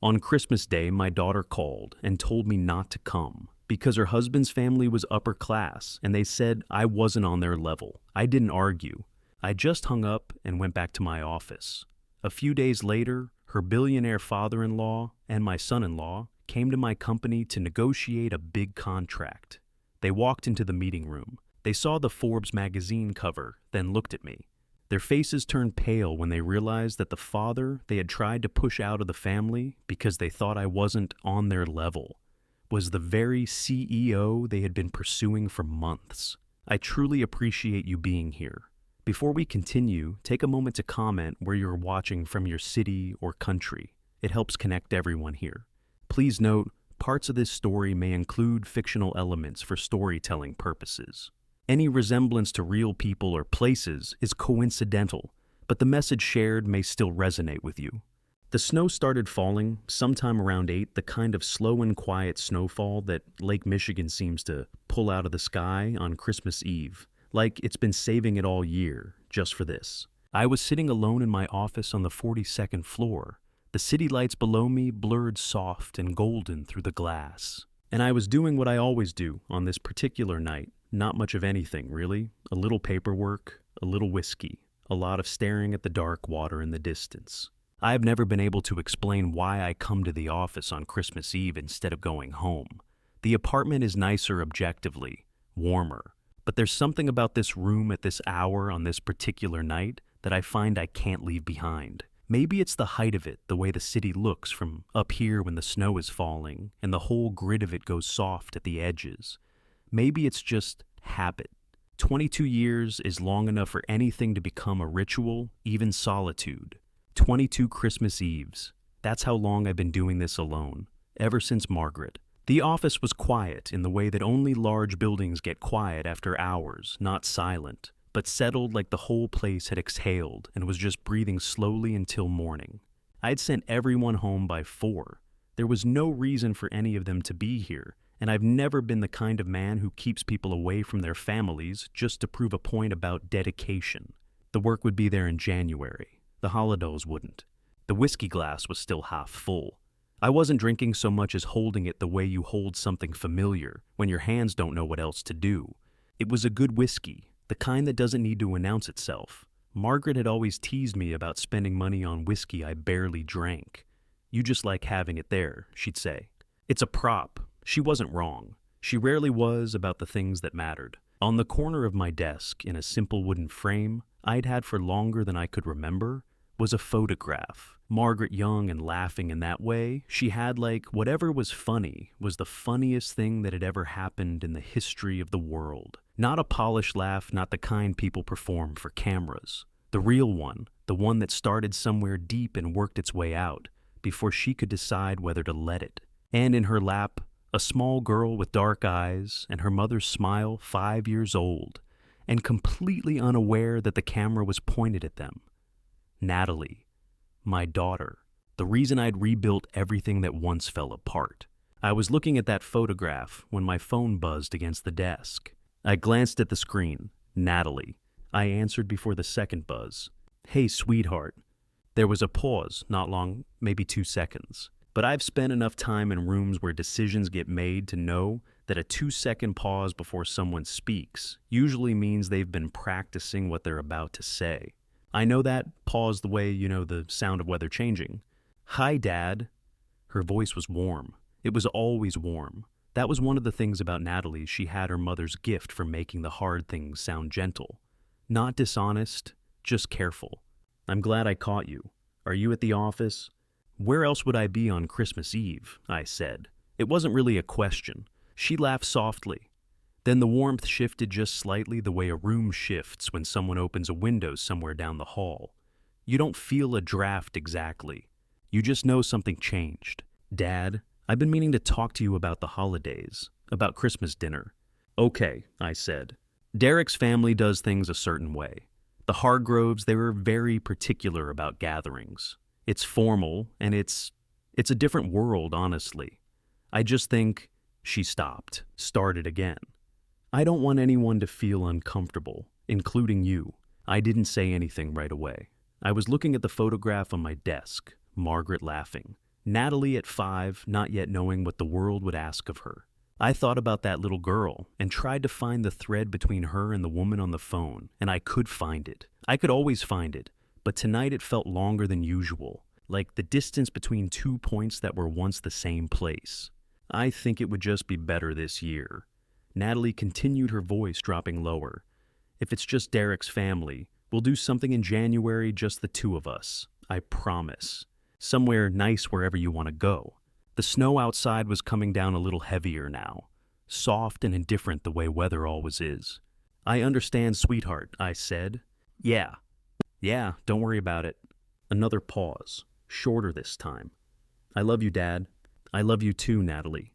On Christmas Day, my daughter called and told me not to come because her husband's family was upper class and they said I wasn't on their level. I didn't argue. I just hung up and went back to my office. A few days later, her billionaire father-in-law and my son-in-law came to my company to negotiate a big contract. They walked into the meeting room. They saw the Forbes magazine cover, then looked at me. Their faces turned pale when they realized that the father they had tried to push out of the family because they thought I wasn't on their level was the very CEO they had been pursuing for months. I truly appreciate you being here. Before we continue, take a moment to comment where you're watching from your city or country. It helps connect everyone here. Please note, parts of this story may include fictional elements for storytelling purposes. Any resemblance to real people or places is coincidental, but the message shared may still resonate with you. The snow started falling sometime around 8, the kind of slow and quiet snowfall that Lake Michigan seems to pull out of the sky on Christmas Eve, like it's been saving it all year, just for this. I was sitting alone in my office on the 42nd floor. The city lights below me blurred soft and golden through the glass. And I was doing what I always do on this particular night. Not much of anything, really. A little paperwork, a little whiskey, a lot of staring at the dark water in the distance. I have never been able to explain why I come to the office on Christmas Eve instead of going home. The apartment is nicer objectively, warmer, but there's something about this room at this hour on this particular night that I find I can't leave behind. Maybe it's the height of it, the way the city looks from up here when the snow is falling, and the whole grid of it goes soft at the edges. Maybe it's just habit. 22 years is long enough for anything to become a ritual, even solitude. 22 Christmas Eves. That's how long I've been doing this alone, ever since Margaret. The office was quiet in the way that only large buildings get quiet after hours, not silent, but settled like the whole place had exhaled and was just breathing slowly until morning. I'd sent everyone home by 4. There was no reason for any of them to be here, and I've never been the kind of man who keeps people away from their families just to prove a point about dedication. The work would be there in January. The holidays wouldn't. The whiskey glass was still half full. I wasn't drinking so much as holding it the way you hold something familiar when your hands don't know what else to do. It was a good whiskey, the kind that doesn't need to announce itself. Margaret had always teased me about spending money on whiskey I barely drank. You just like having it there, she'd say. It's a prop. She wasn't wrong. She rarely was about the things that mattered. On the corner of my desk, in a simple wooden frame I'd had for longer than I could remember, was a photograph. Margaret young and laughing in that way, she had like whatever was funny was the funniest thing that had ever happened in the history of the world. Not a polished laugh, not the kind people perform for cameras. The real one, the one that started somewhere deep and worked its way out before she could decide whether to let it. And in her lap, a small girl with dark eyes and her mother's smile 5 years old and completely unaware that the camera was pointed at them. Natalie, my daughter, the reason I'd rebuilt everything that once fell apart. I was looking at that photograph when my phone buzzed against the desk. I glanced at the screen. Natalie. I answered before the second buzz. Hey, sweetheart. There was a pause, not long, maybe 2 seconds. But I've spent enough time in rooms where decisions get made to know that a 2-second pause before someone speaks usually means they've been practicing what they're about to say. I know that pause the way you know the sound of weather changing. Hi, Dad. Her voice was warm. It was always warm. That was one of the things about Natalie. She had her mother's gift for making the hard things sound gentle. Not dishonest, just careful. I'm glad I caught you. Are you at the office? Where else would I be on Christmas Eve? I said. It wasn't really a question. She laughed softly. Then the warmth shifted just slightly the way a room shifts when someone opens a window somewhere down the hall. You don't feel a draft exactly. You just know something changed. Dad, I've been meaning to talk to you about the holidays, about Christmas dinner. Okay, I said. Derek's family does things a certain way. The Hargroves, they were very particular about gatherings. It's formal, and it's a different world, honestly. I just think she stopped, started again. I don't want anyone to feel uncomfortable, including you. I didn't say anything right away. I was looking at the photograph on my desk, Margaret laughing, Natalie at 5, not yet knowing what the world would ask of her. I thought about that little girl and tried to find the thread between her and the woman on the phone, and I could find it. I could always find it, but tonight it felt longer than usual, like the distance between 2 points that were once the same place. I think it would just be better this year. Natalie continued, her voice dropping lower. If it's just Derek's family, we'll do something in January, just the two of us. I promise. Somewhere nice wherever you want to go. The snow outside was coming down a little heavier now, soft and indifferent the way weather always is. I understand, sweetheart, I said. Yeah, don't worry about it. Another pause, shorter this time. I love you, Dad. I love you too, Natalie.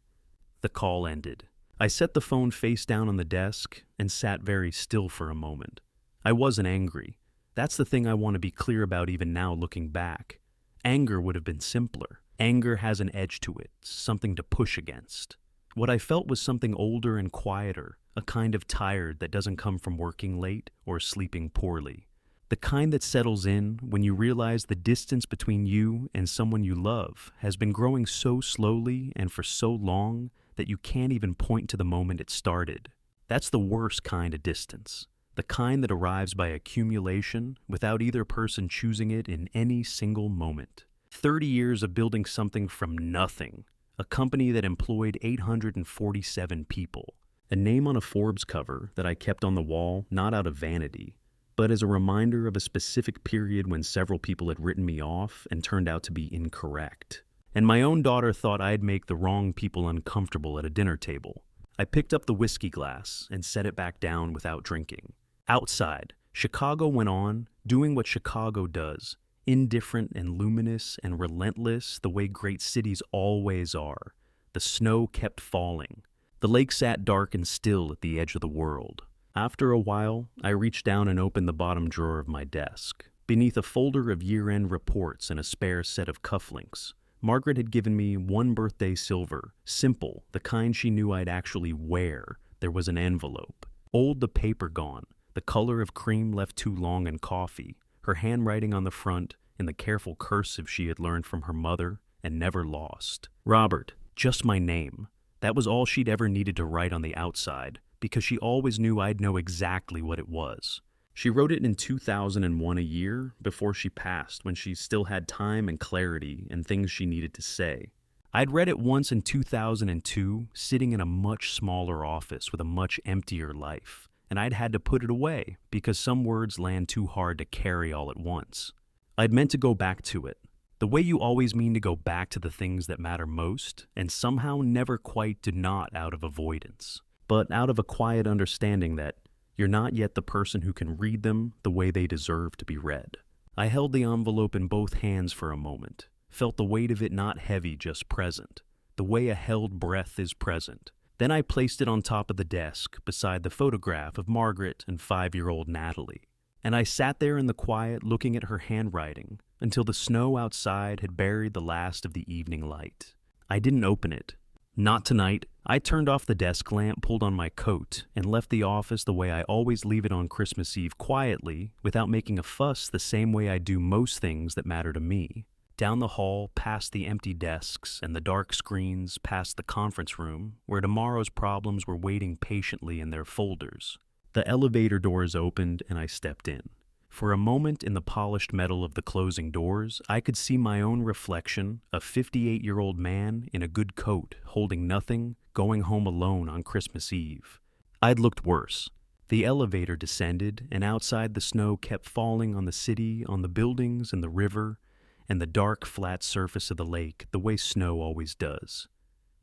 The call ended. I set the phone face down on the desk and sat very still for a moment. I wasn't angry. That's the thing I want to be clear about even now looking back. Anger would have been simpler. Anger has an edge to it, something to push against. What I felt was something older and quieter, a kind of tired that doesn't come from working late or sleeping poorly. The kind that settles in when you realize the distance between you and someone you love has been growing so slowly and for so long that you can't even point to the moment it started. That's the worst kind of distance, the kind that arrives by accumulation without either person choosing it in any single moment. 30 years of building something from nothing, a company that employed 847 people, a name on a Forbes cover that I kept on the wall not out of vanity, but as a reminder of a specific period when several people had written me off and turned out to be incorrect. And my own daughter thought I'd make the wrong people uncomfortable at a dinner table. I picked up the whiskey glass and set it back down without drinking. Outside, Chicago went on, doing what Chicago does, indifferent and luminous and relentless the way great cities always are. The snow kept falling. The lake sat dark and still at the edge of the world. After a while, I reached down and opened the bottom drawer of my desk. Beneath a folder of year-end reports and a spare set of cufflinks, Margaret had given me one birthday silver, simple, the kind she knew I'd actually wear. There was an envelope. Old, the paper gone, the color of cream left too long in coffee, her handwriting on the front in the careful cursive she had learned from her mother and never lost. Robert, just my name. That was all she'd ever needed to write on the outside, because she always knew I'd know exactly what it was. She wrote it in 2001, a year before she passed, when she still had time and clarity and things she needed to say. I'd read it once in 2002, sitting in a much smaller office with a much emptier life, and I'd had to put it away because some words land too hard to carry all at once. I'd meant to go back to it, the way you always mean to go back to the things that matter most, and somehow never quite do not out of avoidance, but out of a quiet understanding that you're not yet the person who can read them the way they deserve to be read. I held the envelope in both hands for a moment, felt the weight of it not heavy, just present, the way a held breath is present. Then I placed it on top of the desk beside the photograph of Margaret and 5-year-old Natalie. And I sat there in the quiet looking at her handwriting until the snow outside had buried the last of the evening light. I didn't open it. Not tonight. I turned off the desk lamp, pulled on my coat, and left the office the way I always leave it on Christmas Eve, quietly, without making a fuss, the same way I do most things that matter to me. Down the hall, past the empty desks and the dark screens, past the conference room, where tomorrow's problems were waiting patiently in their folders. The elevator doors opened and I stepped in. For a moment in the polished metal of the closing doors, I could see my own reflection, a 58-year-old man in a good coat, holding nothing, going home alone on Christmas Eve. I'd looked worse. The elevator descended, and outside the snow kept falling on the city, on the buildings and the river, and the dark, flat surface of the lake, the way snow always does.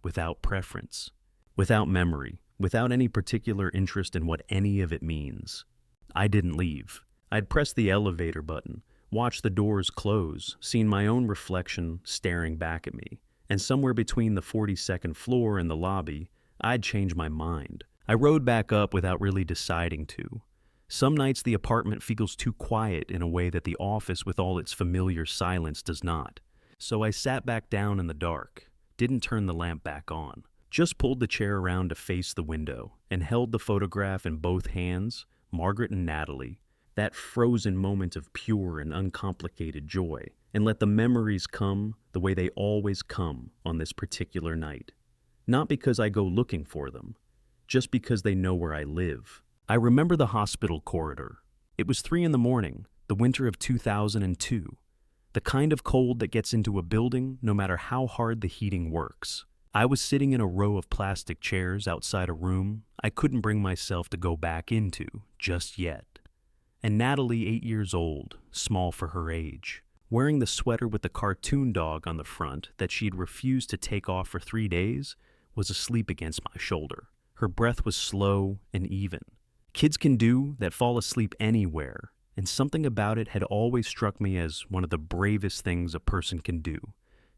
Without preference. Without memory. Without any particular interest in what any of it means. I didn't leave. I'd pressed the elevator button, watched the doors close, seen my own reflection staring back at me, and somewhere between the 42nd floor and the lobby, I'd changed my mind. I rode back up without really deciding to. Some nights the apartment feels too quiet in a way that the office with all its familiar silence does not. So I sat back down in the dark, didn't turn the lamp back on, just pulled the chair around to face the window and held the photograph in both hands, Margaret and Natalie, that frozen moment of pure and uncomplicated joy, and let the memories come the way they always come on this particular night. Not because I go looking for them, just because they know where I live. I remember the hospital corridor. It was 3 in the morning, the winter of 2002. The kind of cold that gets into a building no matter how hard the heating works. I was sitting in a row of plastic chairs outside a room I couldn't bring myself to go back into just yet. And Natalie, 8 years old, small for her age, wearing the sweater with the cartoon dog on the front that she'd refused to take off for 3 days, was asleep against my shoulder. Her breath was slow and even. Kids can do that, fall asleep anywhere, and something about it had always struck me as one of the bravest things a person can do.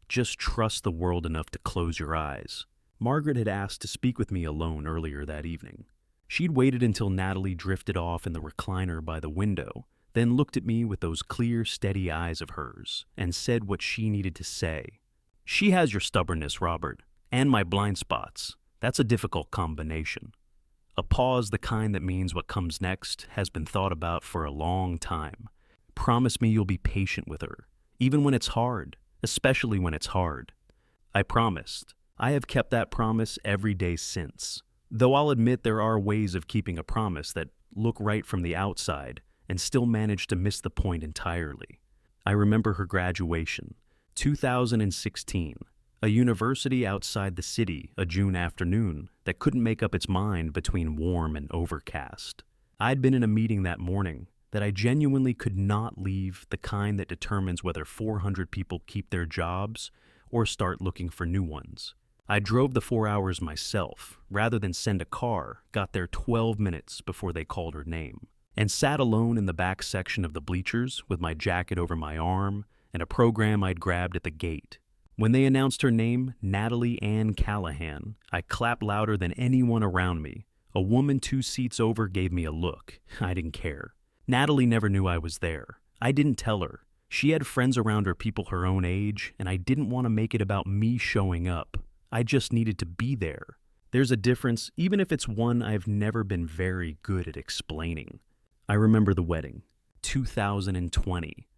Just trust the world enough to close your eyes. Margaret had asked to speak with me alone earlier that evening. She'd waited until Natalie drifted off in the recliner by the window, then looked at me with those clear, steady eyes of hers, and said what she needed to say. "She has your stubbornness, Robert, and my blind spots. That's a difficult combination." A pause, the kind that means what comes next, has been thought about for a long time. Promise me you'll be patient with her, even when it's hard, especially when it's hard. I promised. I have kept that promise every day since. Though I'll admit there are ways of keeping a promise that look right from the outside and still manage to miss the point entirely. I remember her graduation, 2016, a university outside the city, a June afternoon that couldn't make up its mind between warm and overcast. I'd been in a meeting that morning that I genuinely could not leave, the kind that determines whether 400 people keep their jobs or start looking for new ones. I drove the 4 hours myself, rather than send a car, got there 12 minutes before they called her name, and sat alone in the back section of the bleachers with my jacket over my arm and a program I'd grabbed at the gate. When they announced her name, Natalie Ann Callahan, I clapped louder than anyone around me. A woman 2 seats over gave me a look. I didn't care. Natalie never knew I was there. I didn't tell her. She had friends around her, people her own age, and I didn't want to make it about me showing up. I just needed to be there. There's a difference, even if it's one I've never been very good at explaining. I remember the wedding, 2020.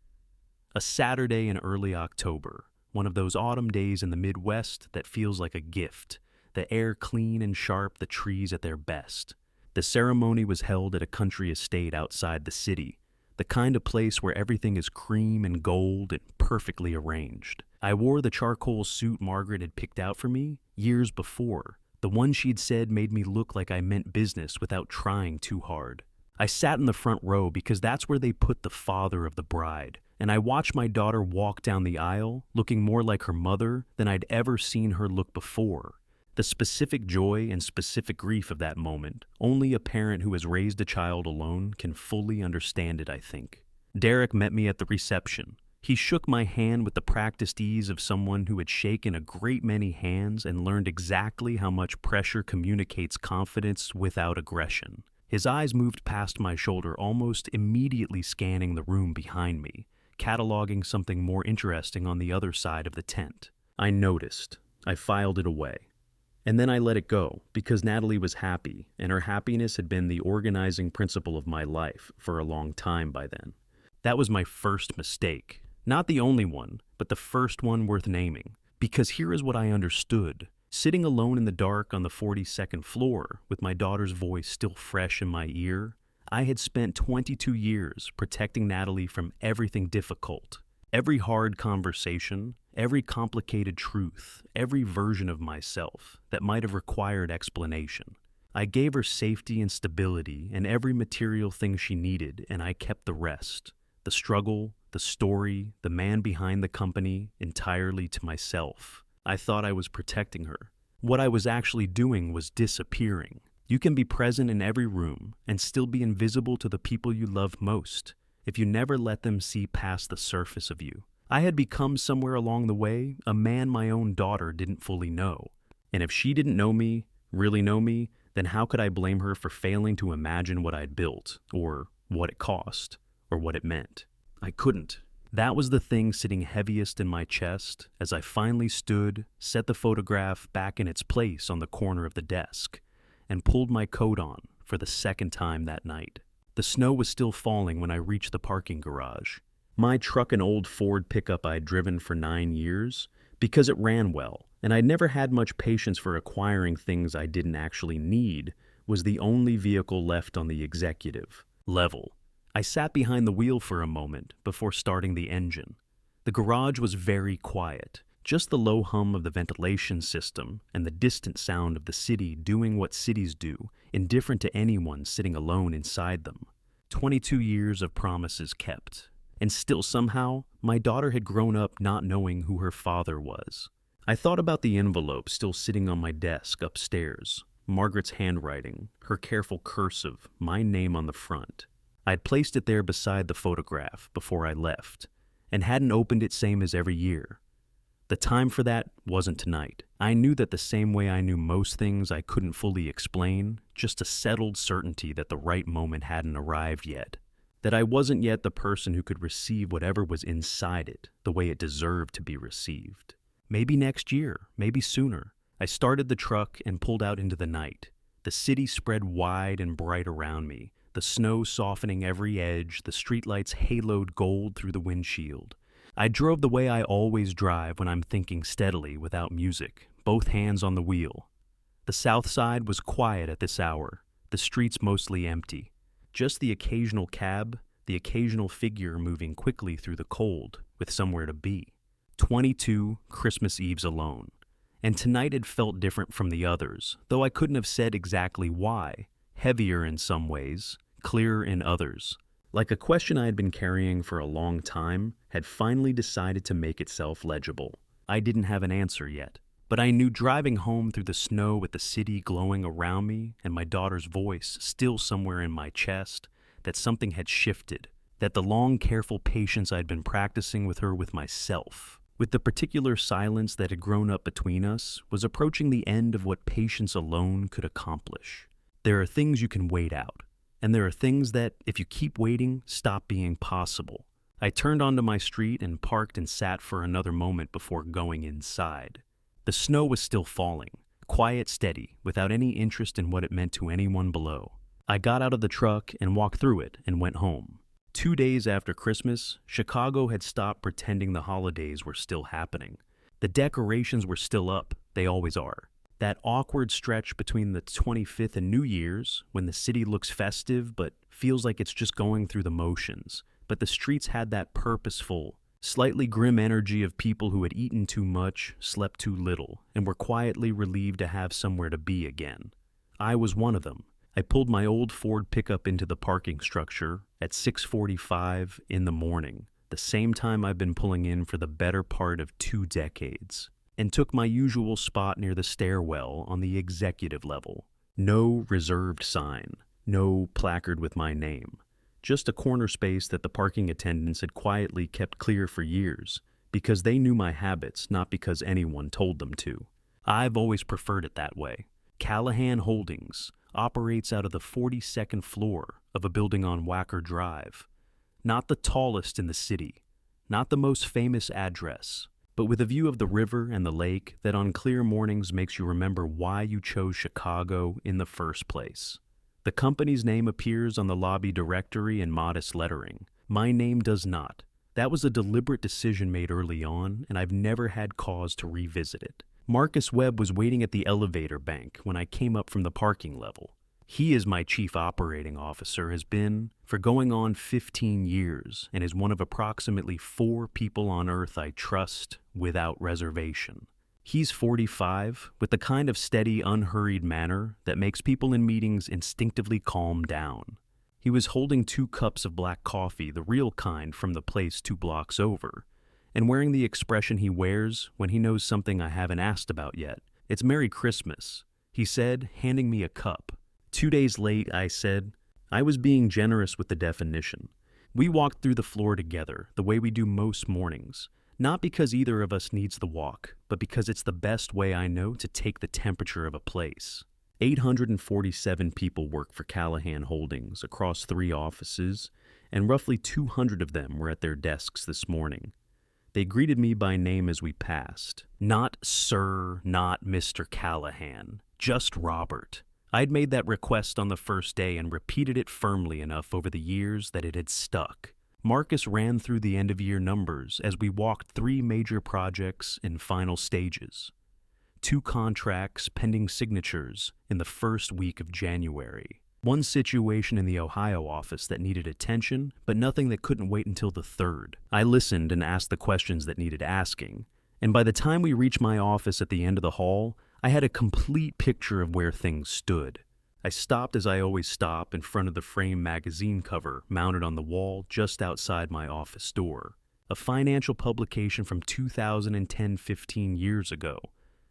A Saturday in early October, one of those autumn days in the Midwest that feels like a gift, the air clean and sharp, the trees at their best. The ceremony was held at a country estate outside the city, the kind of place where everything is cream and gold and perfectly arranged. I wore the charcoal suit Margaret had picked out for me years before, the one she'd said made me look like I meant business without trying too hard. I sat in the front row because that's where they put the father of the bride, and I watched my daughter walk down the aisle, looking more like her mother than I'd ever seen her look before. The specific joy and specific grief of that moment, only a parent who has raised a child alone can fully understand it, I think. Derek met me at the reception. He shook my hand with the practiced ease of someone who had shaken a great many hands and learned exactly how much pressure communicates confidence without aggression. His eyes moved past my shoulder, almost immediately scanning the room behind me, cataloging something more interesting on the other side of the tent. I noticed. I filed it away. And then I let it go, because Natalie was happy, and her happiness had been the organizing principle of my life for a long time by then. That was my first mistake. Not the only one, but the first one worth naming. Because here is what I understood. Sitting alone in the dark on the 42nd floor, with my daughter's voice still fresh in my ear, I had spent 22 years protecting Natalie from everything difficult. Every hard conversation, every complicated truth, every version of myself that might have required explanation. I gave her safety and stability and every material thing she needed, and I kept the rest. The struggle, the story, the man behind the company, entirely to myself. I thought I was protecting her. What I was actually doing was disappearing. You can be present in every room and still be invisible to the people you love most, if you never let them see past the surface of you. I had become somewhere along the way a man my own daughter didn't fully know. And if she didn't know me, really know me, then how could I blame her for failing to imagine what I'd built, or what it cost, or what it meant? I couldn't. That was the thing sitting heaviest in my chest as I finally stood, set the photograph back in its place on the corner of the desk, and pulled my coat on for the second time that night. The snow was still falling when I reached the parking garage. My truck, an old Ford pickup I'd driven for 9 years, because it ran well, and I'd never had much patience for acquiring things I didn't actually need, was the only vehicle left on the executive level. I sat behind the wheel for a moment before starting the engine. The garage was very quiet, just the low hum of the ventilation system and the distant sound of the city doing what cities do, indifferent to anyone sitting alone inside them. 22 years of promises kept. And still somehow, my daughter had grown up not knowing who her father was. I thought about the envelope still sitting on my desk upstairs, Margaret's handwriting, her careful cursive, my name on the front. I'd placed it there beside the photograph before I left, and hadn't opened it same as every year. The time for that wasn't tonight. I knew that the same way I knew most things I couldn't fully explain, just a settled certainty that the right moment hadn't arrived yet. That I wasn't yet the person who could receive whatever was inside it the way it deserved to be received. Maybe next year, maybe sooner. I started the truck and pulled out into the night. The city spread wide and bright around me, the snow softening every edge, the streetlights haloed gold through the windshield. I drove the way I always drive when I'm thinking steadily without music, both hands on the wheel. The south side was quiet at this hour, the streets mostly empty. Just the occasional cab, the occasional figure moving quickly through the cold with somewhere to be. 22 Christmas Eves alone. And tonight had felt different from the others, though I couldn't have said exactly why. Heavier in some ways, clearer in others. Like a question I had been carrying for a long time had finally decided to make itself legible. I didn't have an answer yet, but I knew driving home through the snow with the city glowing around me and my daughter's voice still somewhere in my chest, that something had shifted, that the long, careful patience I'd been practicing with her with myself, with the particular silence that had grown up between us, was approaching the end of what patience alone could accomplish. There are things you can wait out, and there are things that, if you keep waiting, stop being possible. I turned onto my street and parked and sat for another moment before going inside. The snow was still falling, quiet, steady, without any interest in what it meant to anyone below. I got out of the truck and walked through it and went home. 2 days after Christmas, Chicago had stopped pretending the holidays were still happening. The decorations were still up, they always are. That awkward stretch between the 25th and New Year's, when the city looks festive but feels like it's just going through the motions. But the streets had that purposeful, slightly grim energy of people who had eaten too much, slept too little, and were quietly relieved to have somewhere to be again. I was one of them. I pulled my old Ford pickup into the parking structure at 6:45 in the morning, the same time I've been pulling in for the better part of 2 decades, and took my usual spot near the stairwell on the executive level. No reserved sign, no placard with my name. Just a corner space that the parking attendants had quietly kept clear for years, because they knew my habits, not because anyone told them to. I've always preferred it that way. Callahan Holdings operates out of the 42nd floor of a building on Wacker Drive. Not the tallest in the city, not the most famous address, but with a view of the river and the lake that on clear mornings makes you remember why you chose Chicago in the first place. The company's name appears on the lobby directory in modest lettering. My name does not. That was a deliberate decision made early on, and I've never had cause to revisit it. Marcus Webb was waiting at the elevator bank when I came up from the parking level. He is my chief operating officer, has been for going on 15 years, and is one of approximately 4 people on earth I trust without reservation. He's 45, with the kind of steady, unhurried manner that makes people in meetings instinctively calm down. He was holding 2 cups of black coffee, the real kind from the place 2 blocks over, and wearing the expression he wears when he knows something I haven't asked about yet. "It's Merry Christmas," he said, handing me a cup. 2 days late, I said. I was being generous with the definition. We walked through the floor together, the way we do most mornings. Not because either of us needs the walk, but because it's the best way I know to take the temperature of a place. 847 people work for Callahan Holdings across 3 offices, and roughly 200 of them were at their desks this morning. They greeted me by name as we passed. Not Sir, not Mr. Callahan, just Robert. I'd made that request on the first day and repeated it firmly enough over the years that it had stuck. Marcus ran through the end-of-year numbers as we walked 3 major projects in final stages. 2 contracts pending signatures in the first week of January. 1 situation in the Ohio office that needed attention, but nothing that couldn't wait until the 3rd. I listened and asked the questions that needed asking, and by the time we reached my office at the end of the hall, I had a complete picture of where things stood. I stopped as I always stop in front of the frame magazine cover mounted on the wall just outside my office door. A financial publication from 2010-15 years ago,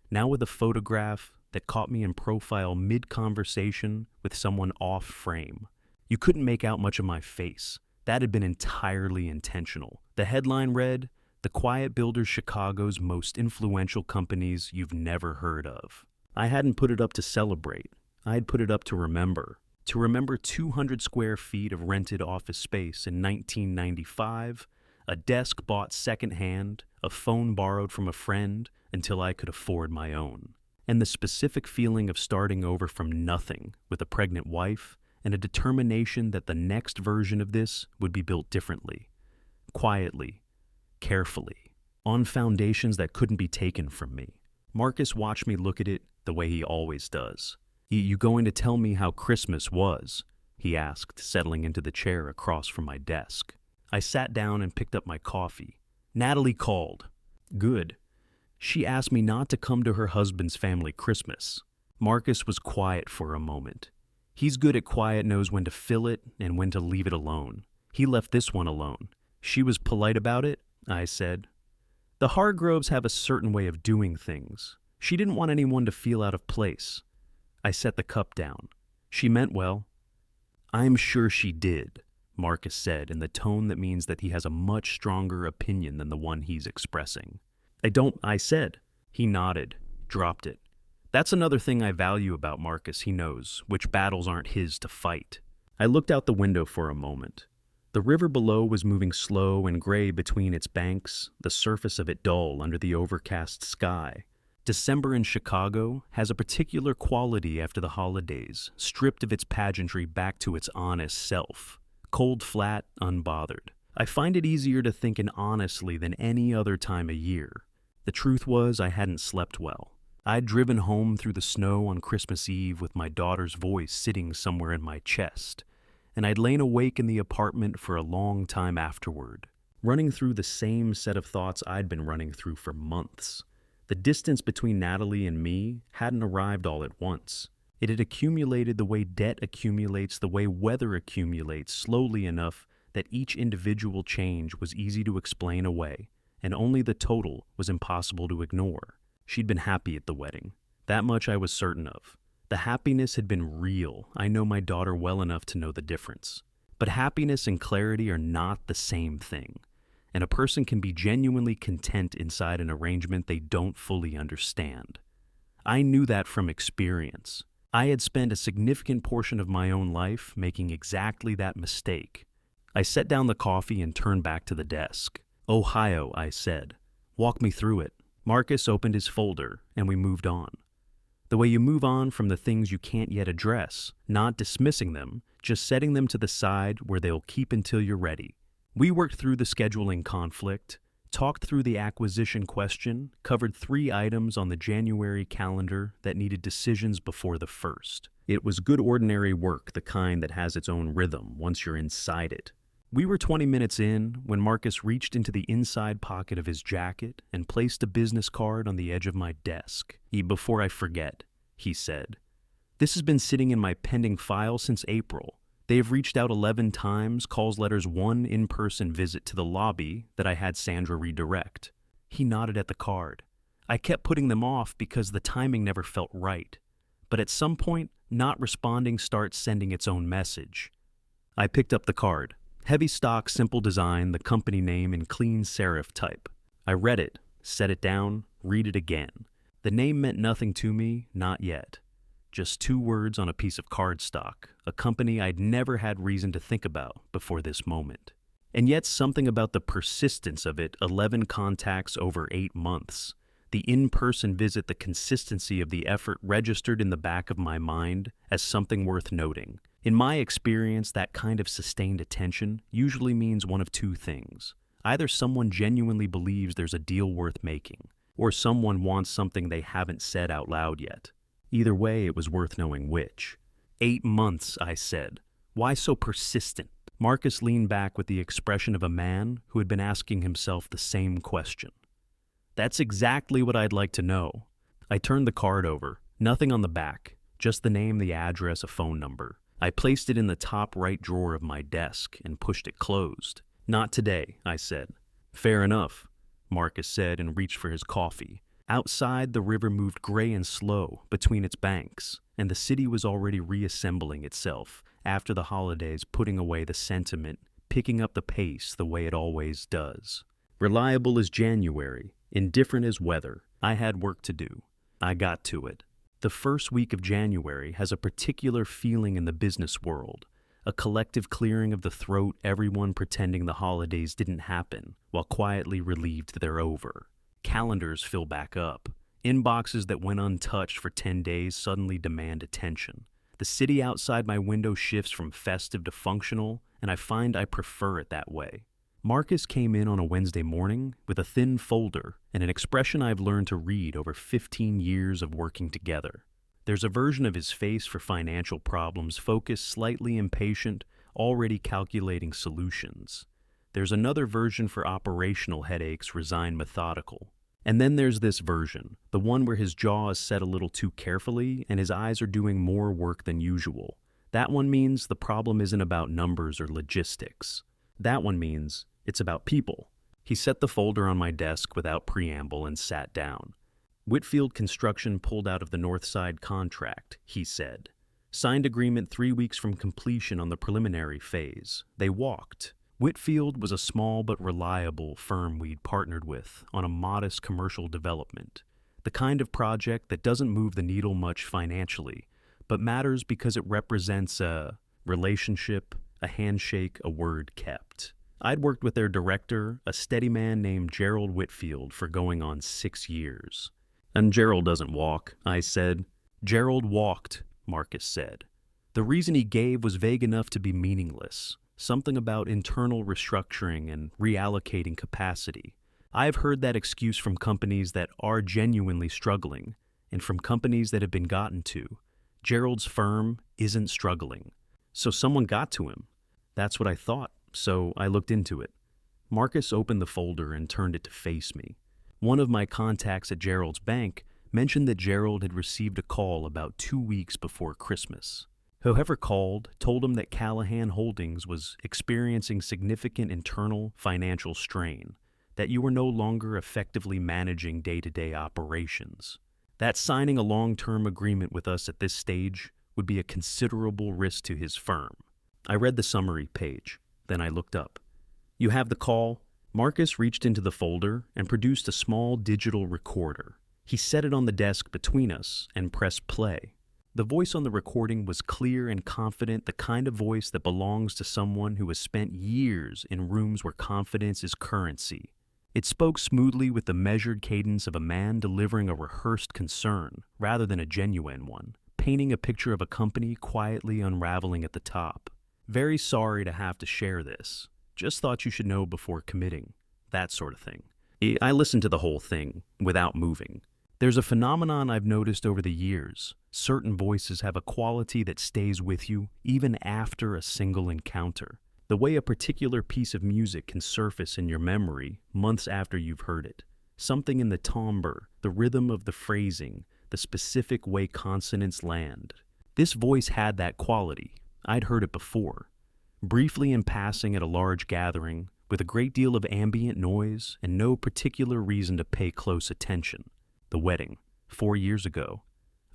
now with a photograph that caught me in profile mid-conversation with someone off-frame. You couldn't make out much of my face. That had been entirely intentional. The headline read, "The Quiet Builders Chicago's Most Influential Companies You've Never Heard of." I hadn't put it up to celebrate. I had put it up to remember. To remember 200 square feet of rented office space in 1995, a desk bought secondhand, a phone borrowed from a friend until I could afford my own. And the specific feeling of starting over from nothing with a pregnant wife and a determination that the next version of this would be built differently, quietly, carefully, on foundations that couldn't be taken from me. Marcus watched me look at it the way he always does. "You going to tell me how Christmas was?" he asked, settling into the chair across from my desk. I sat down and picked up my coffee. "Natalie called." "Good. She asked me not to come to her husband's family Christmas." Marcus was quiet for a moment. He's good at quiet, knows when to fill it and when to leave it alone. He left this one alone. "She was polite about it?" I said. "The Hargroves have a certain way of doing things. She didn't want anyone to feel out of place." I set the cup down. "She meant well." "I'm sure she did," Marcus said in the tone that means that he has a much stronger opinion than the one he's expressing. I said. He nodded, dropped it. That's another thing I value about Marcus. He knows which battles aren't his to fight. I looked out the window for a moment. The river below was moving slow and gray between its banks, the surface of it dull under the overcast sky. December in Chicago has a particular quality after the holidays, stripped of its pageantry back to its honest self. Cold, flat, unbothered. I find it easier to think in honestly than any other time of year. The truth was I hadn't slept well. I'd driven home through the snow on Christmas Eve with my daughter's voice sitting somewhere in my chest, and I'd lain awake in the apartment for a long time afterward, running through the same set of thoughts I'd been running through for months. The distance between Natalie and me hadn't arrived all at once. It had accumulated the way debt accumulates, the way weather accumulates, slowly enough that each individual change was easy to explain away, and only the total was impossible to ignore. She'd been happy at the wedding. That much I was certain of. The happiness had been real. I know my daughter well enough to know the difference. But happiness and clarity are not the same thing, and a person can be genuinely content inside an arrangement they don't fully understand. I knew that from experience. I had spent a significant portion of my own life making exactly that mistake. I set down the coffee and turned back to the desk. "Ohio," I said. "Walk me through it." Marcus opened his folder, and we moved on. The way you move on from the things you can't yet address, not dismissing them, just setting them to the side where they'll keep until you're ready. We worked through the scheduling conflict, talked through the acquisition question, covered 3 items on the January calendar that needed decisions before the 1st. It was good ordinary work, the kind that has its own rhythm once you're inside it. We were 20 minutes in when Marcus reached into the inside pocket of his jacket and placed a business card on the edge of my desk. "Before I forget," he said, "this has been sitting in my pending file since April. They have reached out 11 times, calls, letters, 1 in-person visit to the lobby that I had Sandra redirect." He nodded at the card. "I kept putting them off because the timing never felt right. But at some point, not responding starts sending its own message." I picked up the card. Heavy stock, simple design, the company name in clean serif type. I read it, set it down, read it again. The name meant nothing to me, not yet. Just 2 words on a piece of cardstock, a company I'd never had reason to think about before this moment. And yet something about the persistence of it, 11 contacts over 8 months, the in-person visit, the consistency of the effort registered in the back of my mind as something worth noting. In my experience, that kind of sustained attention usually means one of two things. Either someone genuinely believes there's a deal worth making, or someone wants something they haven't said out loud yet. Either way, it was worth knowing which. 8 months, I said. Why so persistent? Marcus leaned back with the expression of a man who had been asking himself the same question. That's exactly what I'd like to know. I turned the card over. Nothing on the back, just the name, the address, a phone number. I placed it in the top right drawer of my desk and pushed it closed. Not today, I said. Fair enough, Marcus said and reached for his coffee. Outside, the river moved gray and slow between its banks, and the city was already reassembling itself after the holidays, putting away the sentiment, picking up the pace the way it always does. Reliable as January, indifferent as weather, I had work to do. I got to it. The first week of January has a particular feeling in the business world, a collective clearing of the throat, everyone pretending the holidays didn't happen, while quietly relieved they're over. Calendars fill back up. Inboxes that went untouched for 10 days suddenly demand attention. The city outside my window shifts from festive to functional, and I find I prefer it that way. Marcus came in on a Wednesday morning with a thin folder and an expression I've learned to read over 15 years of working together. There's a version of his face for financial problems, focused, slightly impatient, already calculating solutions. There's another version for operational headaches, resigned, methodical. And then there's this version, the one where his jaw is set a little too carefully and his eyes are doing more work than usual. That one means the problem isn't about numbers or logistics. That one means it's about people. He set the folder on my desk without preamble and sat down. Whitfield Construction pulled out of the North Side contract, he said. Signed agreement 3 weeks from completion on the preliminary phase. They walked. Whitfield was a small but reliable firm we'd partnered with on a modest commercial development. The kind of project that doesn't move the needle much financially, but matters because it represents a relationship, a handshake, a word kept. I'd worked with their director, a steady man named Gerald Whitfield, for going on 6 years. And Gerald doesn't walk, I said. Gerald walked, Marcus said. The reason he gave was vague enough to be meaningless. Something about internal restructuring and reallocating capacity. I've heard that excuse from companies that are genuinely struggling, and from companies that have been gotten to. Gerald's firm isn't struggling. So someone got to him. That's what I thought, so I looked into it. Marcus opened the folder and turned it to face me. One of my contacts at Gerald's bank mentioned that Gerald had received a call about 2 weeks before Christmas. Whoever called told him that Callahan Holdings was experiencing significant internal financial strain, that you were no longer effectively managing day-to-day operations, that signing a long-term agreement with us at this stage would be a considerable risk to his firm. I read the summary page, then I looked up. You have the call? Marcus reached into the folder and produced a small digital recorder. He set it on the desk between us and pressed play. The voice on the recording was clear and confident, the kind of voice that belongs to someone who has spent years in rooms where confidence is currency. It spoke smoothly with the measured cadence of a man delivering a rehearsed concern rather than a genuine one, painting a picture of a company quietly unraveling at the top. Very sorry to have to share this. Just thought you should know before committing. That sort of thing. I listened to the whole thing without moving. There's a phenomenon I've noticed over the years. Certain voices have a quality that stays with you even after a single encounter. The way a particular piece of music can surface in your memory months after you've heard it. Something in the timbre, the rhythm of the phrasing, the specific way consonants land. This voice had that quality. I'd heard it before. Briefly in passing at a large gathering, with a great deal of ambient noise and no particular reason to pay close attention. The wedding, 4 years ago.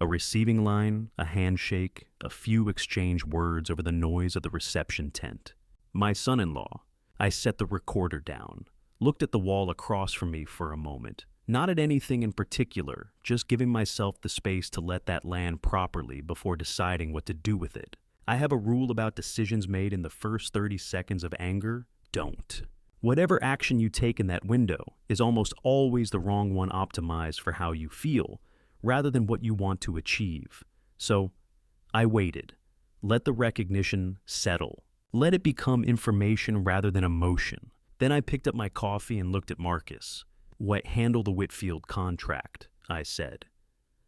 A receiving line, a handshake, a few exchanged words over the noise of the reception tent. My son-in-law. I set the recorder down, looked at the wall across from me for a moment. Not at anything in particular, just giving myself the space to let that land properly before deciding what to do with it. I have a rule about decisions made in the first 30 seconds of anger. Don't. Whatever action you take in that window is almost always the wrong one optimized for how you feel, rather than what you want to achieve. So, I waited. Let the recognition settle. Let it become information rather than emotion. Then I picked up my coffee and looked at Marcus. What handle the Whitfield contract, I said.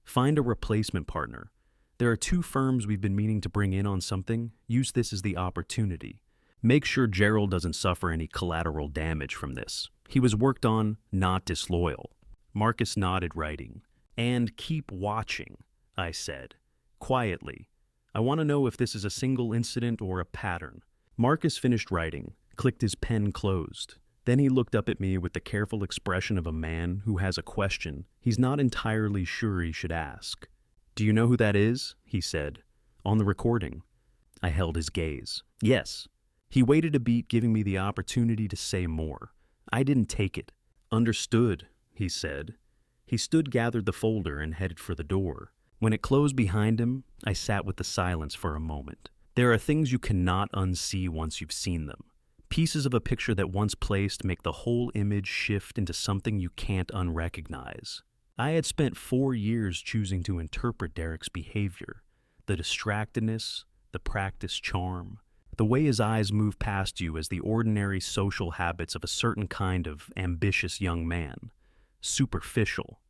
Find a replacement partner. There are 2 firms we've been meaning to bring in on something. Use this as the opportunity. Make sure Gerald doesn't suffer any collateral damage from this. He was worked on, not disloyal. Marcus nodded, writing. And keep watching, I said. Quietly. I want to know if this is a single incident or a pattern. Marcus finished writing, clicked his pen closed. Then he looked up at me with the careful expression of a man who has a question he's not entirely sure he should ask. Do you know who that is? He said. On the recording. I held his gaze. Yes. He waited a beat, giving me the opportunity to say more. I didn't take it. Understood, he said. He stood, gathered the folder, and headed for the door. When it closed behind him, I sat with the silence for a moment. There are things you cannot unsee once you've seen them. Pieces of a picture that once placed make the whole image shift into something you can't unrecognize. I had spent 4 years choosing to interpret Derek's behavior, the distractedness, the practiced charm, the way his eyes move past you as the ordinary social habits of a certain kind of ambitious young man. Superficial.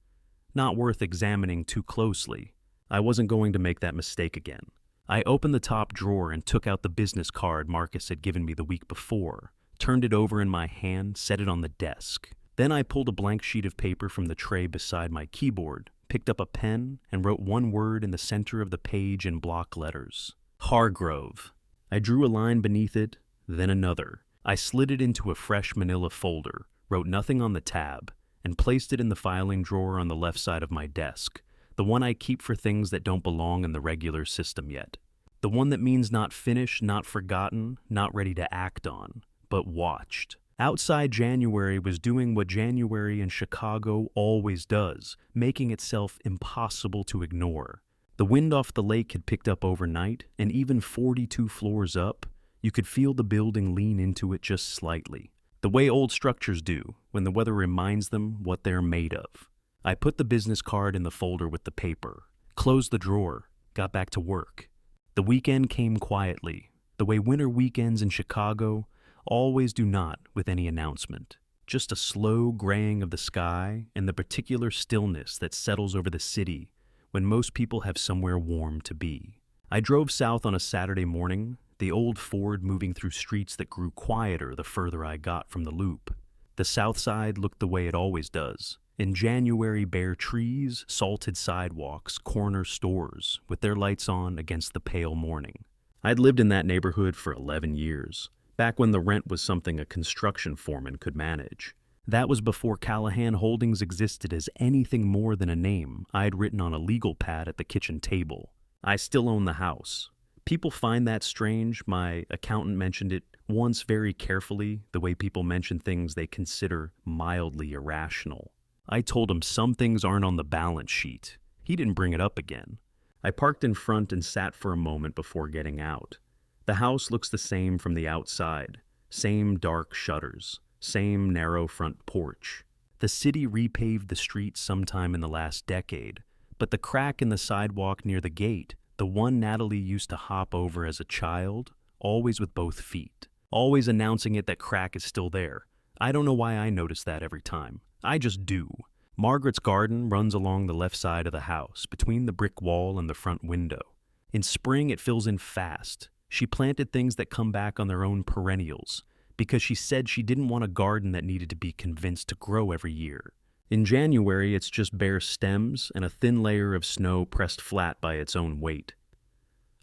Not worth examining too closely. I wasn't going to make that mistake again. I opened the top drawer and took out the business card Marcus had given me the week before, turned it over in my hand, set it on the desk. Then I pulled a blank sheet of paper from the tray beside my keyboard, picked up a pen, and wrote one word in the center of the page in block letters. Hargrove. I drew a line beneath it, then another. I slid it into a fresh manila folder, wrote nothing on the tab, and placed it in the filing drawer on the left side of my desk, the one I keep for things that don't belong in the regular system yet. The one that means not finished, not forgotten, not ready to act on, but watched. Outside January was doing what January in Chicago always does, making itself impossible to ignore. The wind off the lake had picked up overnight, and even 42 floors up, you could feel the building lean into it just slightly. The way old structures do, when the weather reminds them what they're made of. I put the business card in the folder with the paper, closed the drawer, got back to work. The weekend came quietly, the way winter weekends in Chicago always do not with any announcement. Just a slow graying of the sky and the particular stillness that settles over the city when most people have somewhere warm to be. I drove south on a Saturday morning, the old Ford moving through streets that grew quieter the further I got from the loop. The south side looked the way it always does. In January, bare trees, salted sidewalks, corner stores, with their lights on against the pale morning. I'd lived in that neighborhood for 11 years, back when the rent was something a construction foreman could manage. That was before Callahan Holdings existed as anything more than a name I'd written on a legal pad at the kitchen table. I still own the house. People find that strange. My accountant mentioned it once very carefully, the way people mention things they consider mildly irrational. I told him some things aren't on the balance sheet. He didn't bring it up again. I parked in front and sat for a moment before getting out. The house looks the same from the outside. Same dark shutters. Same narrow front porch. The city repaved the street sometime in the last decade, but the crack in the sidewalk near the gate, the one Natalie used to hop over as a child, always with both feet, always announcing it that crack is still there. I don't know why I notice that every time. I just do. Margaret's garden runs along the left side of the house, between the brick wall and the front window. In spring, it fills in fast. She planted things that come back on their own perennials, because she said she didn't want a garden that needed to be convinced to grow every year. In January, it's just bare stems and a thin layer of snow pressed flat by its own weight.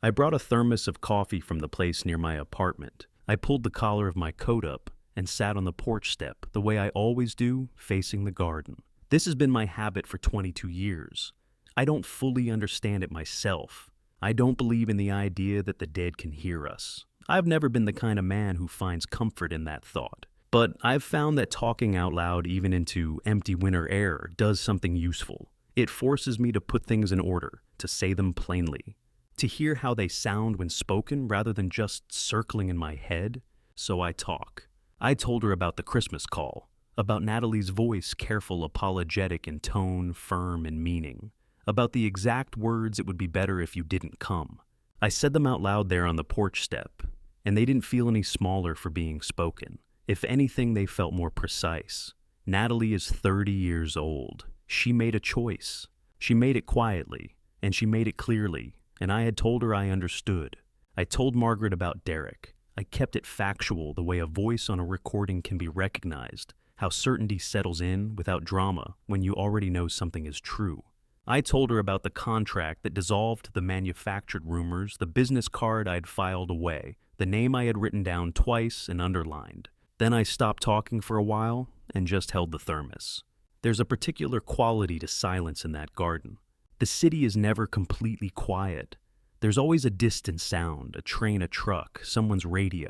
I brought a thermos of coffee from the place near my apartment. I pulled the collar of my coat up and sat on the porch step, the way I always do, facing the garden. This has been my habit for 22 years. I don't fully understand it myself. I don't believe in the idea that the dead can hear us. I've never been the kind of man who finds comfort in that thought. But I've found that talking out loud, even into empty winter air, does something useful. It forces me to put things in order, to say them plainly, to hear how they sound when spoken rather than just circling in my head. So I talk. I told her about the Christmas call, about Natalie's voice, careful, apologetic in tone, firm in meaning, about the exact words "it would be better if you didn't come." I said them out loud there on the porch step, and they didn't feel any smaller for being spoken. If anything, they felt more precise. Natalie is 30 years old. She made a choice. She made it quietly, and she made it clearly, and I had told her I understood. I told Margaret about Derek. I kept it factual, the way a voice on a recording can be recognized, how certainty settles in without drama when you already know something is true. I told her about the contract that dissolved the manufactured rumors, the business card I'd filed away, the name I had written down twice and underlined. Then I stopped talking for a while and just held the thermos. There's a particular quality to silence in that garden. The city is never completely quiet. There's always a distant sound, a train, a truck, someone's radio.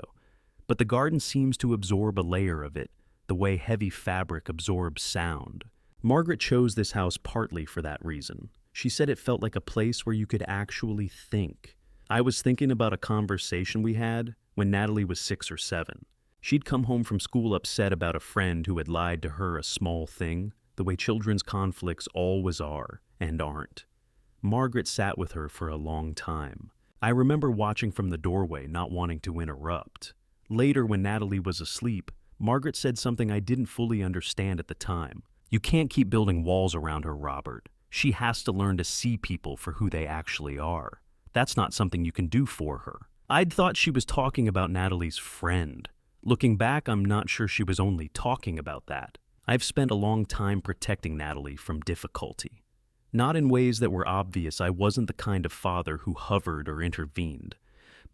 But the garden seems to absorb a layer of it, the way heavy fabric absorbs sound. Margaret chose this house partly for that reason. She said it felt like a place where you could actually think. I was thinking about a conversation we had when Natalie was 6 or 7. She'd come home from school upset about a friend who had lied to her a small thing, the way children's conflicts always are and aren't. Margaret sat with her for a long time. I remember watching from the doorway, not wanting to interrupt. Later, when Natalie was asleep, Margaret said something I didn't fully understand at the time. You can't keep building walls around her, Robert. She has to learn to see people for who they actually are. That's not something you can do for her. I'd thought she was talking about Natalie's friend. Looking back, I'm not sure she was only talking about that. I've spent a long time protecting Natalie from difficulty. Not in ways that were obvious. I wasn't the kind of father who hovered or intervened.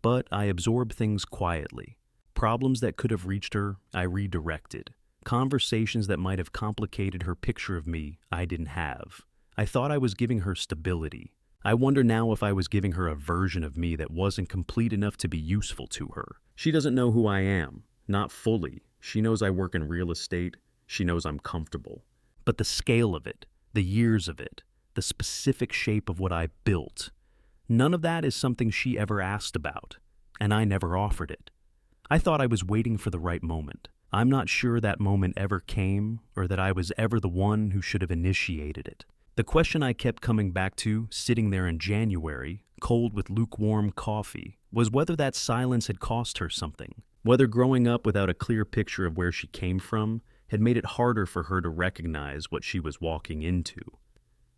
But I absorbed things quietly. Problems that could have reached her, I redirected. Conversations that might have complicated her picture of me, I didn't have. I thought I was giving her stability. I wonder now if I was giving her a version of me that wasn't complete enough to be useful to her. She doesn't know who I am. Not fully. She knows I work in real estate. She knows I'm comfortable. But the scale of it, the years of it, the specific shape of what I built, none of that is something she ever asked about, and I never offered it. I thought I was waiting for the right moment. I'm not sure that moment ever came, or that I was ever the one who should have initiated it. The question I kept coming back to, sitting there in January, cold with lukewarm coffee, was whether that silence had cost her something, whether growing up without a clear picture of where she came from had made it harder for her to recognize what she was walking into.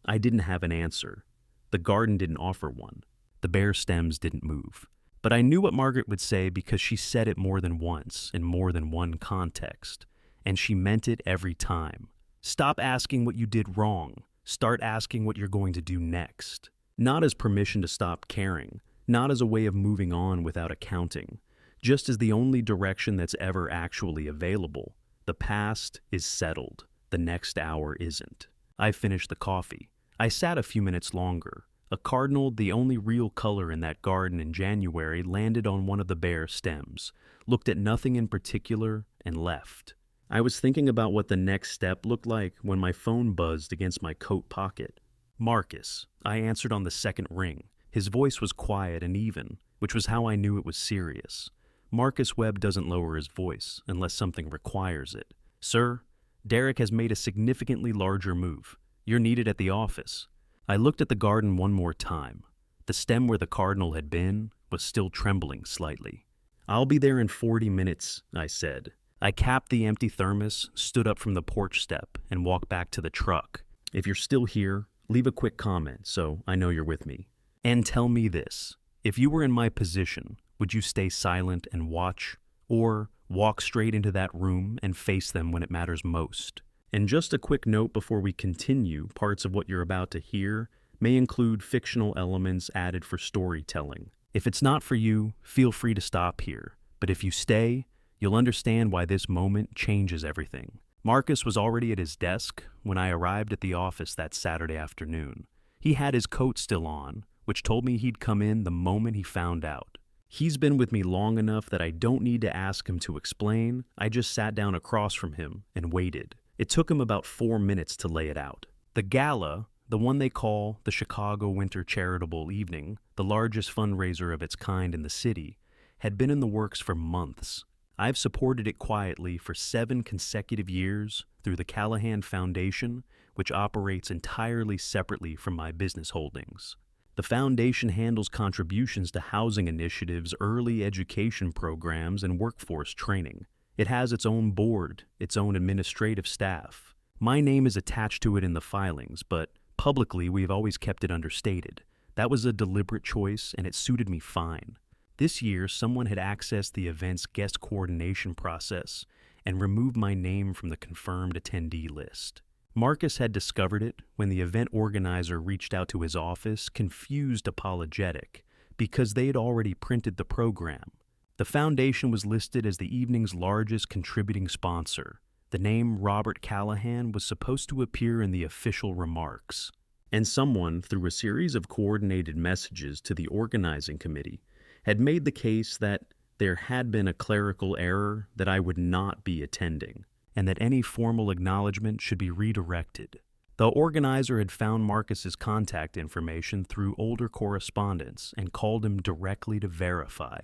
I didn't have an answer. The garden didn't offer one. The bare stems didn't move. But I knew what Margaret would say because she said it more than once in more than one context, and she meant it every time. Stop asking what you did wrong. Start asking what you're going to do next. Not as permission to stop caring, not as a way of moving on without accounting, just as the only direction that's ever actually available. The past is settled. The next hour isn't. I finished the coffee. I sat a few minutes longer. A cardinal, the only real color in that garden in January, landed on one of the bare stems, looked at nothing in particular, and left. I was thinking about what the next step looked like when my phone buzzed against my coat pocket. Marcus. I answered on the second ring. His voice was quiet and even, which was how I knew it was serious. Marcus Webb doesn't lower his voice unless something requires it. Sir, Derek has made a significantly larger move. You're needed at the office. I looked at the garden one more time. The stem where the cardinal had been was still trembling slightly. I'll be there in 40 minutes, I said. I capped the empty thermos, stood up from the porch step, and walked back to the truck. If you're still here, leave a quick comment so I know you're with me. And tell me this. If you were in my position, would you stay silent and watch, or walk straight into that room and face them when it matters most? And just a quick note before we continue, parts of what you're about to hear may include fictional elements added for storytelling. If it's not for you, feel free to stop here. But if you stay, you'll understand why this moment changes everything. Marcus was already at his desk when I arrived at the office that Saturday afternoon. He had his coat still on, which told me he'd come in the moment he found out. He's been with me long enough that I don't need to ask him to explain. I just sat down across from him and waited. It took him about 4 minutes to lay it out. The gala, the one they call the Chicago Winter Charitable Evening, the largest fundraiser of its kind in the city, had been in the works for months. I've supported it quietly for 7 consecutive years through the Callahan Foundation, which operates entirely separately from my business holdings. The foundation handles contributions to housing initiatives, early education programs, and workforce training. It has its own board, its own administrative staff. My name is attached to it in the filings, but publicly we've always kept it understated. That was a deliberate choice, and it suited me fine. This year, someone had accessed the event's guest coordination process and removed my name from the confirmed attendee list. Marcus had discovered it when the event organizer reached out to his office, confused, apologetic, because they had already printed the program. The foundation was listed as the evening's largest contributing sponsor. The name Robert Callahan was supposed to appear in the official remarks. And someone, through a series of coordinated messages to the organizing committee, had made the case that there had been a clerical error, that I would not be attending, and that any formal acknowledgement should be redirected. The organizer had found Marcus's contact information through older correspondence and called him directly to verify.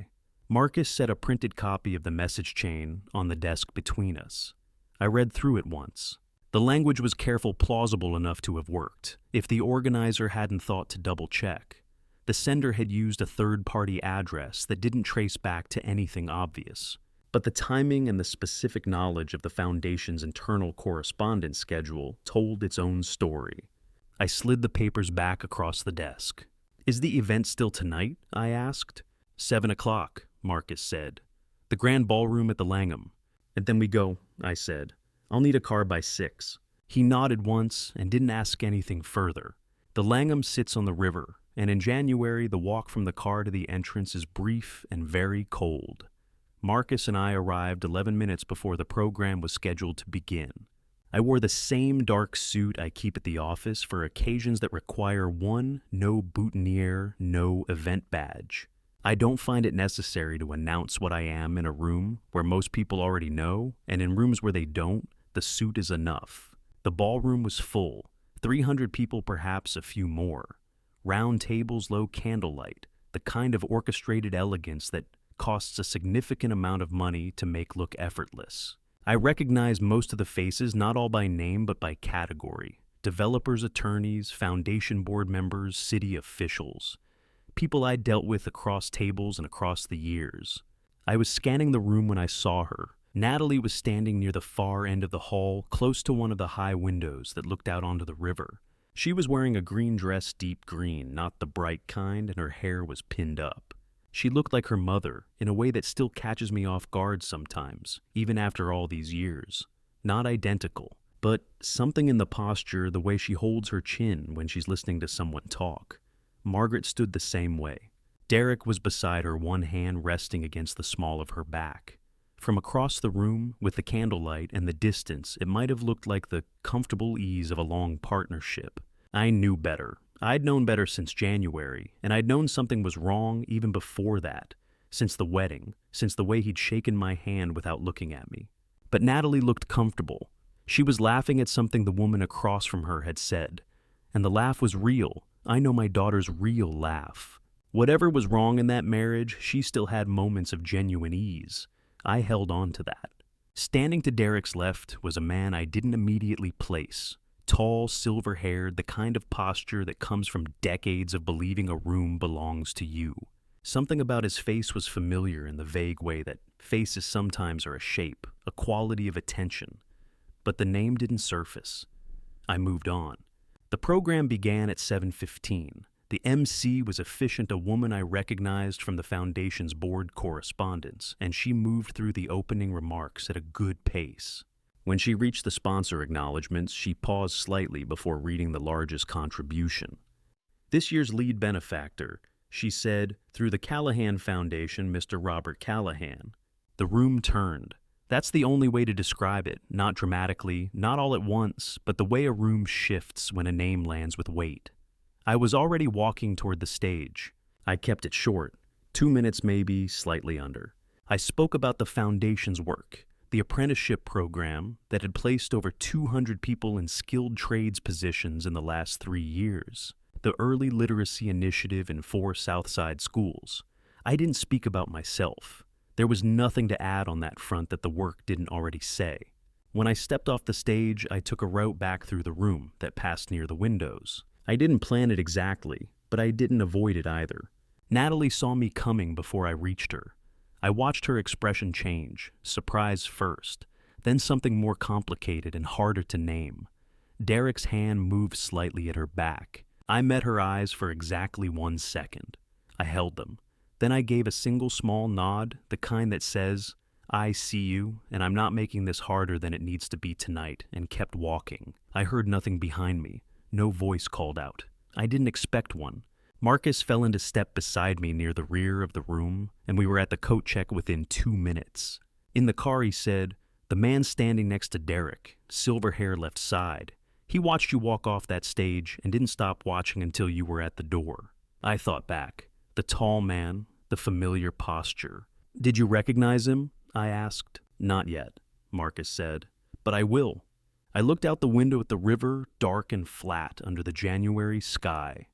Marcus set a printed copy of the message chain on the desk between us. I read through it once. The language was careful, plausible enough to have worked, if the organizer hadn't thought to double-check. The sender had used a third-party address that didn't trace back to anything obvious. But the timing and the specific knowledge of the Foundation's internal correspondence schedule told its own story. I slid the papers back across the desk. "Is the event still tonight?" I asked. 7 o'clock, Marcus said. "The grand ballroom at the Langham." "And then we go," I said. "I'll need a car by 6. He nodded once and didn't ask anything further. The Langham sits on the river, and in January the walk from the car to the entrance is brief and very cold. Marcus and I arrived 11 minutes before the program was scheduled to begin. I wore the same dark suit I keep at the office for occasions that require one no boutonniere, no event badge. I don't find it necessary to announce what I am in a room where most people already know, and in rooms where they don't, the suit is enough. The ballroom was full, 300 people, perhaps a few more. Round tables, low candlelight, the kind of orchestrated elegance that costs a significant amount of money to make look effortless. I recognize most of the faces, not all by name but by category. Developers, attorneys, foundation board members, city officials. People I dealt with across tables and across the years. I was scanning the room when I saw her. Natalie was standing near the far end of the hall, close to one of the high windows that looked out onto the river. She was wearing a green dress, deep green, not the bright kind, and her hair was pinned up. She looked like her mother, in a way that still catches me off guard sometimes, even after all these years. Not identical, but something in the posture, the way she holds her chin when she's listening to someone talk. Margaret stood the same way. Derek was beside her, one hand resting against the small of her back. From across the room, with the candlelight and the distance, it might have looked like the comfortable ease of a long partnership. I knew better. I'd known better since January, and I'd known something was wrong even before that, since the wedding, since the way he'd shaken my hand without looking at me. But Natalie looked comfortable. She was laughing at something the woman across from her had said, and the laugh was real. I know my daughter's real laugh. Whatever was wrong in that marriage, she still had moments of genuine ease. I held on to that. Standing to Derek's left was a man I didn't immediately place. Tall, silver-haired, the kind of posture that comes from decades of believing a room belongs to you. Something about his face was familiar in the vague way that faces sometimes are a shape, a quality of attention. But the name didn't surface. I moved on. The program began at 7:15. The MC was Efficient, a woman I recognized from the Foundation's board correspondence, and she moved through the opening remarks at a good pace. When she reached the sponsor acknowledgments, she paused slightly before reading the largest contribution. "This year's lead benefactor," she said, "through the Callahan Foundation, Mr. Robert Callahan." The room turned. That's the only way to describe it, not dramatically, not all at once, but the way a room shifts when a name lands with weight. I was already walking toward the stage. I kept it short, 2 minutes maybe, slightly under. I spoke about the Foundation's work, the apprenticeship program that had placed over 200 people in skilled trades positions in the last 3 years, the early literacy initiative in 4 Southside schools. I didn't speak about myself. There was nothing to add on that front that the work didn't already say. When I stepped off the stage, I took a route back through the room that passed near the windows. I didn't plan it exactly, but I didn't avoid it either. Natalie saw me coming before I reached her. I watched her expression change, surprise first, then something more complicated and harder to name. Derek's hand moved slightly at her back. I met her eyes for exactly 1 second. I held them. Then I gave a single small nod, the kind that says, "I see you, and I'm not making this harder than it needs to be tonight," and kept walking. I heard nothing behind me. No voice called out. I didn't expect one. Marcus fell into step beside me near the rear of the room, and we were at the coat check within 2 minutes. In the car, he said, "The man standing next to Derek, silver hair left side. He watched you walk off that stage and didn't stop watching until you were at the door." I thought back. The tall man, the familiar posture. "Did you recognize him?" I asked. "Not yet," Marcus said, "but I will." I looked out the window at the river, dark and flat under the January sky.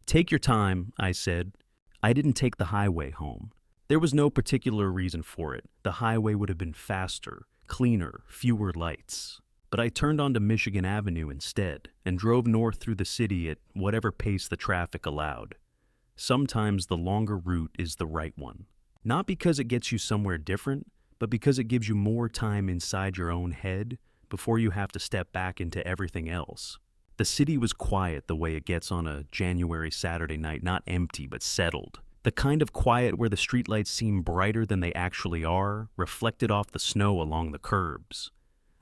"Take your time," I said. I didn't take the highway home. There was no particular reason for it. The highway would have been faster, cleaner, fewer lights. But I turned onto Michigan Avenue instead and drove north through the city at whatever pace the traffic allowed. Sometimes the longer route is the right one. Not because it gets you somewhere different, but because it gives you more time inside your own head before you have to step back into everything else. The city was quiet the way it gets on a January Saturday night, not empty but settled. The kind of quiet where the streetlights seem brighter than they actually are, reflected off the snow along the curbs.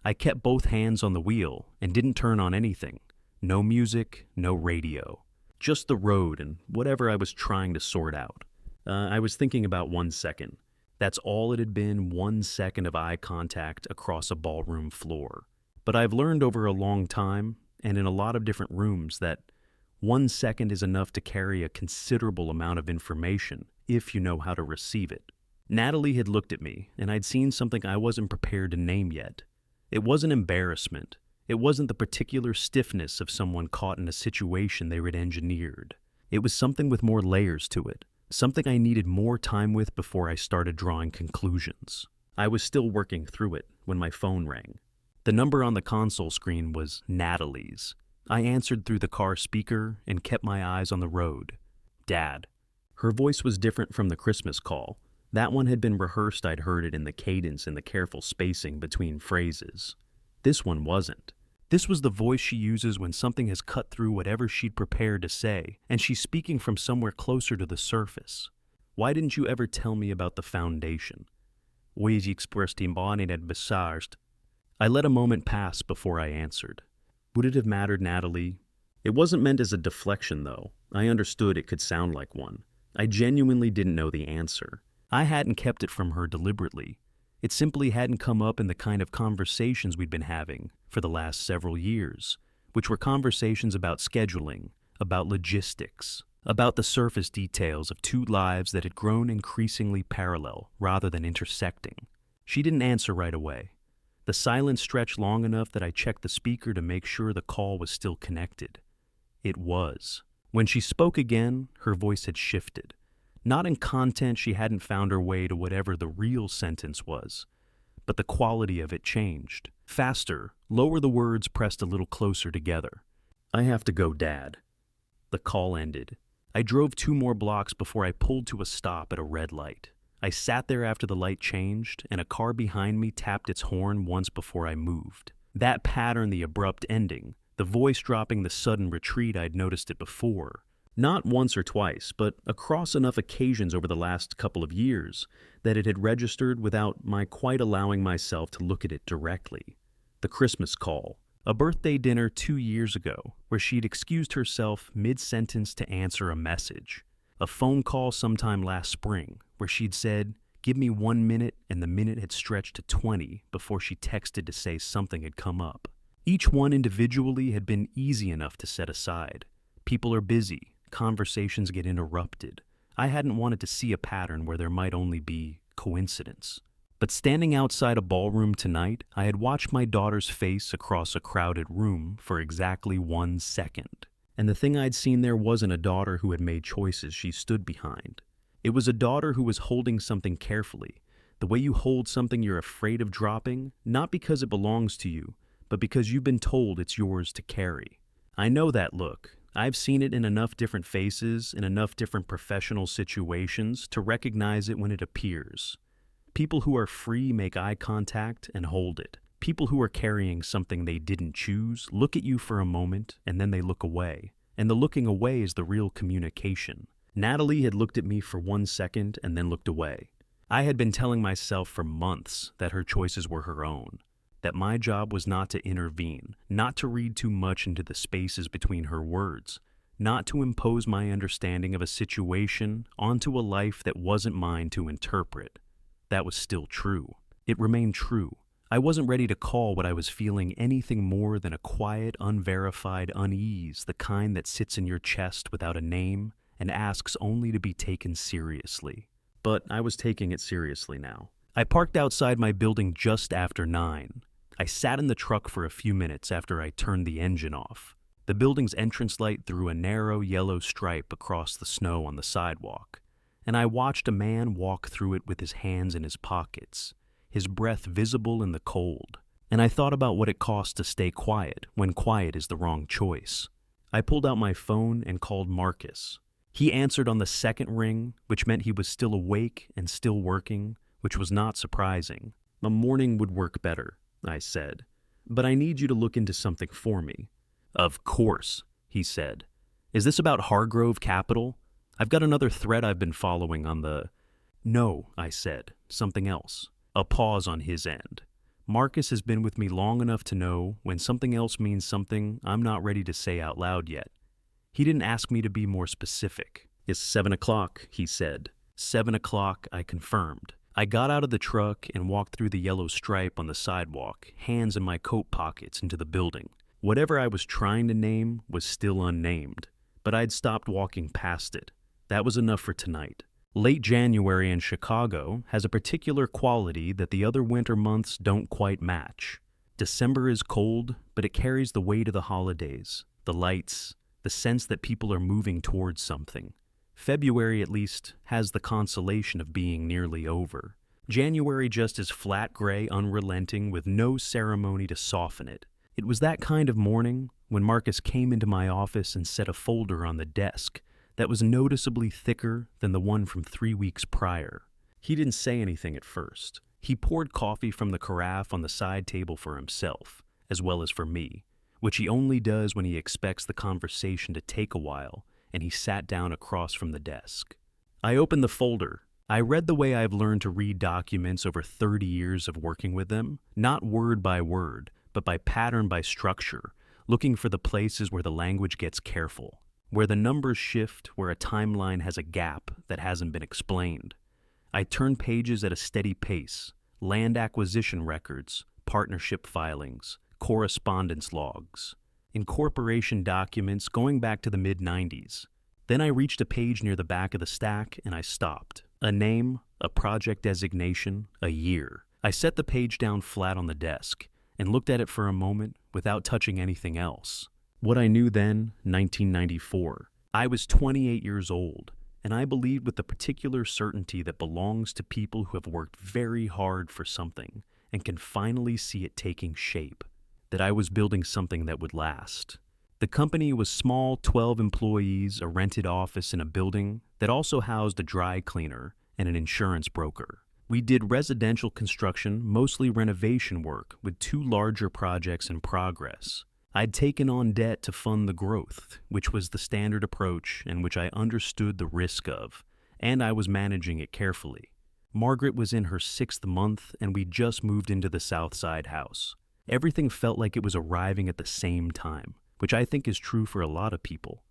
I kept both hands on the wheel and didn't turn on anything. No music, no radio. Just the road and whatever I was trying to sort out. I was thinking about 1 second. That's all it had been, 1 second of eye contact across a ballroom floor. But I've learned over a long time, and in a lot of different rooms, that 1 second is enough to carry a considerable amount of information if you know how to receive it. Natalie had looked at me, and I'd seen something I wasn't prepared to name yet. It wasn't embarrassment. It wasn't the particular stiffness of someone caught in a situation they had engineered. It was something with more layers to it, something I needed more time with before I started drawing conclusions. I was still working through it when my phone rang. The number on the console screen was Natalie's. I answered through the car speaker and kept my eyes on the road. "Dad." Her voice was different from the Christmas call. That one had been rehearsed. I'd heard it in the cadence and the careful spacing between phrases. This one wasn't. This was the voice she uses when something has cut through whatever she'd prepared to say, and she's speaking from somewhere closer to the surface. "Why didn't you ever tell me about the foundation?" "We expressed in besarst." I let a moment pass before I answered. Would it have mattered, Natalie? It wasn't meant as a deflection, though. I understood it could sound like one. I genuinely didn't know the answer. I hadn't kept it from her deliberately. It simply hadn't come up in the kind of conversations we'd been having for the last several years, which were conversations about scheduling, about logistics, about the surface details of two lives that had grown increasingly parallel rather than intersecting. She didn't answer right away. The silence stretched long enough that I checked the speaker to make sure the call was still connected. It was. When she spoke again, her voice had shifted. Not in content, she hadn't found her way to whatever the real sentence was, but the quality of it changed. Faster, lower the words pressed a little closer together. "I have to go, Dad." The call ended. I drove 2 more blocks before I pulled to a stop at a red light. I sat there after the light changed, and a car behind me tapped its horn once before I moved. That pattern, the abrupt ending, the voice dropping the sudden retreat, I'd noticed it before. Not once or twice, but across enough occasions over the last couple of years that it had registered without my quite allowing myself to look at it directly. The Christmas call. A birthday dinner 2 years ago where she'd excused herself mid-sentence to answer a message. A phone call sometime last spring where she'd said, "Give me 1 minute," and the minute had stretched to 20 before she texted to say something had come up. Each one individually had been easy enough to set aside. People are busy. Conversations get interrupted. I hadn't wanted to see a pattern where there might only be coincidence. But standing outside a ballroom tonight, I had watched my daughter's face across a crowded room for exactly 1 second. And the thing I'd seen there wasn't a daughter who had made choices she stood behind. It was a daughter who was holding something carefully, the way you hold something you're afraid of dropping, not because it belongs to you, but because you've been told it's yours to carry. I know that look, I've seen it in enough different faces, in enough different professional situations to recognize it when it appears. People who are free make eye contact and hold it. People who are carrying something they didn't choose look at you for a moment and then they look away. And the looking away is the real communication. Natalie had looked at me for 1 second and then looked away. I had been telling myself for months that her choices were her own, that my job was not to intervene, not to read too much into the spaces between her words, not to impose my understanding of a situation onto a life that wasn't mine to interpret. That was still true. It remained true. I wasn't ready to call what I was feeling anything more than a quiet, unverified unease, the kind that sits in your chest without a name and asks only to be taken seriously. But I was taking it seriously now. I parked outside my building just after 9. I sat in the truck for a few minutes after I turned the engine off. The building's entrance light threw a narrow yellow stripe across the snow on the sidewalk, and I watched a man walk through it with his hands in his pockets, his breath visible in the cold, and I thought about what it costs to stay quiet when quiet is the wrong choice. I pulled out my phone and called Marcus. He answered on the second ring, which meant he was still awake and still working, which was not surprising. A morning would work better, I said, but I need you to look into something for me. Of course, he said. Is this about Hargrove Capital? I've got another thread I've been following on the... No, I said, something else. A pause on his end. Marcus has been with me long enough to know when something else means something I'm not ready to say out loud yet. He didn't ask me to be more specific. It's 7 o'clock, he said. 7 o'clock, I confirmed. I got out of the truck and walked through the yellow stripe on the sidewalk, hands in my coat pockets, into the building. Whatever I was trying to name was still unnamed, but I'd stopped walking past it. That was enough for tonight. Late January in Chicago has a particular quality that the other winter months don't quite match. December is cold, but it carries the weight of the holidays, the lights, the sense that people are moving towards something. February, at least, has the consolation of being nearly over. January just is flat gray, unrelenting, with no ceremony to soften it. It was that kind of morning when Marcus came into my office and set a folder on the desk that was noticeably thicker than the one from 3 weeks prior. He didn't say anything at first. He poured coffee from the carafe on the side table for himself, as well as for me, which he only does when he expects the conversation to take a while, and he sat down across from the desk. I opened the folder. I read the way I've learned to read documents over 30 years of working with them, not word by word, but by pattern by structure, looking for the places where the language gets careful, where the numbers shift, where a timeline has a gap that hasn't been explained. I turn pages at a steady pace: land acquisition records, partnership filings, correspondence logs, incorporation documents going back to the mid-90s. Then I reached a page near the back of the stack and I stopped. A name, a project designation, a year. I set the page down flat on the desk and looked at it for a moment without touching anything else. What I knew then, 1994. I was 28 years old, and I believed with the particular certainty that belongs to people who have worked very hard for something and can finally see it taking shape, that I was building something that would last. The company was small, 12 employees, a rented office in a building that also housed a dry cleaner and an insurance broker. We did residential construction, mostly renovation work, with 2 larger projects in progress. I'd taken on debt to fund the growth, which was the standard approach and which I understood the risk of, and I was managing it carefully. Margaret was in her 6th month, and we just moved into the South Side house. Everything felt like it was arriving at the same time, which I think is true for a lot of people.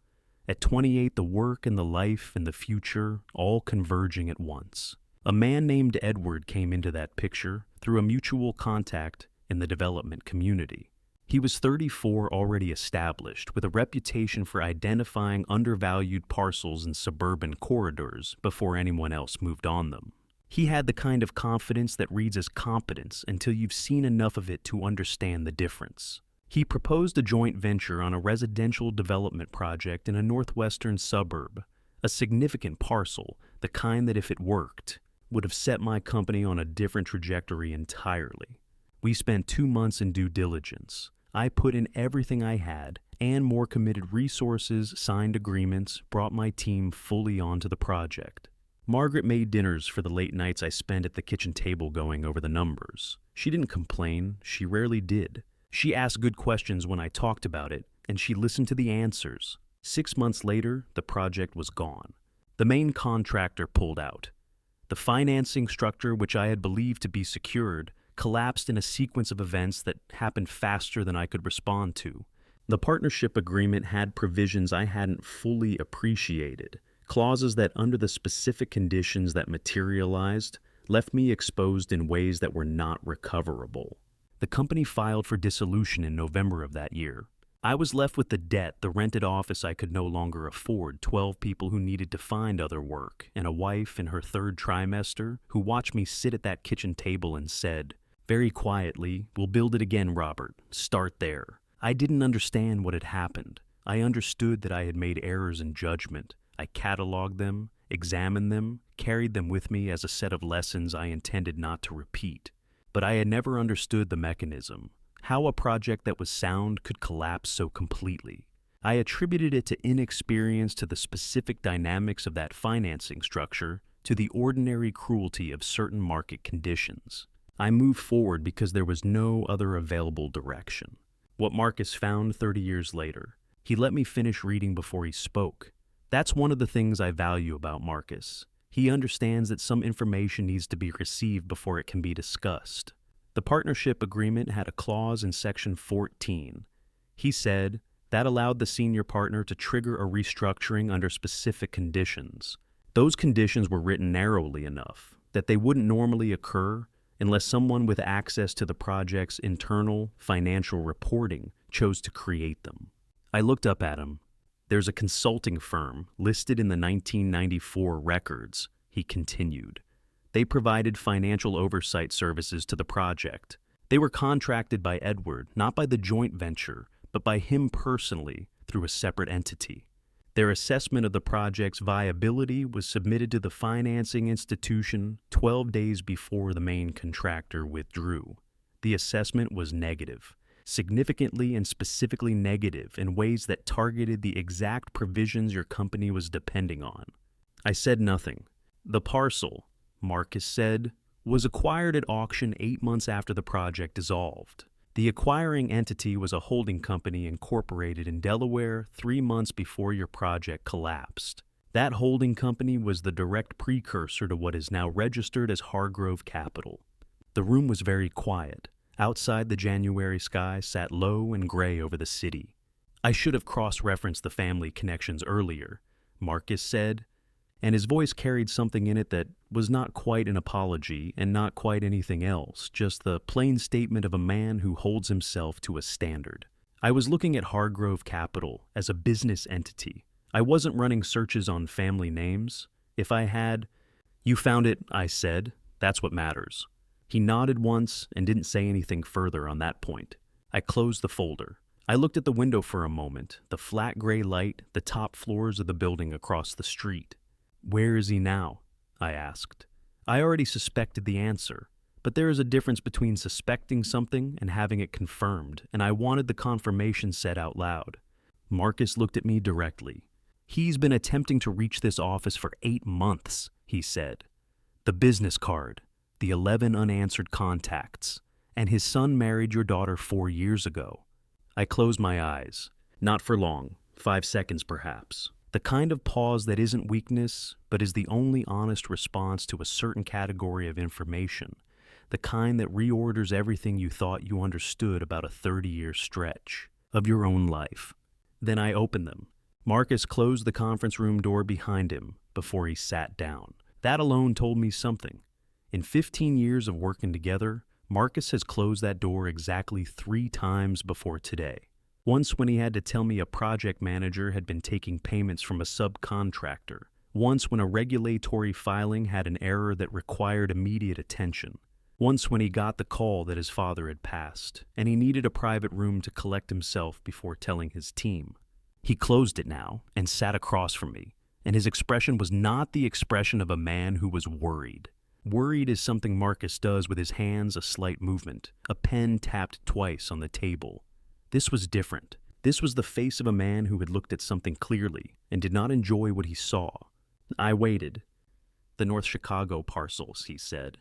At 28, the work and the life and the future all converging at once. A man named Edward came into that picture through a mutual contact in the development community. He was 34, already established, with a reputation for identifying undervalued parcels in suburban corridors before anyone else moved on them. He had the kind of confidence that reads as competence until you've seen enough of it to understand the difference. He proposed a joint venture on a residential development project in a northwestern suburb, a significant parcel, the kind that if it worked, would have set my company on a different trajectory entirely. We spent 2 months in due diligence. I put in everything I had, and more committed resources, signed agreements, brought my team fully onto the project. Margaret made dinners for the late nights I spent at the kitchen table going over the numbers. She didn't complain, she rarely did. She asked good questions when I talked about it, and she listened to the answers. 6 months later, the project was gone. The main contractor pulled out. The financing structure, which I had believed to be secured, collapsed in a sequence of events that happened faster than I could respond to. The partnership agreement had provisions I hadn't fully appreciated, clauses that, under the specific conditions that materialized, left me exposed in ways that were not recoverable. The company filed for dissolution in November of that year. I was left with the debt, the rented office I could no longer afford, 12 people who needed to find other work, and a wife in her 3rd trimester who watched me sit at that kitchen table and said, very quietly, "We'll build it again, Robert. Start there." I didn't understand what had happened. I understood that I had made errors in judgment. I cataloged them, examined them, carried them with me as a set of lessons I intended not to repeat. But I had never understood the mechanism. How a project that was sound could collapse so completely. I attributed it to inexperience, to the specific dynamics of that financing structure, to the ordinary cruelty of certain market conditions. I moved forward because there was no other available direction. What Marcus found 30 years later. He let me finish reading before he spoke. That's one of the things I value about Marcus. He understands that some information needs to be received before it can be discussed. The partnership agreement had a clause in Section 14. He said that allowed the senior partner to trigger a restructuring under specific conditions. Those conditions were written narrowly enough that they wouldn't normally occur unless someone with access to the project's internal financial reporting chose to create them. I looked up at him. There's a consulting firm listed in the 1994 records, he continued. They provided financial oversight services to the project. They were contracted by Edward, not by the joint venture, but by him personally through a separate entity. Their assessment of the project's viability was submitted to the financing institution 12 days before the main contractor withdrew. The assessment was negative, significantly and specifically negative in ways that targeted the exact provisions your company was depending on. I said nothing. The parcel, Marcus said, was acquired at auction 8 months after the project dissolved. The acquiring entity was a holding company incorporated in Delaware 3 months before your project collapsed. That holding company was the direct precursor to what is now registered as Hargrove Capital. The room was very quiet. Outside, the January sky sat low and gray over the city. I should have cross-referenced the family connections earlier, Marcus said, and his voice carried something in it that was not quite an apology and not quite anything else, just the plain statement of a man who holds himself to a standard. I was looking at Hargrove Capital as a business entity. I wasn't running searches on family names. If I had, "You found it," I said. "That's what matters." He nodded once and didn't say anything further on that point. I closed the folder. I looked at the window for a moment, the flat gray light, the top floors of the building across the street. "Where is he now?" I asked. I already suspected the answer, but there is a difference between suspecting something and having it confirmed, and I wanted the confirmation said out loud. Marcus looked at me directly. "He's been attempting to reach this office for 8 months, he said. "The business card, the 11 unanswered contacts, and his son married your daughter 4 years ago." I closed my eyes. Not for long, 5 seconds perhaps. The kind of pause that isn't weakness, but is the only honest response to a certain category of information, the kind that reorders everything you thought you understood about a 30-year stretch of your own life. Then I opened them. Marcus closed the conference room door behind him before he sat down. That alone told me something. In 15 years of working together, Marcus has closed that door exactly 3 times before today. Once when he had to tell me a project manager had been taking payments from a subcontractor. Once when a regulatory filing had an error that required immediate attention. Once when he got the call that his father had passed, and he needed a private room to collect himself before telling his team. He closed it now and sat across from me, and his expression was not the expression of a man who was worried. Worried is something Marcus does with his hands, a slight movement, a pen tapped twice on the table. This was different. This was the face of a man who had looked at something clearly and did not enjoy what he saw. I waited. "The North Chicago parcels," he said.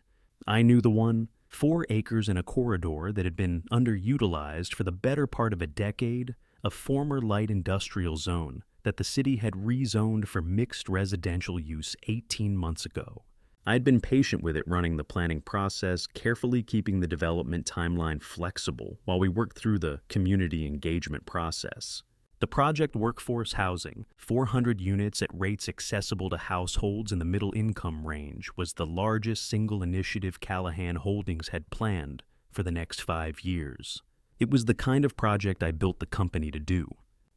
I knew the one, 4 acres in a corridor that had been underutilized for the better part of a decade, a former light industrial zone that the city had rezoned for mixed residential use 18 months ago. I'd been patient with it running the planning process, carefully keeping the development timeline flexible while we worked through the community engagement process. The project workforce housing, 400 units at rates accessible to households in the middle income range, was the largest single initiative Callahan Holdings had planned for the next 5 years. It was the kind of project I built the company to do.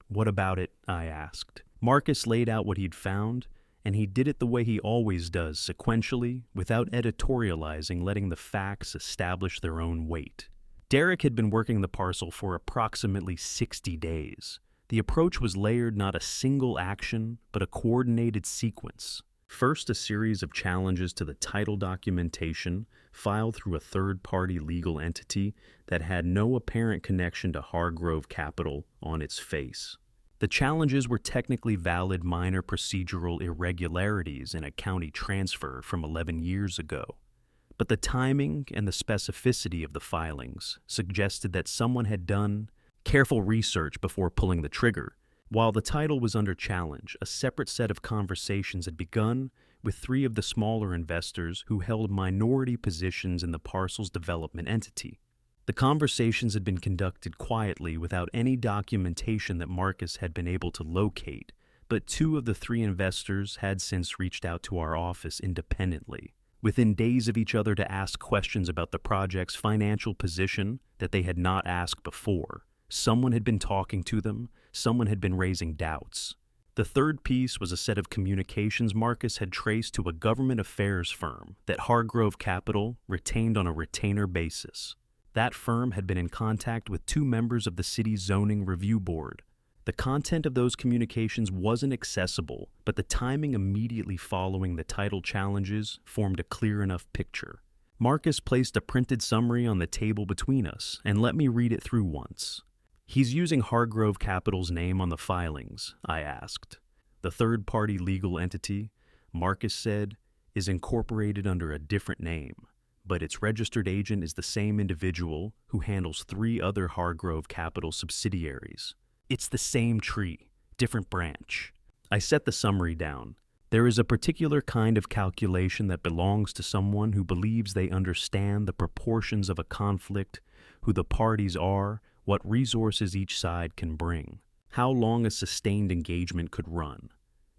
"What about it?" I asked. Marcus laid out what he'd found, and he did it the way he always does, sequentially, without editorializing, letting the facts establish their own weight. Derek had been working the parcel for approximately 60 days. The approach was layered, not a single action, but a coordinated sequence. First, a series of challenges to the title documentation filed through a third-party legal entity that had no apparent connection to Hargrove Capital on its face. The challenges were technically valid minor procedural irregularities in a county transfer from 11 years ago. But the timing and the specificity of the filings suggested that someone had done careful research before pulling the trigger. While the title was under challenge, a separate set of conversations had begun with 3 of the smaller investors who held minority positions in the parcel's development entity. The conversations had been conducted quietly without any documentation that Marcus had been able to locate, but 2 of the 3 investors had since reached out to our office independently, within days of each other, to ask questions about the project's financial position that they had not asked before. Someone had been talking to them, someone had been raising doubts. The third piece was a set of communications Marcus had traced to a government affairs firm that Hargrove Capital retained on a retainer basis. That firm had been in contact with 2 members of the city's zoning review board. The content of those communications wasn't accessible, but the timing immediately following the title challenges formed a clear enough picture. Marcus placed a printed summary on the table between us and let me read it through once. "He's using Hargrove Capital's name on the filings," I asked. "The third-party legal entity," Marcus said, "is incorporated under a different name, but its registered agent is the same individual who handles 3 other Hargrove Capital subsidiaries. It's the same tree, different branch." I set the summary down. "There is a particular kind of calculation that belongs to someone who believes they understand the proportions of a conflict, who the parties are, what resources each side can bring, how long a sustained engagement could run."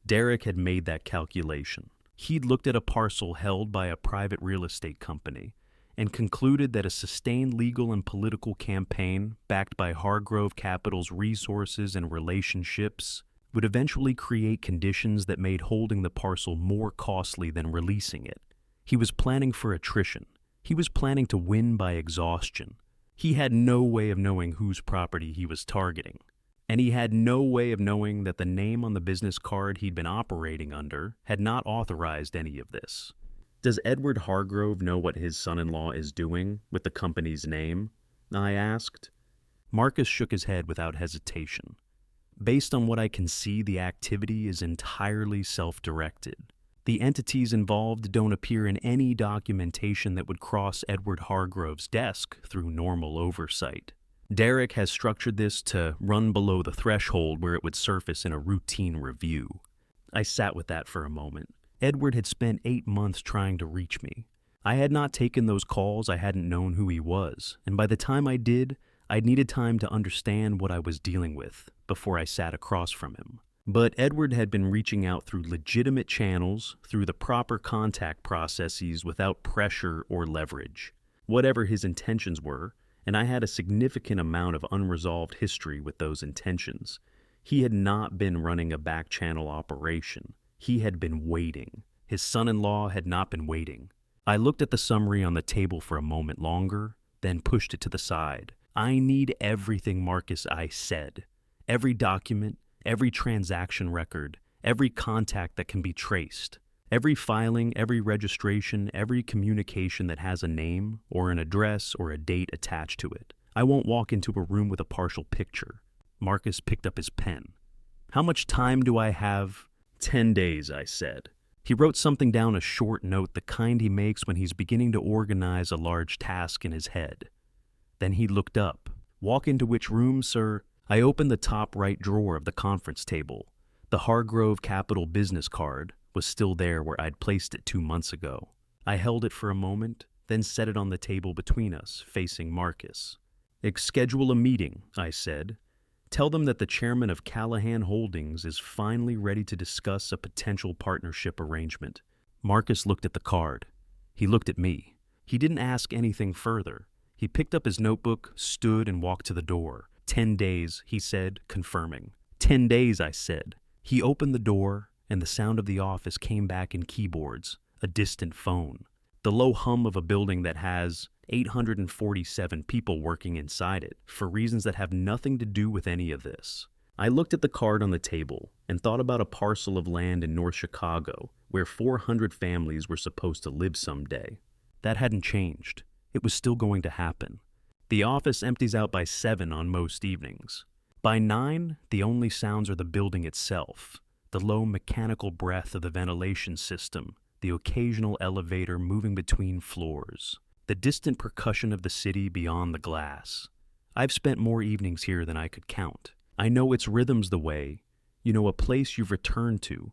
Derek had made that calculation. He'd looked at a parcel held by a private real estate company and concluded that a sustained legal and political campaign backed by Hargrove Capital's resources and relationships would eventually create conditions that made holding the parcel more costly than releasing it. He was planning for attrition. He was planning to win by exhaustion. He had no way of knowing whose property he was targeting. And he had no way of knowing that the name on the business card he'd been operating under had not authorized any of this. "Does Edward Hargrove know what his son-in-law is doing with the company's name?" I asked. Marcus shook his head without hesitation. "Based on what I can see, the activity is entirely self-directed. The entities involved don't appear in any documentation that would cross Edward Hargrove's desk through normal oversight. Derek has structured this to run below the threshold where it would surface in a routine review." I sat with that for a moment. Edward had spent 8 months trying to reach me. I had not taken those calls, I hadn't known who he was, and by the time I did, I'd needed time to understand what I was dealing with before I sat across from him. But Edward had been reaching out through legitimate channels, through the proper contact processes without pressure or leverage. Whatever his intentions were, and I had a significant amount of unresolved history with those intentions, he had not been running a back-channel operation. He had been waiting. His son-in-law had not been waiting. I looked at the summary on the table for a moment longer, then pushed it to the side. "I need everything, Marcus," I said. "Every document, every transaction record, every contact that can be traced, every filing, every registration, every communication that has a name or an address or a date attached to it. I won't walk into a room with a partial picture." Marcus picked up his pen. "How much time do I have?" 10 days, I said. He wrote something down, a short note, the kind he makes when he's beginning to organize a large task in his head. Then he looked up. "Walk into which room, sir?" I opened the top right drawer of the conference table. The Hargrove Capital business card was still there where I'd placed it 2 months ago. I held it for a moment, then set it on the table between us, facing Marcus. "Schedule a meeting," I said. "Tell them that the chairman of Callahan Holdings is finally ready to discuss a potential partnership arrangement." Marcus looked at the card. He looked at me. He didn't ask anything further. He picked up his notebook, stood, and walked to the door. 10 days, he said, confirming. 10 days, I said. He opened the door, and the sound of the office came back in keyboards, a distant phone. The low hum of a building that has 847 people working inside it, for reasons that have nothing to do with any of this. I looked at the card on the table and thought about a parcel of land in North Chicago where 400 families were supposed to live someday. That hadn't changed. It was still going to happen. The office empties out by 7 on most evenings. By 9, the only sounds are the building itself, the low mechanical breath of the ventilation system, the occasional elevator moving between floors, the distant percussion of the city beyond the glass. I've spent more evenings here than I could count. I know its rhythms the way, a place you've returned to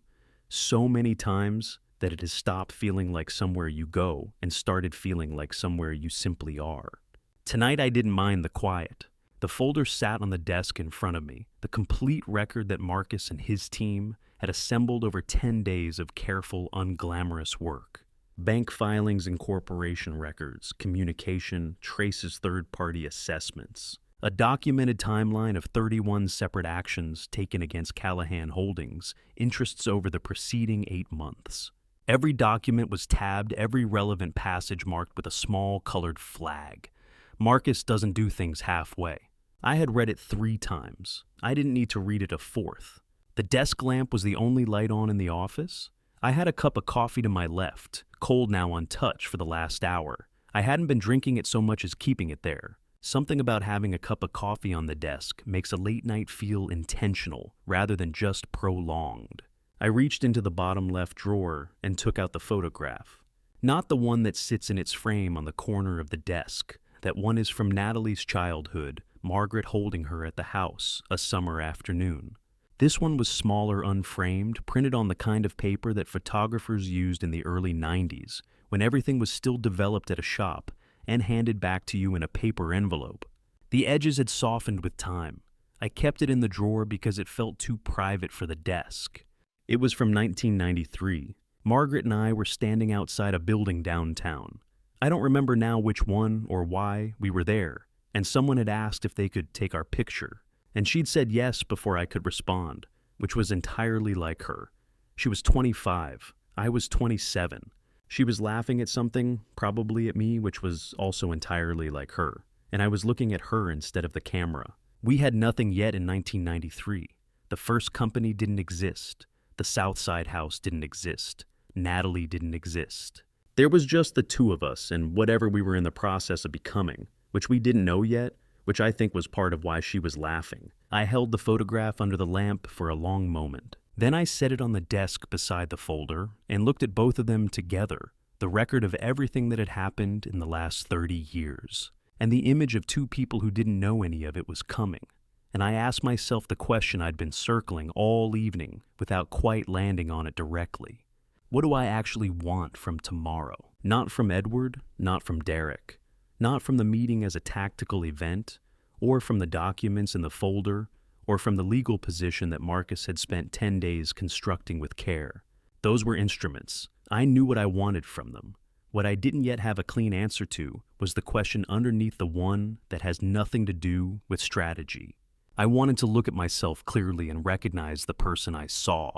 so many times that it has stopped feeling like somewhere you go and started feeling like somewhere you simply are. Tonight I didn't mind the quiet. The folder sat on the desk in front of me, the complete record that Marcus and his team had assembled over 10 days of careful, unglamorous work. Bank filings and corporation records, communication, traces third-party assessments. A documented timeline of 31 separate actions taken against Callahan Holdings, interests over the preceding 8 months. Every document was tabbed, every relevant passage marked with a small colored flag. Marcus doesn't do things halfway. I had read it 3 times. I didn't need to read it a 4th. The desk lamp was the only light on in the office. I had a cup of coffee to my left, cold now untouched for the last hour. I hadn't been drinking it so much as keeping it there. Something about having a cup of coffee on the desk makes a late night feel intentional rather than just prolonged. I reached into the bottom left drawer and took out the photograph. Not the one that sits in its frame on the corner of the desk. That one is from Natalie's childhood, Margaret holding her at the house, a summer afternoon. This one was smaller, unframed, printed on the kind of paper that photographers used in the early 90s, when everything was still developed at a shop and handed back to you in a paper envelope. The edges had softened with time. I kept it in the drawer because it felt too private for the desk. It was from 1993. Margaret and I were standing outside a building downtown. I don't remember now which one or why we were there, and someone had asked if they could take our picture, and she'd said yes before I could respond, which was entirely like her. She was 25. I was 27. She was laughing at something, probably at me, which was also entirely like her, and I was looking at her instead of the camera. We had nothing yet in 1993. The first company didn't exist. The Southside house didn't exist. Natalie didn't exist. There was just the 2 of us and whatever we were in the process of becoming, which we didn't know yet, which I think was part of why she was laughing. I held the photograph under the lamp for a long moment. Then I set it on the desk beside the folder and looked at both of them together, the record of everything that had happened in the last 30 years. And the image of 2 people who didn't know any of it was coming. And I asked myself the question I'd been circling all evening without quite landing on it directly. What do I actually want from tomorrow? Not from Edward, not from Derek, not from the meeting as a tactical event, or from the documents in the folder, or from the legal position that Marcus had spent 10 days constructing with care. Those were instruments. I knew what I wanted from them. What I didn't yet have a clean answer to was the question underneath the one that has nothing to do with strategy. I wanted to look at myself clearly and recognize the person I saw.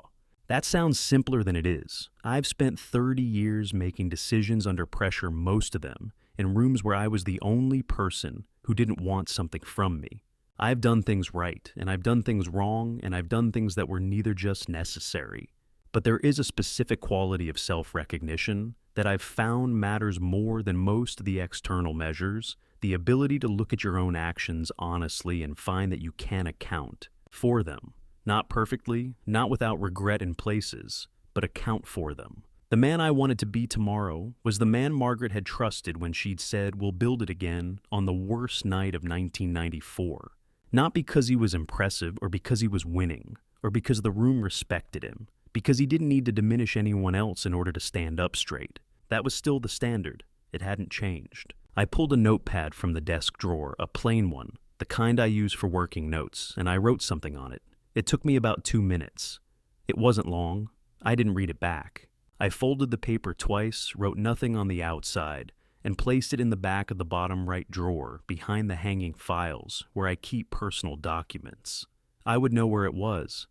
That sounds simpler than it is. I've spent 30 years making decisions under pressure, most of them, in rooms where I was the only person who didn't want something from me. I've done things right, and I've done things wrong, and I've done things that were neither just necessary. But there is a specific quality of self-recognition that I've found matters more than most of the external measures the ability to look at your own actions honestly and find that you can account for them. Not perfectly, not without regret in places, but account for them. The man I wanted to be tomorrow was the man Margaret had trusted when she'd said, "We'll build it again," on the worst night of 1994. Not because he was impressive or because he was winning, or because the room respected him, because he didn't need to diminish anyone else in order to stand up straight. That was still the standard. It hadn't changed. I pulled a notepad from the desk drawer, a plain one, the kind I use for working notes, and I wrote something on it. It took me about 2 minutes. It wasn't long. I didn't read it back. I folded the paper twice, wrote nothing on the outside, and placed it in the back of the bottom right drawer behind the hanging files where I keep personal documents. I would know where it was.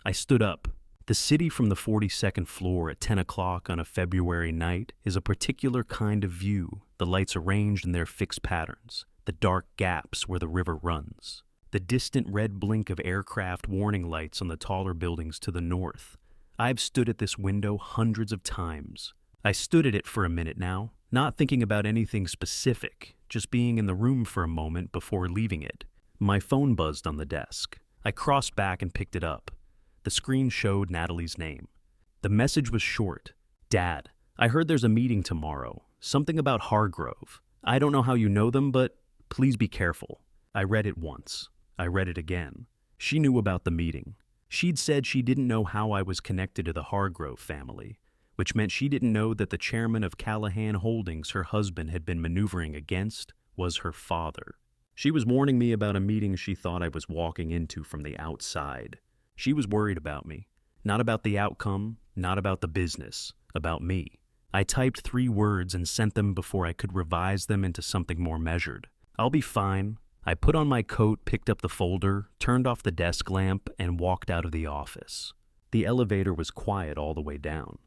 I stood up. The city from the 42nd floor at 10 o'clock on a February night is a particular kind of view, the lights arranged in their fixed patterns, the dark gaps where the river runs, the distant red blink of aircraft warning lights on the taller buildings to the north. I've stood at this window hundreds of times. I stood at it for a minute now, not thinking about anything specific, just being in the room for a moment before leaving it. My phone buzzed on the desk. I crossed back and picked it up. The screen showed Natalie's name. The message was short. "Dad, I heard there's a meeting tomorrow. Something about Hargrove. I don't know how you know them, but please be careful." I read it once. I read it again. She knew about the meeting. She'd said she didn't know how I was connected to the Hargrove family, which meant she didn't know that the chairman of Callahan Holdings her husband had been maneuvering against was her father. She was warning me about a meeting she thought I was walking into from the outside. She was worried about me. Not about the outcome, not about the business, about me. I typed 3 words and sent them before I could revise them into something more measured. "I'll be fine." I put on my coat, picked up the folder, turned off the desk lamp, and walked out of the office. The elevator was quiet all the way down.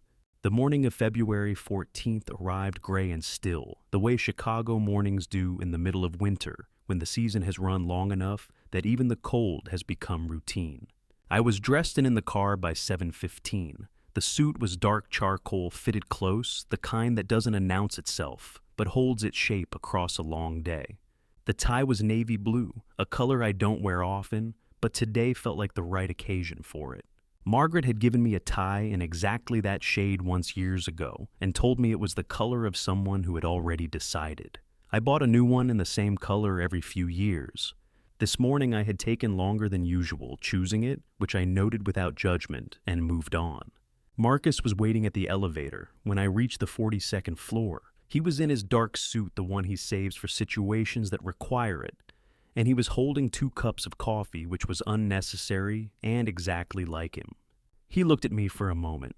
The morning of February 14th arrived gray and still, the way Chicago mornings do in the middle of winter, when the season has run long enough that even the cold has become routine. I was dressed and in the car by 7:15. The suit was dark charcoal, fitted close, the kind that doesn't announce itself, but holds its shape across a long day. The tie was navy blue, a color I don't wear often, but today felt like the right occasion for it. Margaret had given me a tie in exactly that shade once years ago, and told me it was the color of someone who had already decided. I bought a new one in the same color every few years. This morning I had taken longer than usual choosing it, which I noted without judgment, and moved on. Marcus was waiting at the elevator when I reached the 42nd floor. He was in his dark suit, the one he saves for situations that require it, and he was holding 2 cups of coffee, which was unnecessary and exactly like him. He looked at me for a moment.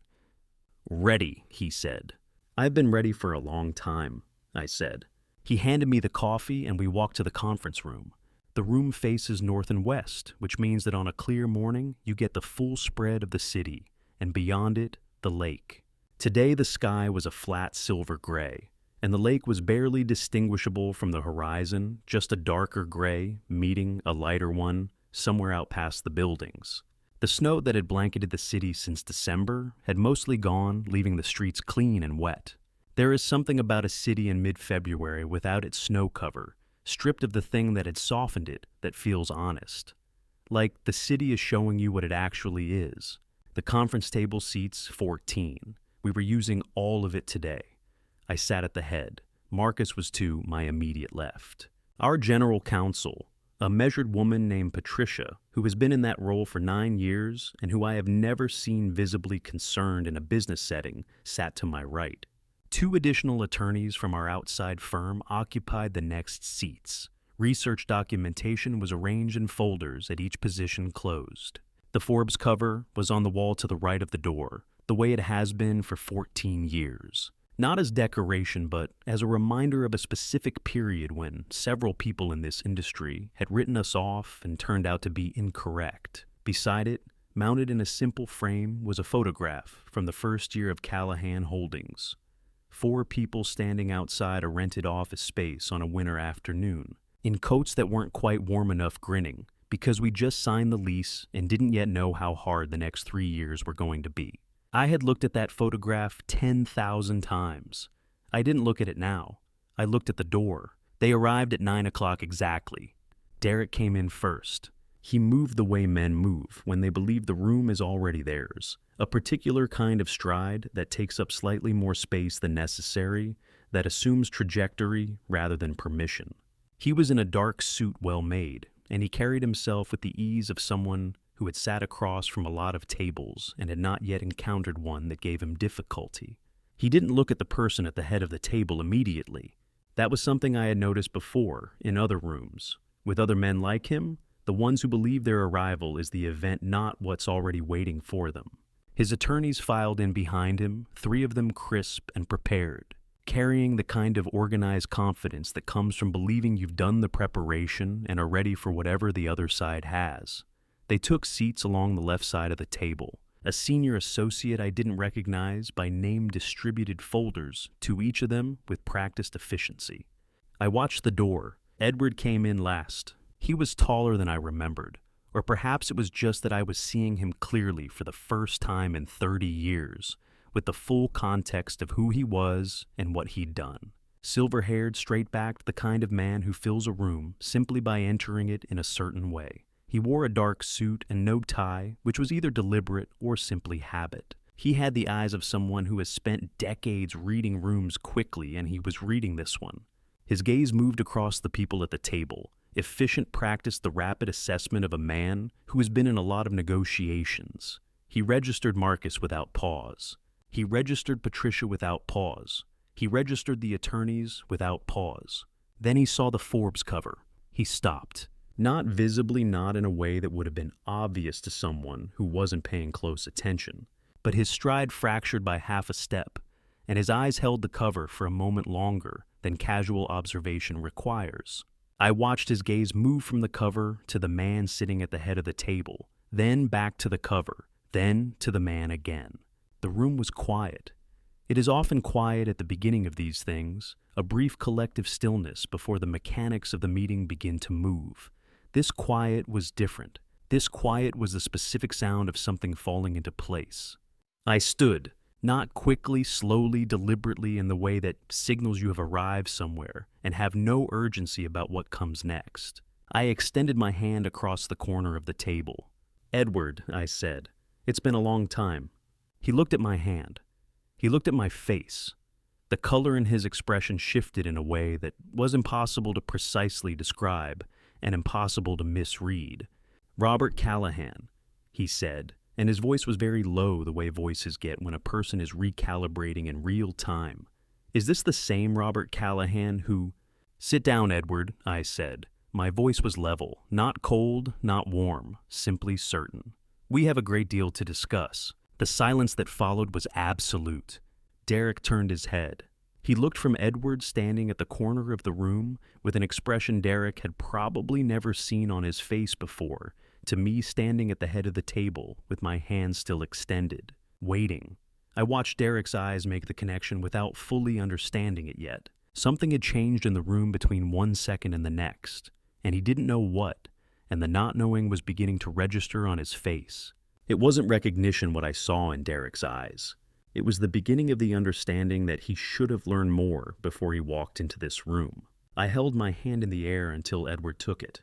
"Ready," he said. "I've been ready for a long time," I said. He handed me the coffee and we walked to the conference room. The room faces north and west, which means that on a clear morning, you get the full spread of the city, and beyond it, the lake. Today, the sky was a flat silver gray, and the lake was barely distinguishable from the horizon, just a darker gray meeting a lighter one somewhere out past the buildings. The snow that had blanketed the city since December had mostly gone, leaving the streets clean and wet. There is something about a city in mid-February without its snow cover, stripped of the thing that had softened it, that feels honest. Like the city is showing you what it actually is. The conference table seats 14. We were using all of it today. I sat at the head. Marcus was to my immediate left. Our general counsel, a measured woman named Patricia, who has been in that role for 9 years and who I have never seen visibly concerned in a business setting, sat to my right. 2 additional attorneys from our outside firm occupied the next seats. Research documentation was arranged in folders at each position closed. The Forbes cover was on the wall to the right of the door, the way it has been for 14 years. Not as decoration, but as a reminder of a specific period when several people in this industry had written us off and turned out to be incorrect. Beside it, mounted in a simple frame, was a photograph from the first year of Callahan Holdings. 4 people standing outside a rented office space on a winter afternoon, in coats that weren't quite warm enough, grinning, because we just signed the lease and didn't yet know how hard the next 3 years were going to be. I had looked at that photograph 10,000 times. I didn't look at it now. I looked at the door. They arrived at 9 o'clock exactly. Derek came in first. He moved the way men move when they believe the room is already theirs, a particular kind of stride that takes up slightly more space than necessary, that assumes trajectory rather than permission. He was in a dark suit well made, and he carried himself with the ease of someone who had sat across from a lot of tables and had not yet encountered one that gave him difficulty. He didn't look at the person at the head of the table immediately. That was something I had noticed before in other rooms. With other men like him, the ones who believe their arrival is the event, not what's already waiting for them. His attorneys filed in behind him, 3 of them crisp and prepared, carrying the kind of organized confidence that comes from believing you've done the preparation and are ready for whatever the other side has. They took seats along the left side of the table. A senior associate I didn't recognize by name distributed folders to each of them with practiced efficiency. I watched the door. Edward came in last. He was taller than I remembered, or perhaps it was just that I was seeing him clearly for the first time in 30 years, with the full context of who he was and what he'd done. Silver-haired, straight-backed, the kind of man who fills a room simply by entering it in a certain way. He wore a dark suit and no tie, which was either deliberate or simply habit. He had the eyes of someone who has spent decades reading rooms quickly, and he was reading this one. His gaze moved across the people at the table. Efficient practice, the rapid assessment of a man who has been in a lot of negotiations. He registered Marcus without pause. He registered Patricia without pause. He registered the attorneys without pause. Then he saw the Forbes cover. He stopped. Not visibly, not in a way that would have been obvious to someone who wasn't paying close attention. But his stride fractured by half a step, and his eyes held the cover for a moment longer than casual observation requires. I watched his gaze move from the cover to the man sitting at the head of the table, then back to the cover, then to the man again. The room was quiet. It is often quiet at the beginning of these things, a brief collective stillness before the mechanics of the meeting begin to move. This quiet was different. This quiet was the specific sound of something falling into place. I stood, not quickly, slowly, deliberately in the way that signals you have arrived somewhere and have no urgency about what comes next. I extended my hand across the corner of the table. "Edward," I said, "it's been a long time." He looked at my hand. He looked at my face. The color in his expression shifted in a way that was impossible to precisely describe and impossible to misread. "Robert Callahan," he said, and his voice was very low, the way voices get when a person is recalibrating in real time. "Is this the same Robert Callahan who—" "Sit down, Edward," I said. My voice was level, not cold, not warm, simply certain. "We have a great deal to discuss." The silence that followed was absolute. Derek turned his head. He looked from Edward standing at the corner of the room with an expression Derek had probably never seen on his face before, to me standing at the head of the table with my hand still extended, waiting. I watched Derek's eyes make the connection without fully understanding it yet. Something had changed in the room between 1 second and the next, and he didn't know what, and the not knowing was beginning to register on his face. It wasn't recognition what I saw in Derek's eyes. It was the beginning of the understanding that he should have learned more before he walked into this room. I held my hand in the air until Edward took it.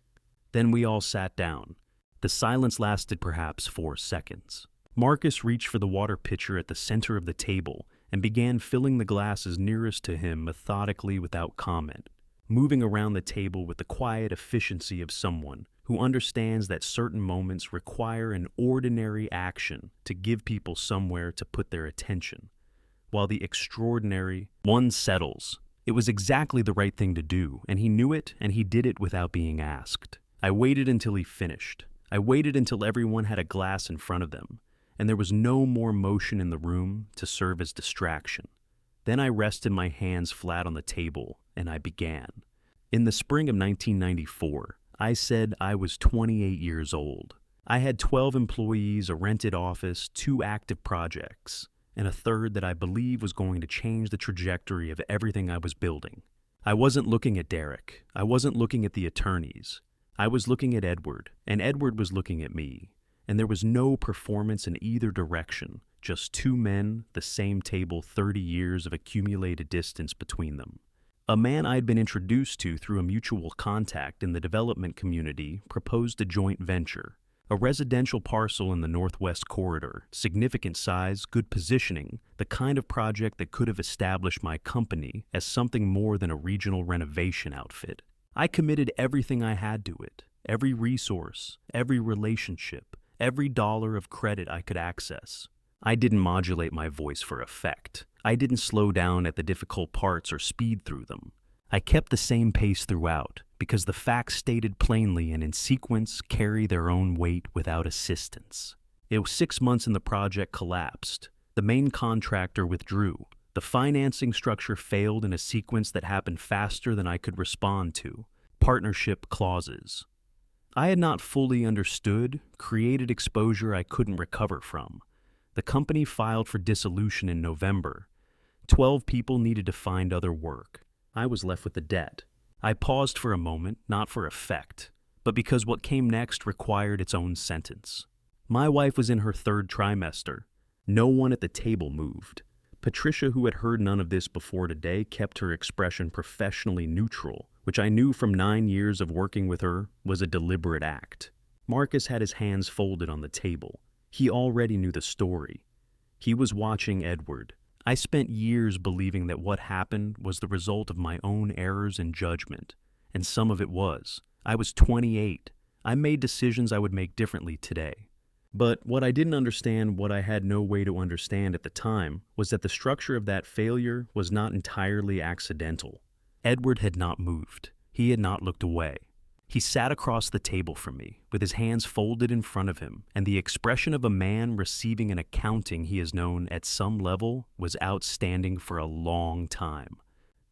Then we all sat down. The silence lasted perhaps 4 seconds. Marcus reached for the water pitcher at the center of the table and began filling the glasses nearest to him methodically without comment, moving around the table with the quiet efficiency of someone who understands that certain moments require an ordinary action to give people somewhere to put their attention, while the extraordinary one settles. It was exactly the right thing to do, and he knew it, and he did it without being asked. I waited until he finished. I waited until everyone had a glass in front of them, and there was no more motion in the room to serve as distraction. Then I rested my hands flat on the table, and I began. In the spring of 1994, I said I was 28 years old. I had 12 employees, a rented office, 2 active projects, and a third that I believe was going to change the trajectory of everything I was building. I wasn't looking at Derek. I wasn't looking at the attorneys. I was looking at Edward, and Edward was looking at me, and there was no performance in either direction, just 2 men, the same table, 30 years of accumulated distance between them. A man I'd been introduced to through a mutual contact in the development community proposed a joint venture. A residential parcel in the Northwest Corridor, significant size, good positioning, the kind of project that could have established my company as something more than a regional renovation outfit. I committed everything I had to it, every resource, every relationship, every dollar of credit I could access. I didn't modulate my voice for effect. I didn't slow down at the difficult parts or speed through them. I kept the same pace throughout, because the facts stated plainly and in sequence carry their own weight without assistance. It was 6 months and the project collapsed. The main contractor withdrew. The financing structure failed in a sequence that happened faster than I could respond to. Partnership clauses. I had not fully understood, created exposure I couldn't recover from. The company filed for dissolution in November. 12 people needed to find other work. I was left with the debt. I paused for a moment, not for effect, but because what came next required its own sentence. My wife was in her 3rd trimester. No one at the table moved. Patricia, who had heard none of this before today, kept her expression professionally neutral, which I knew from 9 years of working with her was a deliberate act. Marcus had his hands folded on the table. He already knew the story. He was watching Edward. I spent years believing that what happened was the result of my own errors in judgment, and some of it was. I was 28. I made decisions I would make differently today. But what I didn't understand, what I had no way to understand at the time, was that the structure of that failure was not entirely accidental. Edward had not moved. He had not looked away. He sat across the table from me, with his hands folded in front of him, and the expression of a man receiving an accounting he has known at some level was outstanding for a long time.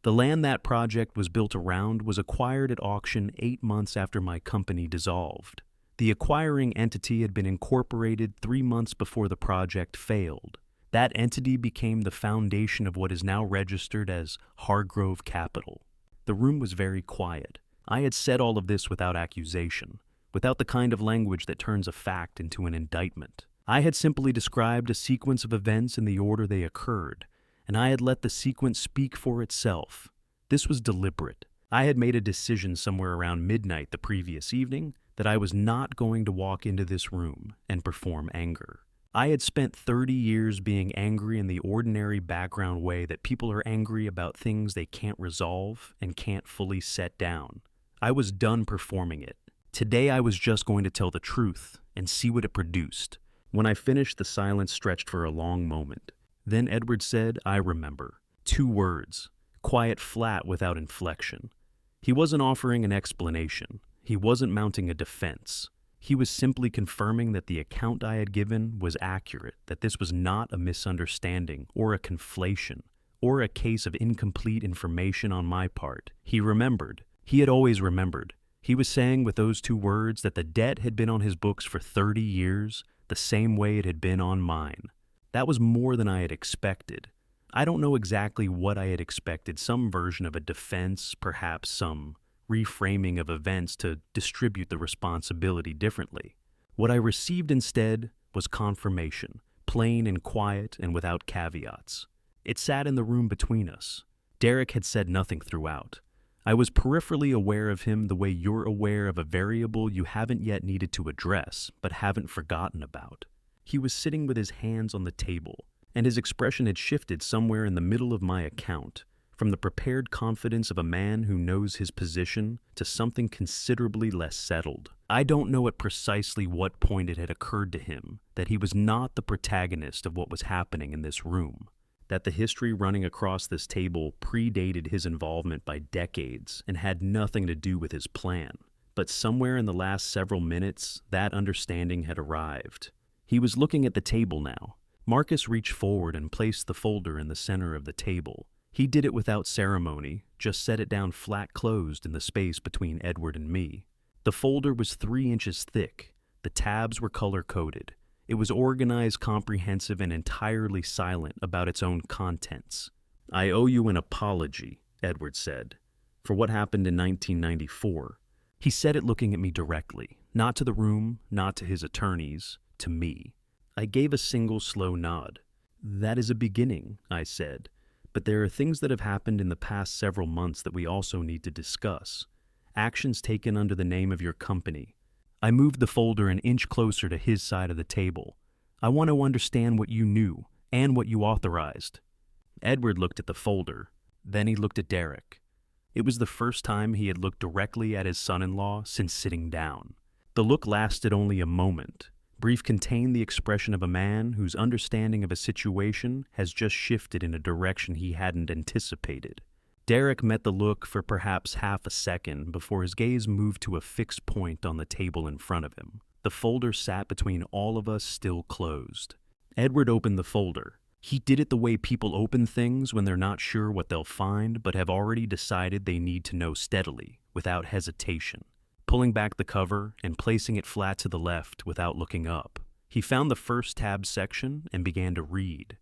The land that project was built around was acquired at auction 8 months after my company dissolved. The acquiring entity had been incorporated 3 months before the project failed. That entity became the foundation of what is now registered as Hargrove Capital. The room was very quiet. I had said all of this without accusation, without the kind of language that turns a fact into an indictment. I had simply described a sequence of events in the order they occurred, and I had let the sequence speak for itself. This was deliberate. I had made a decision somewhere around midnight the previous evening that I was not going to walk into this room and perform anger. I had spent 30 years being angry in the ordinary background way that people are angry about things they can't resolve and can't fully set down. I was done performing it. Today I was just going to tell the truth and see what it produced. When I finished, the silence stretched for a long moment. Then Edward said, "I remember." 2 words, quiet, flat, without inflection. He wasn't offering an explanation. He wasn't mounting a defense. He was simply confirming that the account I had given was accurate, that this was not a misunderstanding or a conflation or a case of incomplete information on my part. He remembered. He had always remembered. He was saying with those 2 words that the debt had been on his books for 30 years, the same way it had been on mine. That was more than I had expected. I don't know exactly what I had expected, some version of a defense, perhaps some reframing of events to distribute the responsibility differently. What I received instead was confirmation, plain and quiet and without caveats. It sat in the room between us. Derek had said nothing throughout. I was peripherally aware of him the way you're aware of a variable you haven't yet needed to address, but haven't forgotten about. He was sitting with his hands on the table, and his expression had shifted somewhere in the middle of my account, from the prepared confidence of a man who knows his position to something considerably less settled. I don't know at precisely what point it had occurred to him that he was not the protagonist of what was happening in this room, that the history running across this table predated his involvement by decades and had nothing to do with his plan. But somewhere in the last several minutes, that understanding had arrived. He was looking at the table now. Marcus reached forward and placed the folder in the center of the table. He did it without ceremony, just set it down flat closed in the space between Edward and me. The folder was 3 inches thick. The tabs were color-coded. It was organized, comprehensive, and entirely silent about its own contents. "I owe you an apology," Edward said, "for what happened in 1994. He said it looking at me directly, not to the room, not to his attorneys, to me. I gave a single slow nod. "That is a beginning," I said. But there are things that have happened in the past several months that we also need to discuss. Actions taken under the name of your company. I moved the folder an inch closer to his side of the table. I want to understand what you knew and what you authorized. Edward looked at the folder. Then he looked at Derek. It was the first time he had looked directly at his son-in-law since sitting down. The look lasted only a moment. Brief contained the expression of a man whose understanding of a situation has just shifted in a direction he hadn't anticipated. Derek met the look for perhaps half a second before his gaze moved to a fixed point on the table in front of him. The folder sat between all of us, still closed. Edward opened the folder. He did it the way people open things when they're not sure what they'll find but have already decided they need to know steadily, without hesitation. Pulling back the cover and placing it flat to the left without looking up. He found the first tab section and began to read.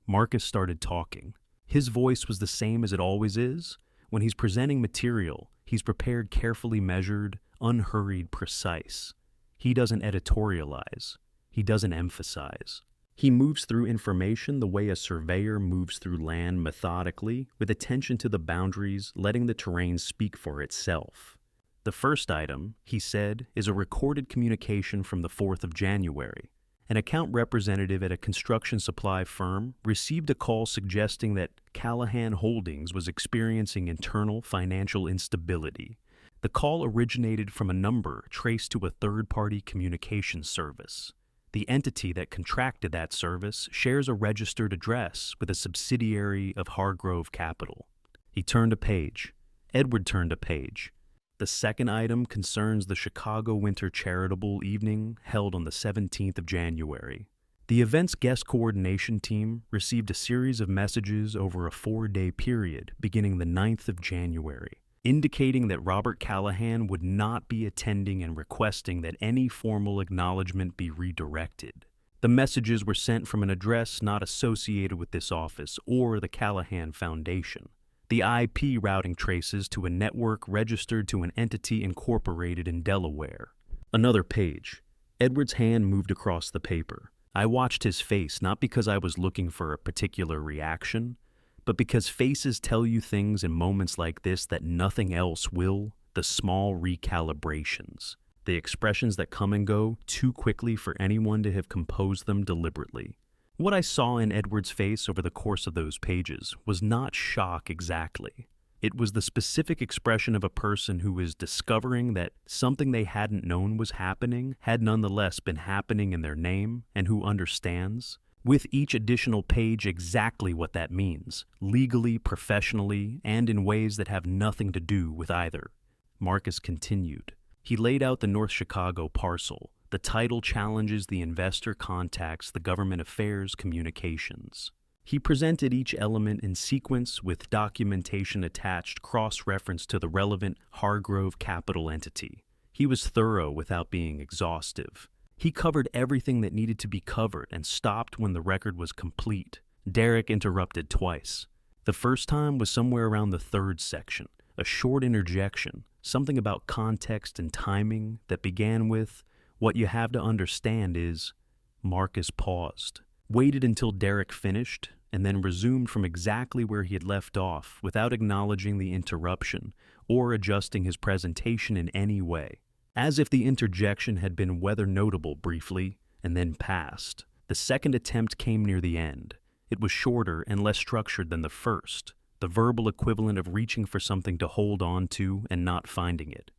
Marcus started talking. His voice was the same as it always is. When he's presenting material, he's prepared, carefully measured, unhurried, precise. He doesn't editorialize. He doesn't emphasize. He moves through information the way a surveyor moves through land methodically, with attention to the boundaries, letting the terrain speak for itself. The first item, he said, is a recorded communication from the 4th of January. An account representative at a construction supply firm received a call suggesting that Callahan Holdings was experiencing internal financial instability. The call originated from a number traced to a third-party communication service. The entity that contracted that service shares a registered address with a subsidiary of Hargrove Capital. He turned a page. Edward turned a page. The second item concerns the Chicago Winter Charitable Evening held on the 17th of January. The event's guest coordination team received a series of messages over a 4-day period beginning the 9th of January, indicating that Robert Callahan would not be attending and requesting that any formal acknowledgement be redirected. The messages were sent from an address not associated with this office or the Callahan Foundation. The IP routing traces to a network registered to an entity incorporated in Delaware. Another page. Edward's hand moved across the paper. I watched his face not because I was looking for a particular reaction, but because faces tell you things in moments like this that nothing else will, the small recalibrations, the expressions that come and go too quickly for anyone to have composed them deliberately. What I saw in Edward's face over the course of those pages was not shock exactly. It was the specific expression of a person who is discovering that something they hadn't known was happening had nonetheless been happening in their name, and who understands, with each additional page, exactly what that means, legally, professionally, and in ways that have nothing to do with either. Marcus continued. He laid out the North Chicago parcel. The title challenges the investor contacts the government affairs communications. He presented each element in sequence with documentation attached cross-reference to the relevant Hargrove Capital entity. He was thorough without being exhaustive. He covered everything that needed to be covered and stopped when the record was complete. Derek interrupted twice. The first time was somewhere around the third section, a short interjection, something about context and timing that began with, "What you have to understand is..." Marcus paused, waited until Derek finished, and then resumed from exactly where he had left off without acknowledging the interruption or adjusting his presentation in any way. As if the interjection had been weather notable briefly and then passed. The second attempt came near the end. It was shorter and less structured than the first, the verbal equivalent of reaching for something to hold on to and not finding it.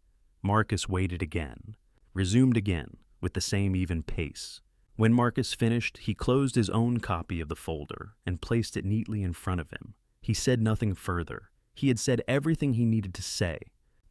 Marcus waited again, resumed again, with the same even pace. When Marcus finished, he closed his own copy of the folder and placed it neatly in front of him. He said nothing further. He had said everything he needed to say.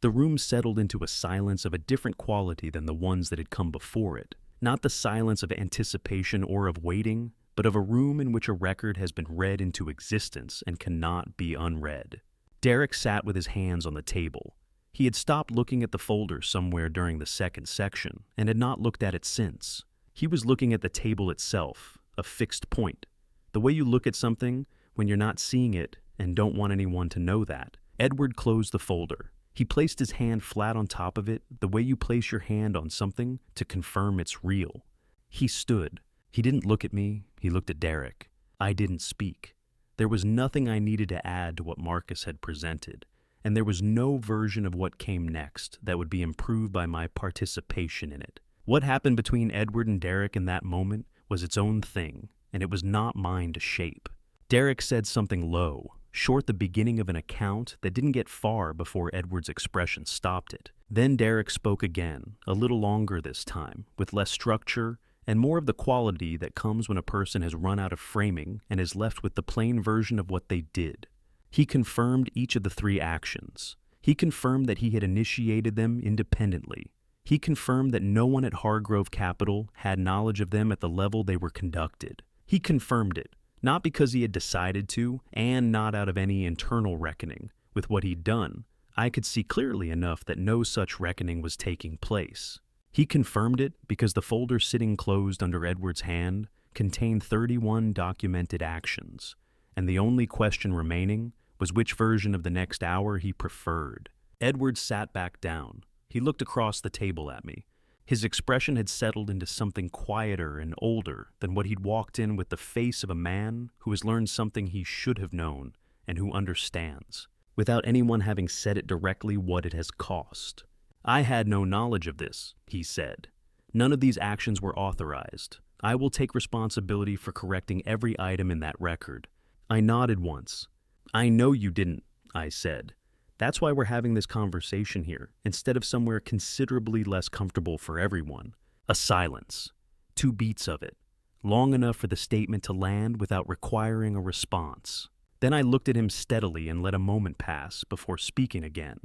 The room settled into a silence of a different quality than the ones that had come before it. Not the silence of anticipation or of waiting, but of a room in which a record has been read into existence and cannot be unread. Derek sat with his hands on the table. He had stopped looking at the folder somewhere during the second section and had not looked at it since. He was looking at the table itself, a fixed point. The way you look at something when you're not seeing it and don't want anyone to know that. Edward closed the folder. He placed his hand flat on top of it, the way you place your hand on something to confirm it's real. He stood. He didn't look at me. He looked at Derek. I didn't speak. There was nothing I needed to add to what Marcus had presented, and there was no version of what came next that would be improved by my participation in it. What happened between Edward and Derek in that moment was its own thing, and it was not mine to shape. Derek said something low, short the beginning of an account that didn't get far before Edward's expression stopped it. Then Derek spoke again, a little longer this time, with less structure and more of the quality that comes when a person has run out of framing and is left with the plain version of what they did. He confirmed each of the 3 actions. He confirmed that he had initiated them independently. He confirmed that no one at Hargrove Capital had knowledge of them at the level they were conducted. He confirmed it, not because he had decided to, and not out of any internal reckoning. With what he'd done, I could see clearly enough that no such reckoning was taking place. He confirmed it because the folder sitting closed under Edward's hand contained 31 documented actions, and the only question remaining was which version of the next hour he preferred. Edward sat back down. He looked across the table at me. His expression had settled into something quieter and older than what he'd walked in with the face of a man who has learned something he should have known and who understands, without anyone having said it directly what it has cost. I had no knowledge of this, he said. None of these actions were authorized. I will take responsibility for correcting every item in that record. I nodded once. I know you didn't, I said. That's why we're having this conversation here, instead of somewhere considerably less comfortable for everyone. A silence. 2 beats of it. Long enough for the statement to land without requiring a response. Then I looked at him steadily and let a moment pass before speaking again.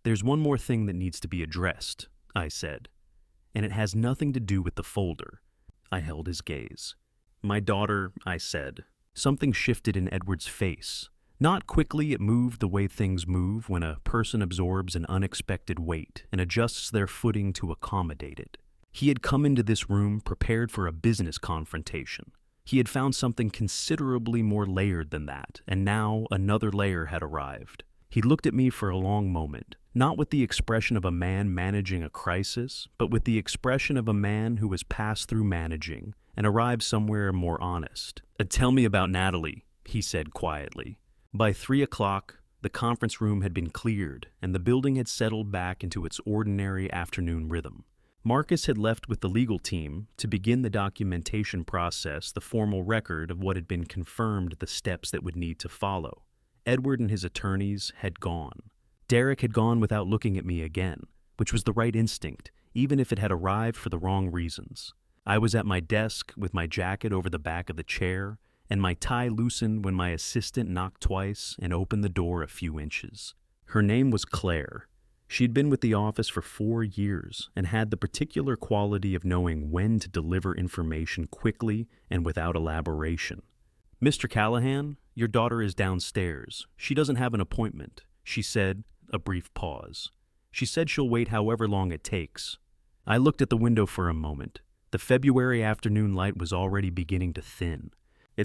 There's one more thing that needs to be addressed, I said, and it has nothing to do with the folder. I held his gaze. My daughter, I said. Something shifted in Edward's face. Not quickly, it moved the way things move when a person absorbs an unexpected weight and adjusts their footing to accommodate it. He had come into this room prepared for a business confrontation. He had found something considerably more layered than that, and now another layer had arrived. He looked at me for a long moment, not with the expression of a man managing a crisis, but with the expression of a man who has passed through managing and arrived somewhere more honest. Tell me about Natalie, he said quietly. By 3 o'clock, the conference room had been cleared, and the building had settled back into its ordinary afternoon rhythm. Marcus had left with the legal team to begin the documentation process, the formal record of what had been confirmed, the steps that would need to follow. Edward and his attorneys had gone. Derek had gone without looking at me again, which was the right instinct, even if it had arrived for the wrong reasons. I was at my desk with my jacket over the back of the chair, and my tie loosened when my assistant knocked twice and opened the door a few inches. Her name was Claire. She'd been with the office for 4 years and had the particular quality of knowing when to deliver information quickly and without elaboration. Mr. Callahan, your daughter is downstairs. She doesn't have an appointment, she said, a brief pause. She said she'll wait however long it takes. I looked at the window for a moment. The February afternoon light was already beginning to thin.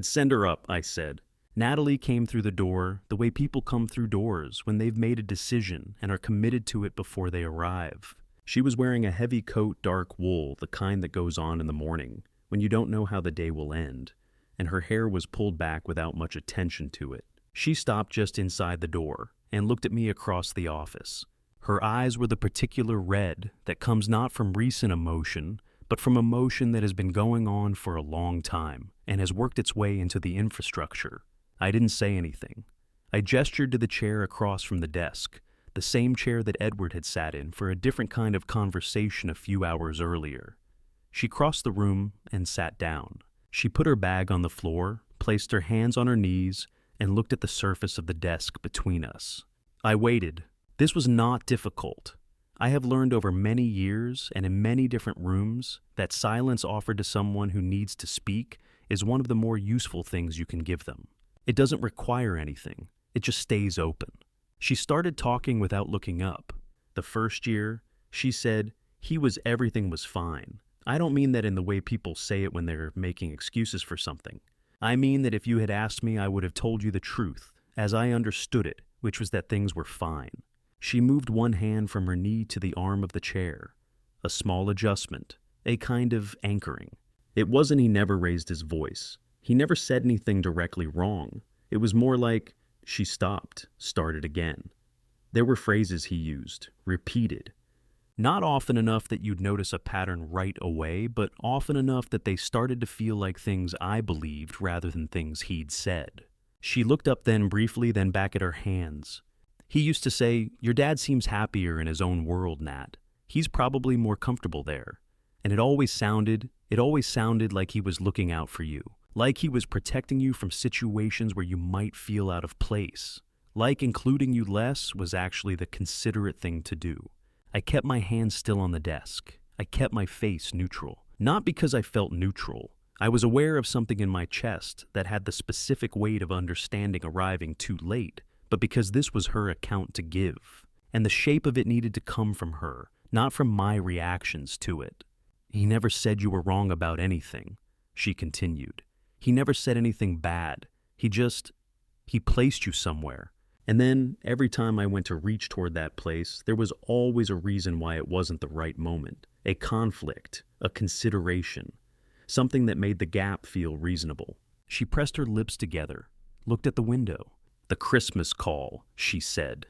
Send her up, I said. Natalie came through the door the way people come through doors when they've made a decision and are committed to it before they arrive. She was wearing a heavy coat, dark wool, the kind that goes on in the morning, when you don't know how the day will end, and her hair was pulled back without much attention to it. She stopped just inside the door and looked at me across the office. Her eyes were the particular red that comes not from recent emotion, but from emotion that has been going on for a long time and has worked its way into the infrastructure. I didn't say anything. I gestured to the chair across from the desk, the same chair that Edward had sat in for a different kind of conversation a few hours earlier. She crossed the room and sat down. She put her bag on the floor, placed her hands on her knees, and looked at the surface of the desk between us. I waited. This was not difficult. I have learned over many years and in many different rooms that silence offered to someone who needs to speak is one of the more useful things you can give them. It doesn't require anything. It just stays open. She started talking without looking up. The first year, she said, everything was fine. I don't mean that in the way people say it when they're making excuses for something. I mean that if you had asked me, I would have told you the truth, as I understood it, which was that things were fine. She moved one hand from her knee to the arm of the chair. A small adjustment, a kind of anchoring. It wasn't he never raised his voice. He never said anything directly wrong. It was more like, she stopped, started again. There were phrases he used, repeated. Not often enough that you'd notice a pattern right away, but often enough that they started to feel like things I believed rather than things he'd said. She looked up then briefly, then back at her hands. He used to say, "Your dad seems happier in his own world, Nat. He's probably more comfortable there." And it always sounded like he was looking out for you. Like he was protecting you from situations where you might feel out of place. Like including you less was actually the considerate thing to do. I kept my hands still on the desk. I kept my face neutral. Not because I felt neutral. I was aware of something in my chest that had the specific weight of understanding arriving too late, but because this was her account to give. And the shape of it needed to come from her, not from my reactions to it. "He never said you were wrong about anything," she continued. "He never said anything bad. He placed you somewhere. And then, every time I went to reach toward that place, there was always a reason why it wasn't the right moment. A conflict, a consideration, something that made the gap feel reasonable." She pressed her lips together, looked at the window. "The Christmas call," she said.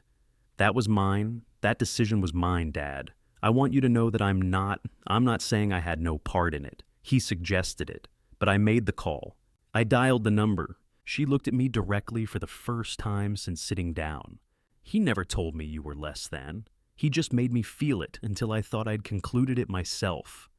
"That was mine. That decision was mine, Dad. I want you to know that I'm not saying I had no part in it. He suggested it. But I made the call. I dialed the number." She looked at me directly for the first time since sitting down. "He never told me you were less than. He just made me feel it until I thought I'd concluded it myself."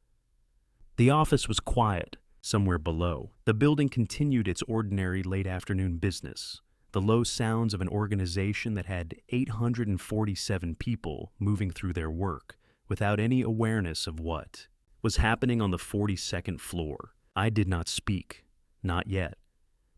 The office was quiet, somewhere below. The building continued its ordinary late afternoon business. The low sounds of an organization that had 847 people moving through their work, without any awareness of what was happening on the 42nd floor. I did not speak. Not yet.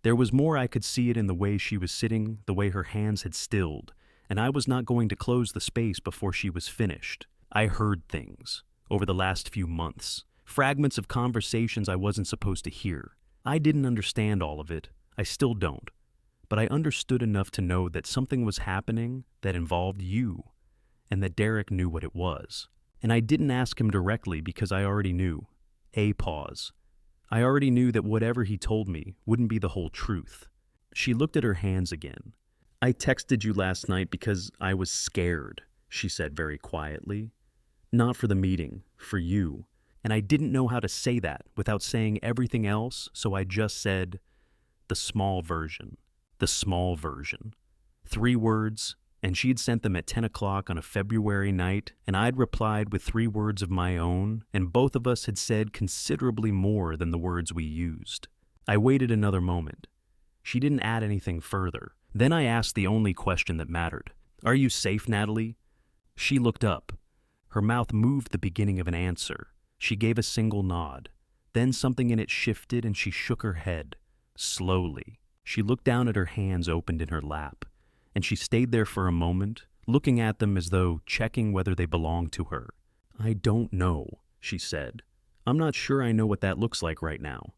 There was more. I could see it in the way she was sitting, the way her hands had stilled, and I was not going to close the space before she was finished. I heard things, over the last few months, fragments of conversations I wasn't supposed to hear. I didn't understand all of it. I still don't. But I understood enough to know that something was happening that involved you, and that Derek knew what it was. And I didn't ask him directly because I already knew. A pause. I already knew that whatever he told me wouldn't be the whole truth. She looked at her hands again. "I texted you last night because I was scared," she said very quietly. "Not for the meeting, for you. And I didn't know how to say that without saying everything else, so I just said, the small version. The small version." 3 words, and she'd sent them at 10 o'clock on a February night, and I'd replied with 3 words of my own, and both of us had said considerably more than the words we used. I waited another moment. She didn't add anything further. Then I asked the only question that mattered. "Are you safe, Natalie?" She looked up. Her mouth moved the beginning of an answer. She gave a single nod. Then something in it shifted and she shook her head. Slowly. She looked down at her hands opened in her lap. And she stayed there for a moment, looking at them as though checking whether they belonged to her. "I don't know," she said. "I'm not sure I know what that looks like right now."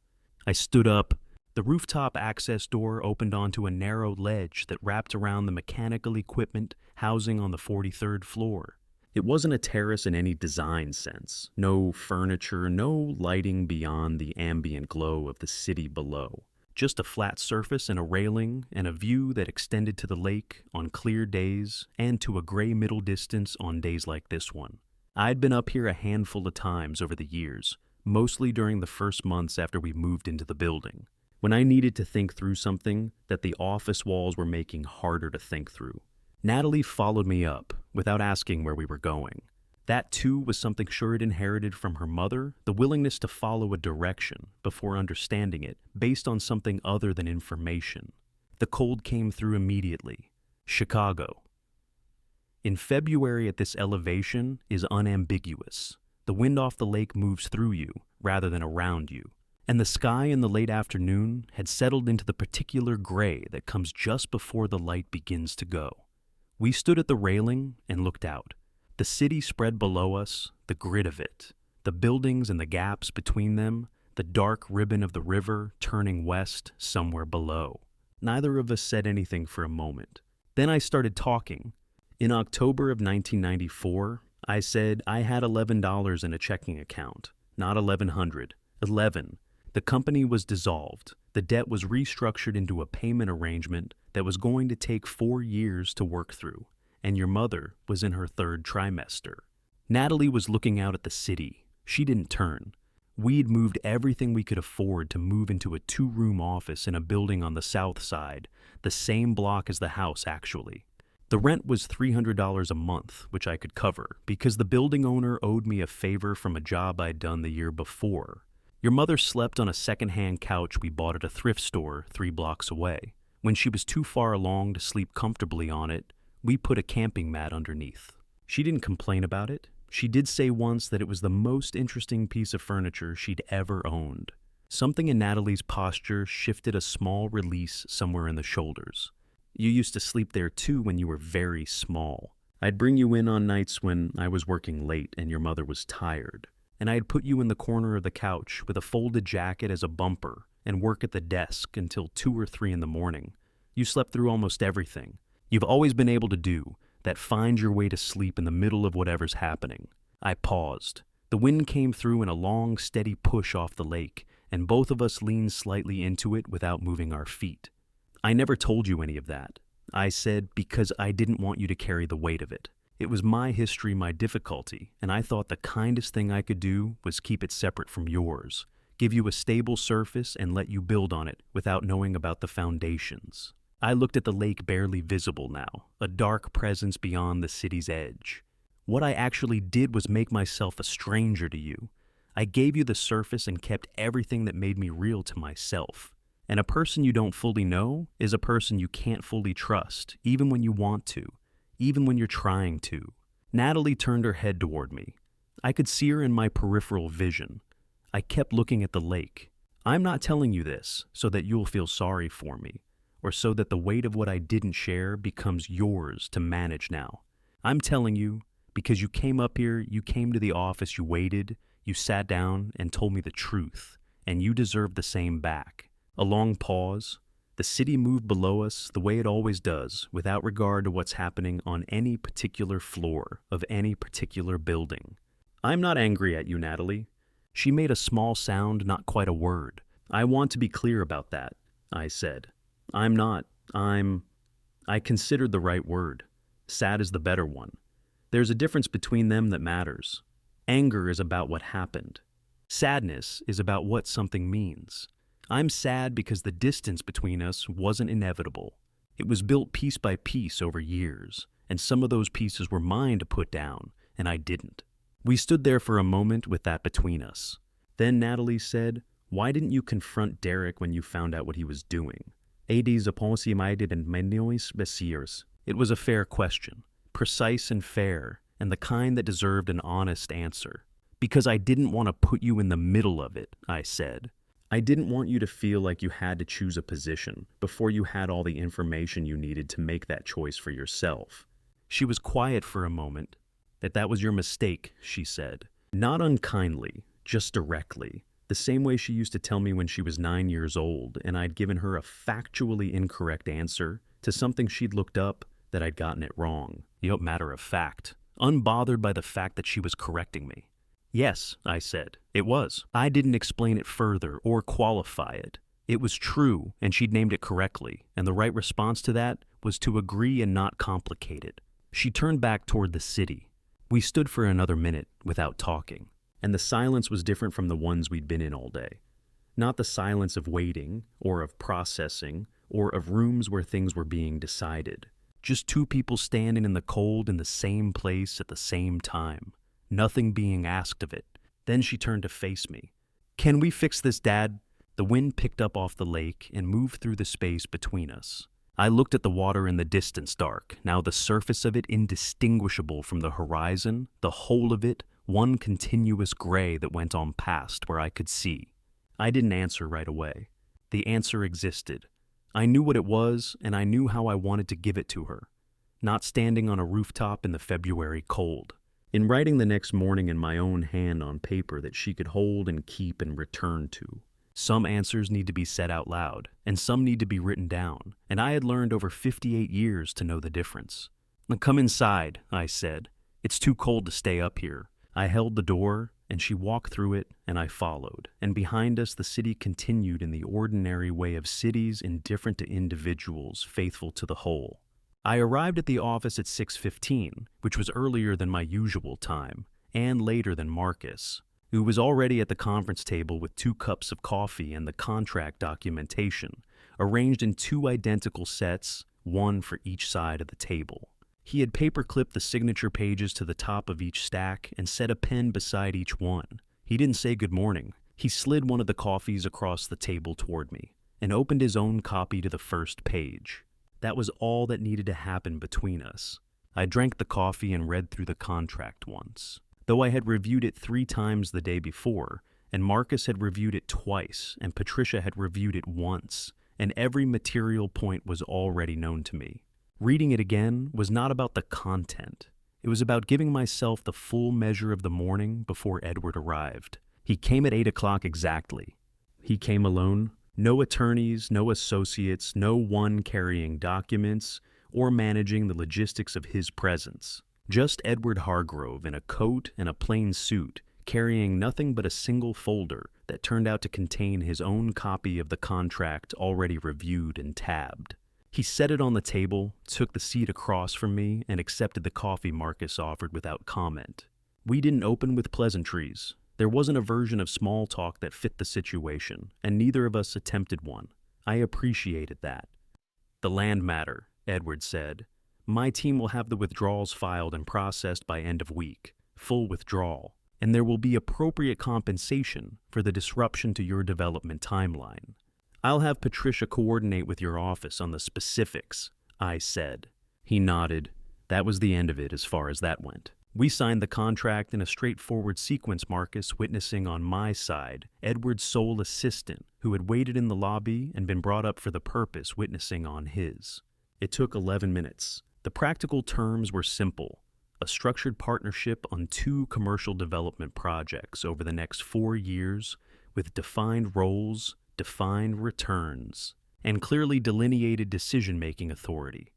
I stood up. The rooftop access door opened onto a narrow ledge that wrapped around the mechanical equipment housing on the 43rd floor. It wasn't a terrace in any design sense. No furniture, no lighting beyond the ambient glow of the city below. Just a flat surface and a railing and a view that extended to the lake on clear days and to a gray middle distance on days like this one. I'd been up here a handful of times over the years, mostly during the first months after we moved into the building, when I needed to think through something that the office walls were making harder to think through. Natalie followed me up without asking where we were going. That, too, was something sure had inherited from her mother, the willingness to follow a direction before understanding it, based on something other than information. The cold came through immediately. Chicago. In February at this elevation is unambiguous. The wind off the lake moves through you, rather than around you. And the sky in the late afternoon had settled into the particular gray that comes just before the light begins to go. We stood at the railing and looked out. The city spread below us, the grid of it, the buildings and the gaps between them, the dark ribbon of the river turning west somewhere below. Neither of us said anything for a moment. Then I started talking. In October of 1994, I said I had $11 in a checking account, not 1,100. 11. The company was dissolved. The debt was restructured into a payment arrangement that was going to take 4 years to work through, and your mother was in her 3rd trimester. Natalie was looking out at the city. She didn't turn. We'd moved everything we could afford to move into a 2-room office in a building on the south side, the same block as the house, actually. The rent was $300 a month, which I could cover, because the building owner owed me a favor from a job I'd done the year before. Your mother slept on a second-hand couch we bought at a thrift store 3 blocks away. When she was too far along to sleep comfortably on it, we put a camping mat underneath. She didn't complain about it. She did say once that it was the most interesting piece of furniture she'd ever owned. Something in Natalie's posture shifted a small release somewhere in the shoulders. You used to sleep there too when you were very small. I'd bring you in on nights when I was working late and your mother was tired, and I'd put you in the corner of the couch with a folded jacket as a bumper and work at the desk until 2 or 3 in the morning. You slept through almost everything. You've always been able to do that, find your way to sleep in the middle of whatever's happening. I paused. The wind came through in a long, steady push off the lake, and both of us leaned slightly into it without moving our feet. I never told you any of that. I said because I didn't want you to carry the weight of it. It was my history, my difficulty, and I thought the kindest thing I could do was keep it separate from yours, give you a stable surface and let you build on it without knowing about the foundations. I looked at the lake barely visible now, a dark presence beyond the city's edge. What I actually did was make myself a stranger to you. I gave you the surface and kept everything that made me real to myself. And a person you don't fully know is a person you can't fully trust, even when you want to, even when you're trying to. Natalie turned her head toward me. I could see her in my peripheral vision. I kept looking at the lake. I'm not telling you this so that you'll feel sorry for me, or so that the weight of what I didn't share becomes yours to manage now. I'm telling you because you came up here, you came to the office, you waited, you sat down and told me the truth, and you deserve the same back. A long pause. The city moved below us the way it always does, without regard to what's happening on any particular floor of any particular building. I'm not angry at you, Natalie. She made a small sound, not quite a word. I want to be clear about that, I said. I'm not. I considered the right word. Sad is the better one. There's a difference between them that matters. Anger is about what happened. Sadness is about what something means. I'm sad because the distance between us wasn't inevitable. It was built piece by piece over years, and some of those pieces were mine to put down, and I didn't. We stood there for a moment with that between us. Then Natalie said, "Why didn't you confront Derek when you found out what he was doing?" It was a fair question, precise and fair, and the kind that deserved an honest answer. Because I didn't want to put you in the middle of it, I said. I didn't want you to feel like you had to choose a position before you had all the information you needed to make that choice for yourself. She was quiet for a moment. That was your mistake, she said. Not unkindly, just directly. The same way she used to tell me when she was 9 years old and I'd given her a factually incorrect answer to something she'd looked up that I'd gotten it wrong. Matter of fact, unbothered by the fact that she was correcting me. Yes, I said, it was. I didn't explain it further or qualify it. It was true, and she'd named it correctly, and the right response to that was to agree and not complicate it. She turned back toward the city. We stood for another minute without talking. And the silence was different from the ones we'd been in all day. Not the silence of waiting, or of processing, or of rooms where things were being decided. Just 2 people standing in the cold in the same place at the same time. Nothing being asked of it. Then she turned to face me. "Can we fix this, Dad?" The wind picked up off the lake and moved through the space between us. I looked at the water in the distance dark, now the surface of it indistinguishable from the horizon, the whole of it one continuous gray that went on past where I could see. I didn't answer right away. The answer existed. I knew what it was, and I knew how I wanted to give it to her. Not standing on a rooftop in the February cold. In writing the next morning in my own hand on paper that she could hold and keep and return to. Some answers need to be said out loud, and some need to be written down, and I had learned over 58 years to know the difference. "Come inside," I said. "It's too cold to stay up here." I held the door, and she walked through it, and I followed. And behind us, the city continued in the ordinary way of cities indifferent to individuals, faithful to the whole. I arrived at the office at 6:15, which was earlier than my usual time, and later than Marcus, who was already at the conference table with 2 cups of coffee and the contract documentation, arranged in 2 identical sets, one for each side of the table. He had paper-clipped the signature pages to the top of each stack and set a pen beside each one. He didn't say good morning. He slid one of the coffees across the table toward me and opened his own copy to the first page. That was all that needed to happen between us. I drank the coffee and read through the contract once. Though I had reviewed it 3 times the day before, and Marcus had reviewed it twice, and Patricia had reviewed it once, and every material point was already known to me. Reading it again was not about the content. It was about giving myself the full measure of the morning before Edward arrived. He came at 8 o'clock exactly. He came alone. No attorneys, no associates, no one carrying documents or managing the logistics of his presence. Just Edward Hargrove in a coat and a plain suit, carrying nothing but a single folder that turned out to contain his own copy of the contract already reviewed and tabbed. He set it on the table, took the seat across from me, and accepted the coffee Marcus offered without comment. We didn't open with pleasantries. There wasn't a version of small talk that fit the situation, and neither of us attempted one. I appreciated that. "The land matter," Edward said. "My team will have the withdrawals filed and processed by end of week, full withdrawal, and there will be appropriate compensation for the disruption to your development timeline. I'll have Patricia coordinate with your office on the specifics," I said. He nodded. That was the end of it as far as that went. We signed the contract in a straightforward sequence, Marcus witnessing on my side, Edward's sole assistant, who had waited in the lobby and been brought up for the purpose, witnessing on his. It took 11 minutes. The practical terms were simple: a structured partnership on 2 commercial development projects over the next 4 years with defined roles, defined returns, and clearly delineated decision-making authority.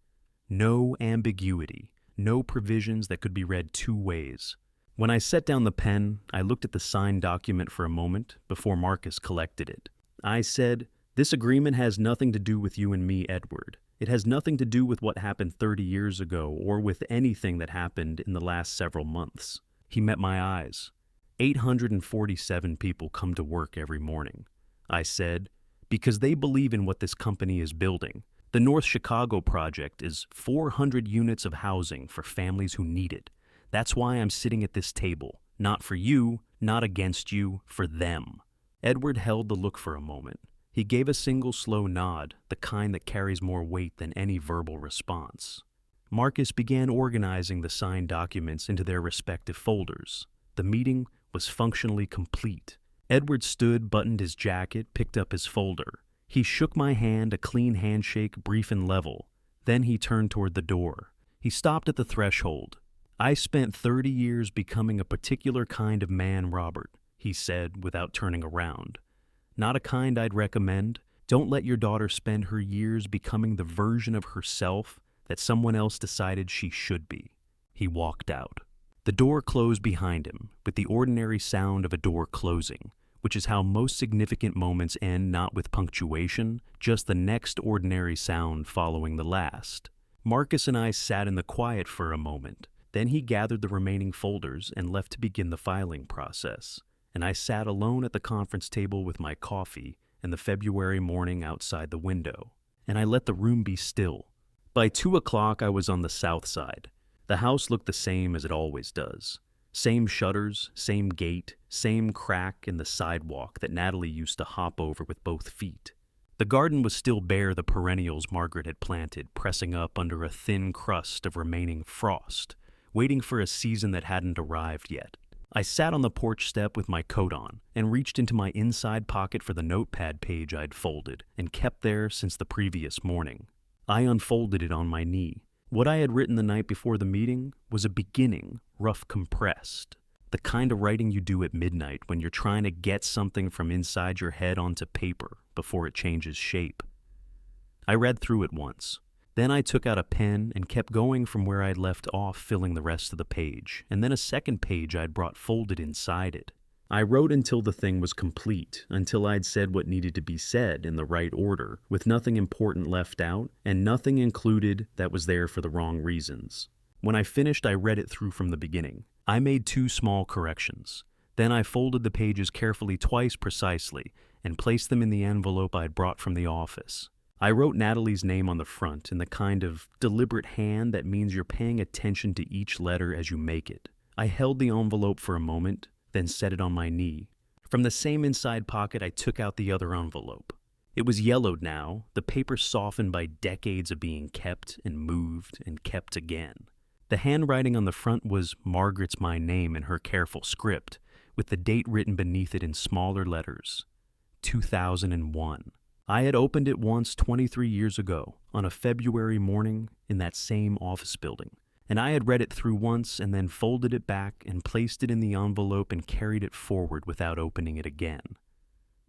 No ambiguity, no provisions that could be read 2 ways. When I set down the pen, I looked at the signed document for a moment before Marcus collected it. I said, "This agreement has nothing to do with you and me, Edward. It has nothing to do with what happened 30 years ago or with anything that happened in the last several months." He met my eyes. 847 people come to work every morning. I said, "Because they believe in what this company is building. The North Chicago project is 400 units of housing for families who need it. That's why I'm sitting at this table. Not for you, not against you, for them." Edward held the look for a moment. He gave a single slow nod, the kind that carries more weight than any verbal response. Marcus began organizing the signed documents into their respective folders. The meeting was functionally complete. Edward stood, buttoned his jacket, picked up his folder. He shook my hand, a clean handshake, brief and level. Then he turned toward the door. He stopped at the threshold. "I spent 30 years becoming a particular kind of man, Robert," he said without turning around. "Not a kind I'd recommend. Don't let your daughter spend her years becoming the version of herself that someone else decided she should be." He walked out. The door closed behind him, with the ordinary sound of a door closing, which is how most significant moments end, not with punctuation, just the next ordinary sound following the last. Marcus and I sat in the quiet for a moment. Then he gathered the remaining folders and left to begin the filing process, and I sat alone at the conference table with my coffee and the February morning outside the window, and I let the room be still. By 2 o'clock I was on the south side. The house looked the same as it always does. Same shutters, same gate, same crack in the sidewalk that Natalie used to hop over with both feet. The garden was still bare, the perennials Margaret had planted, pressing up under a thin crust of remaining frost, waiting for a season that hadn't arrived yet. I sat on the porch step with my coat on and reached into my inside pocket for the notepad page I'd folded and kept there since the previous morning. I unfolded it on my knee. What I had written the night before the meeting was a beginning, rough compressed. The kind of writing you do at midnight when you're trying to get something from inside your head onto paper before it changes shape. I read through it once. Then I took out a pen and kept going from where I'd left off, filling the rest of the page, and then a second page I'd brought folded inside it. I wrote until the thing was complete, until I'd said what needed to be said in the right order, with nothing important left out and nothing included that was there for the wrong reasons. When I finished, I read it through from the beginning. I made 2 small corrections. Then I folded the pages carefully twice precisely and placed them in the envelope I'd brought from the office. I wrote Natalie's name on the front in the kind of deliberate hand that means you're paying attention to each letter as you make it. I held the envelope for a moment, then set it on my knee. From the same inside pocket, I took out the other envelope. It was yellowed now, the paper softened by decades of being kept and moved and kept again. The handwriting on the front was Margaret's my name in her careful script, with the date written beneath it in smaller letters. 2001. I had opened it once 23 years ago, on a February morning in that same office building, and I had read it through once and then folded it back and placed it in the envelope and carried it forward without opening it again.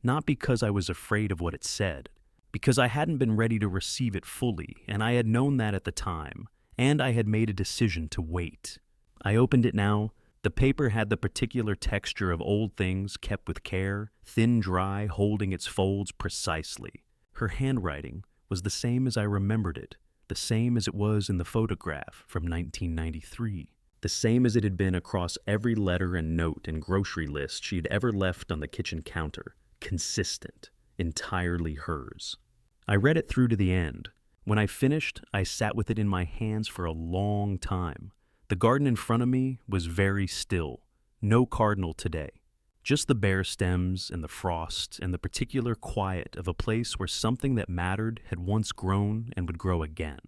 Not because I was afraid of what it said, because I hadn't been ready to receive it fully, and I had known that at the time, and I had made a decision to wait. I opened it now. The paper had the particular texture of old things kept with care, thin, dry, holding its folds precisely. Her handwriting was the same as I remembered it, the same as it was in the photograph from 1993, the same as it had been across every letter and note and grocery list she had ever left on the kitchen counter, consistent, entirely hers. I read it through to the end. When I finished, I sat with it in my hands for a long time. The garden in front of me was very still, no cardinal today, just the bare stems and the frost and the particular quiet of a place where something that mattered had once grown and would grow again.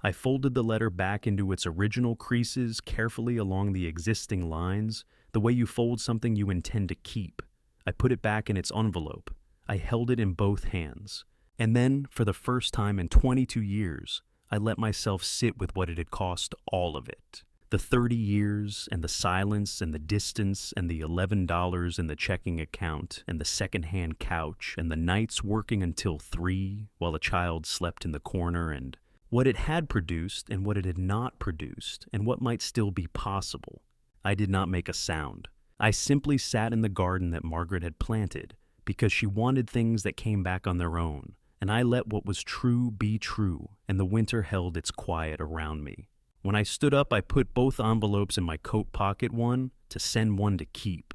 I folded the letter back into its original creases carefully along the existing lines, the way you fold something you intend to keep. I put it back in its envelope. I held it in both hands. And then, for the first time in 22 years, I let myself sit with what it had cost, all of it. The 30 years, and the silence, and the distance, and the $11 in the checking account, and the second-hand couch, and the nights working until 3 while a child slept in the corner, and what it had produced and what it had not produced, and what might still be possible. I did not make a sound. I simply sat in the garden that Margaret had planted, because she wanted things that came back on their own, and I let what was true be true, and the winter held its quiet around me. When I stood up, I put both envelopes in my coat pocket, one to send, one to keep.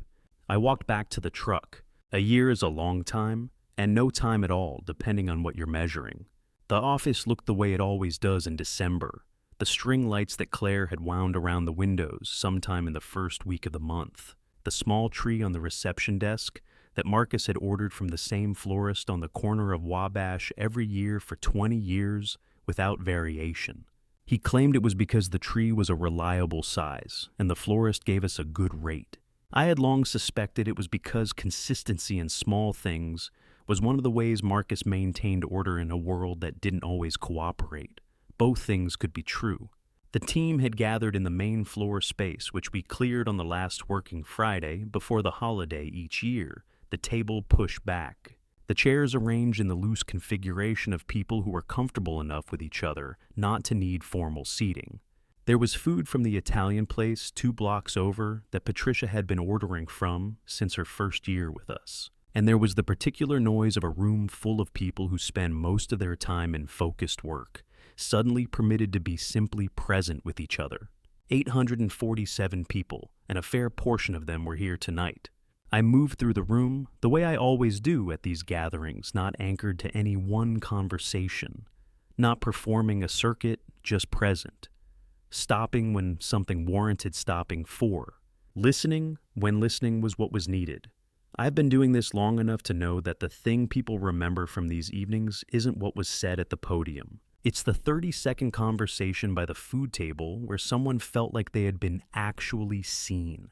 I walked back to the truck. A year is a long time, and no time at all, depending on what you're measuring. The office looked the way it always does in December. The string lights that Claire had wound around the windows sometime in the first week of the month. The small tree on the reception desk that Marcus had ordered from the same florist on the corner of Wabash every year for 20 years without variation. He claimed it was because the tree was a reliable size, and the florist gave us a good rate. I had long suspected it was because consistency in small things was one of the ways Marcus maintained order in a world that didn't always cooperate. Both things could be true. The team had gathered in the main floor space, which we cleared on the last working Friday before the holiday each year, the table pushed back. The chairs arranged in the loose configuration of people who were comfortable enough with each other not to need formal seating. There was food from the Italian place 2 blocks over that Patricia had been ordering from since her first year with us. And there was the particular noise of a room full of people who spend most of their time in focused work, suddenly permitted to be simply present with each other. 847 people, and a fair portion of them were here tonight. I moved through the room the way I always do at these gatherings, not anchored to any one conversation, not performing a circuit, just present, stopping when something warranted stopping for, listening when listening was what was needed. I've been doing this long enough to know that the thing people remember from these evenings isn't what was said at the podium. It's the 30-second conversation by the food table where someone felt like they had been actually seen.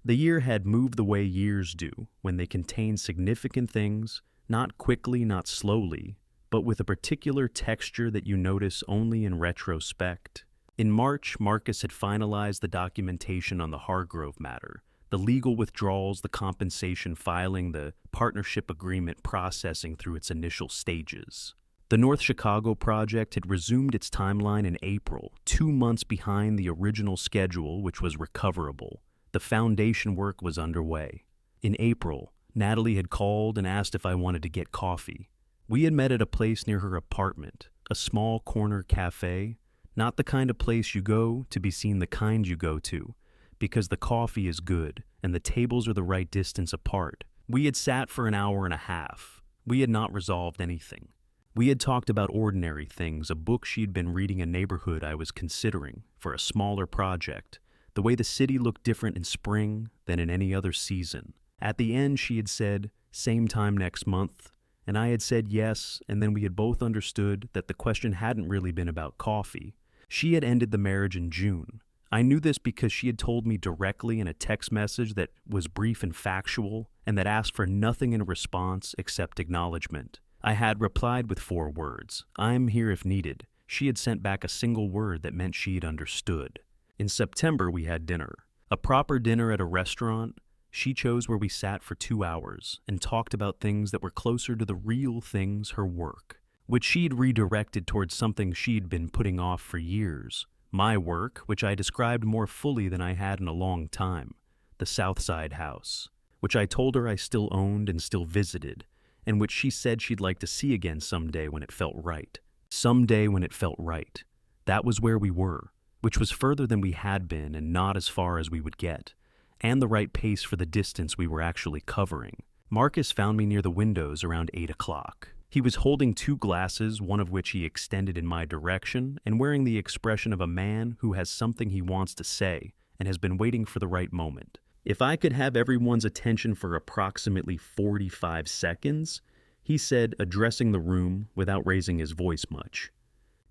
The year had moved the way years do, when they contain significant things, not quickly, not slowly, but with a particular texture that you notice only in retrospect. In March, Marcus had finalized the documentation on the Hargrove matter, the legal withdrawals, the compensation filing, the partnership agreement processing through its initial stages. The North Chicago project had resumed its timeline in April, 2 months behind the original schedule, which was recoverable. The foundation work was underway. In April, Natalie had called and asked if I wanted to get coffee. We had met at a place near her apartment, a small corner cafe, not the kind of place you go to be seen the kind you go to, because the coffee is good and the tables are the right distance apart. We had sat for an hour and a half. We had not resolved anything. We had talked about ordinary things, a book she'd been reading, a neighborhood I was considering for a smaller project, the way the city looked different in spring than in any other season. At the end, she had said, "Same time next month," and I had said yes, and then we had both understood that the question hadn't really been about coffee. She had ended the marriage in June. I knew this because she had told me directly in a text message that was brief and factual, and that asked for nothing in response except acknowledgement. I had replied with 4 words, "I'm here if needed." She had sent back a single word that meant she had understood. In September, we had dinner. A proper dinner at a restaurant. She chose where we sat for 2 hours and talked about things that were closer to the real things, her work, which she'd redirected towards something she'd been putting off for years. My work, which I described more fully than I had in a long time. The Southside house, which I told her I still owned and still visited, and which she said she'd like to see again someday when it felt right. Someday when it felt right. That was where we were, which was further than we had been and not as far as we would get, and the right pace for the distance we were actually covering. Marcus found me near the windows around 8 o'clock. He was holding 2 glasses, one of which he extended in my direction, and wearing the expression of a man who has something he wants to say and has been waiting for the right moment. If I could have everyone's attention for approximately 45 seconds, he said, addressing the room without raising his voice much.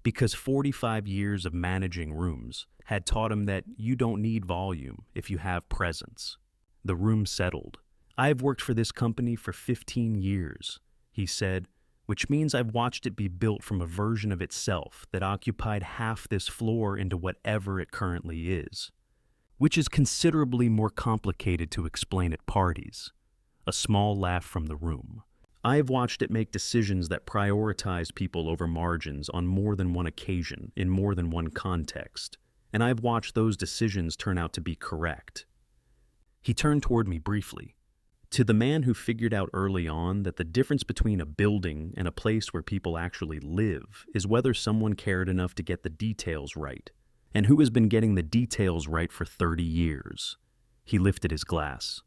Because 45 years of managing rooms had taught him that you don't need volume if you have presence. The room settled. "I've worked for this company for 15 years, he said, "which means I've watched it be built from a version of itself that occupied half this floor into whatever it currently is. Which is considerably more complicated to explain at parties." A small laugh from the room. "I've watched it make decisions that prioritize people over margins on more than one occasion, in more than one context, and I've watched those decisions turn out to be correct." He turned toward me briefly. To the man who figured out early on that the difference between a building and a place where people actually live is whether someone cared enough to get the details right, and who has been getting the details right for 30 years. He lifted his glass.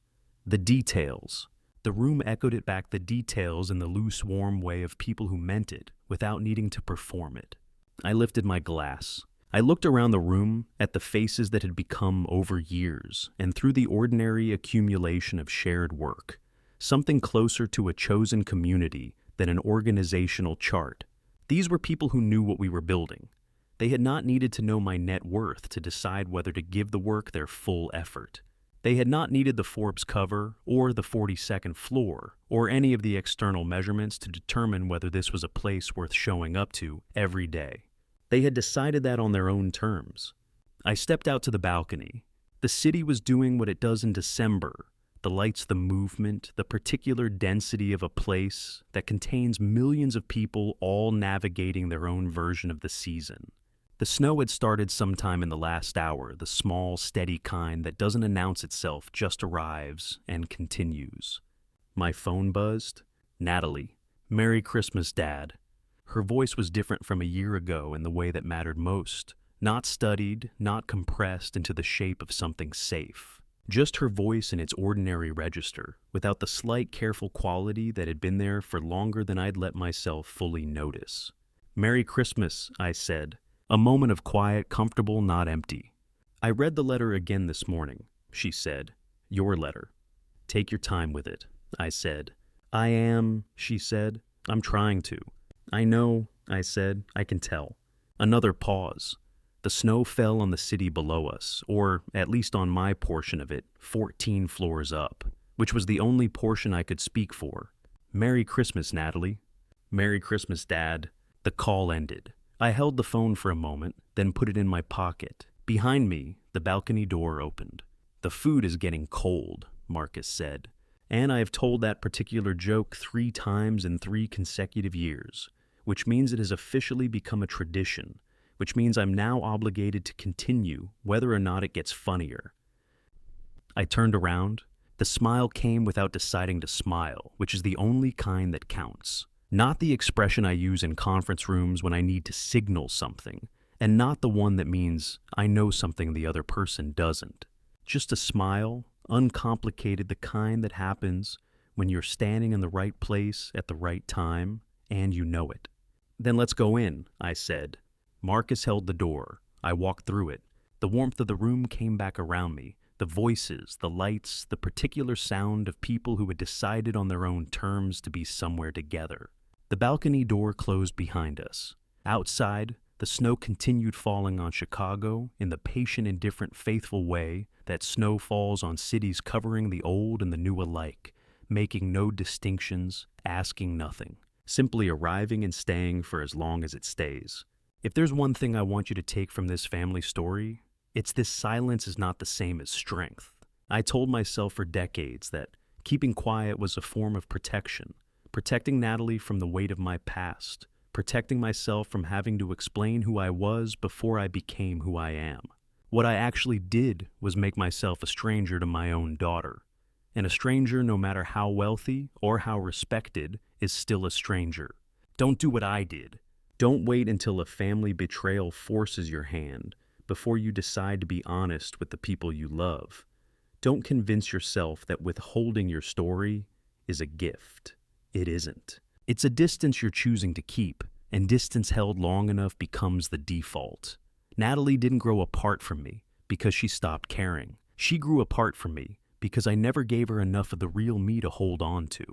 The details. The room echoed it back, the details, in the loose, warm way of people who meant it without needing to perform it. I lifted my glass. I looked around the room at the faces that had become over years, and through the ordinary accumulation of shared work, something closer to a chosen community than an organizational chart. These were people who knew what we were building. They had not needed to know my net worth to decide whether to give the work their full effort. They had not needed the Forbes cover or the 42nd floor or any of the external measurements to determine whether this was a place worth showing up to every day. They had decided that on their own terms. I stepped out to the balcony. The city was doing what it does in December. The lights, the movement, the particular density of a place that contains millions of people all navigating their own version of the season. The snow had started sometime in the last hour, the small, steady kind that doesn't announce itself, just arrives and continues. My phone buzzed. Natalie. "Merry Christmas, Dad." Her voice was different from a year ago in the way that mattered most. Not studied, not compressed into the shape of something safe. Just her voice in its ordinary register, without the slight careful quality that had been there for longer than I'd let myself fully notice. "Merry Christmas," I said. A moment of quiet, comfortable, not empty. "I read the letter again this morning," she said. "Your letter." "Take your time with it," I said. "I am," she said. "I'm trying to." "I know," I said. "I can tell." Another pause. The snow fell on the city below us, or at least on my portion of it, 14 floors up, which was the only portion I could speak for. "Merry Christmas, Natalie." "Merry Christmas, Dad." The call ended. I held the phone for a moment, then put it in my pocket. Behind me, the balcony door opened. "The food is getting cold," Marcus said, "and I have told that particular joke 3 times in 3 consecutive years, which means it has officially become a tradition, which means I'm now obligated to continue whether or not it gets funnier." I turned around. The smile came without deciding to smile, which is the only kind that counts. Not the expression I use in conference rooms when I need to signal something, and not the one that means I know something the other person doesn't. Just a smile, uncomplicated, the kind that happens when you're standing in the right place at the right time, and you know it. "Then let's go in," I said. Marcus held the door. I walked through it. The warmth of the room came back around me. The voices, the lights, the particular sound of people who had decided on their own terms to be somewhere together. The balcony door closed behind us. Outside, the snow continued falling on Chicago in the patient, indifferent, faithful way that snow falls on cities covering the old and the new alike, making no distinctions, asking nothing, simply arriving and staying for as long as it stays. If there's one thing I want you to take from this family story, it's this: silence is not the same as strength. I told myself for decades that keeping quiet was a form of protection, protecting Natalie from the weight of my past, protecting myself from having to explain who I was before I became who I am. What I actually did was make myself a stranger to my own daughter. And a stranger, no matter how wealthy or how respected, is still a stranger. Don't do what I did. Don't wait until a family betrayal forces your hand before you decide to be honest with the people you love. Don't convince yourself that withholding your story is a gift. It isn't. It's a distance you're choosing to keep, and distance held long enough becomes the default. Natalie didn't grow apart from me because she stopped caring. She grew apart from me because I never gave her enough of the real me to hold on to.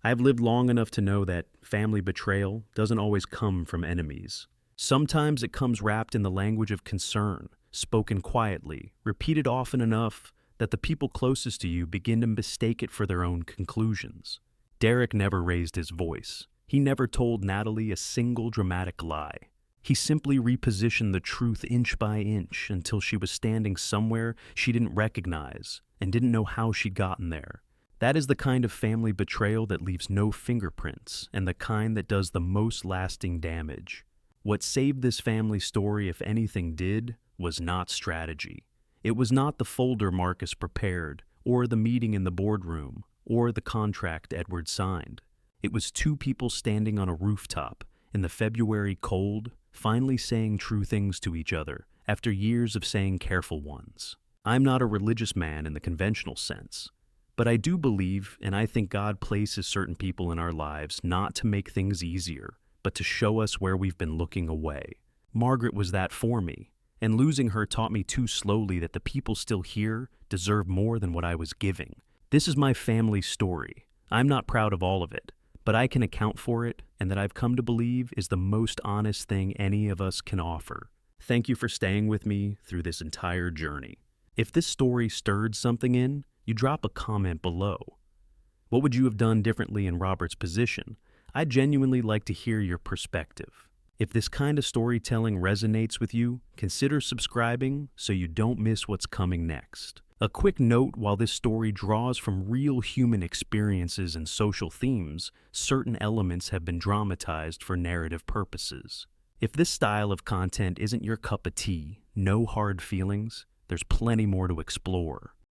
I've lived long enough to know that family betrayal doesn't always come from enemies. Sometimes it comes wrapped in the language of concern, spoken quietly, repeated often enough that the people closest to you begin to mistake it for their own conclusions. Derek never raised his voice. He never told Natalie a single dramatic lie. He simply repositioned the truth inch by inch until she was standing somewhere she didn't recognize and didn't know how she'd gotten there. That is the kind of family betrayal that leaves no fingerprints and the kind that does the most lasting damage. What saved this family story, if anything did, was not strategy. It was not the folder Marcus prepared, or the meeting in the boardroom, or the contract Edward signed. It was two people standing on a rooftop in the February cold, finally saying true things to each other after years of saying careful ones. I'm not a religious man in the conventional sense, but I do believe, and I think God places certain people in our lives not to make things easier, but to show us where we've been looking away. Margaret was that for me, and losing her taught me too slowly that the people still here deserve more than what I was giving. This is my family story. I'm not proud of all of it, but I can account for it, and that I've come to believe is the most honest thing any of us can offer. Thank you for staying with me through this entire journey. If this story stirred something in, you drop a comment below. What would you have done differently in Robert's position? I'd genuinely like to hear your perspective. If this kind of storytelling resonates with you, consider subscribing so you don't miss what's coming next. A quick note: while this story draws from real human experiences and social themes, certain elements have been dramatized for narrative purposes. If this style of content isn't your cup of tea, no hard feelings, there's plenty more to explore.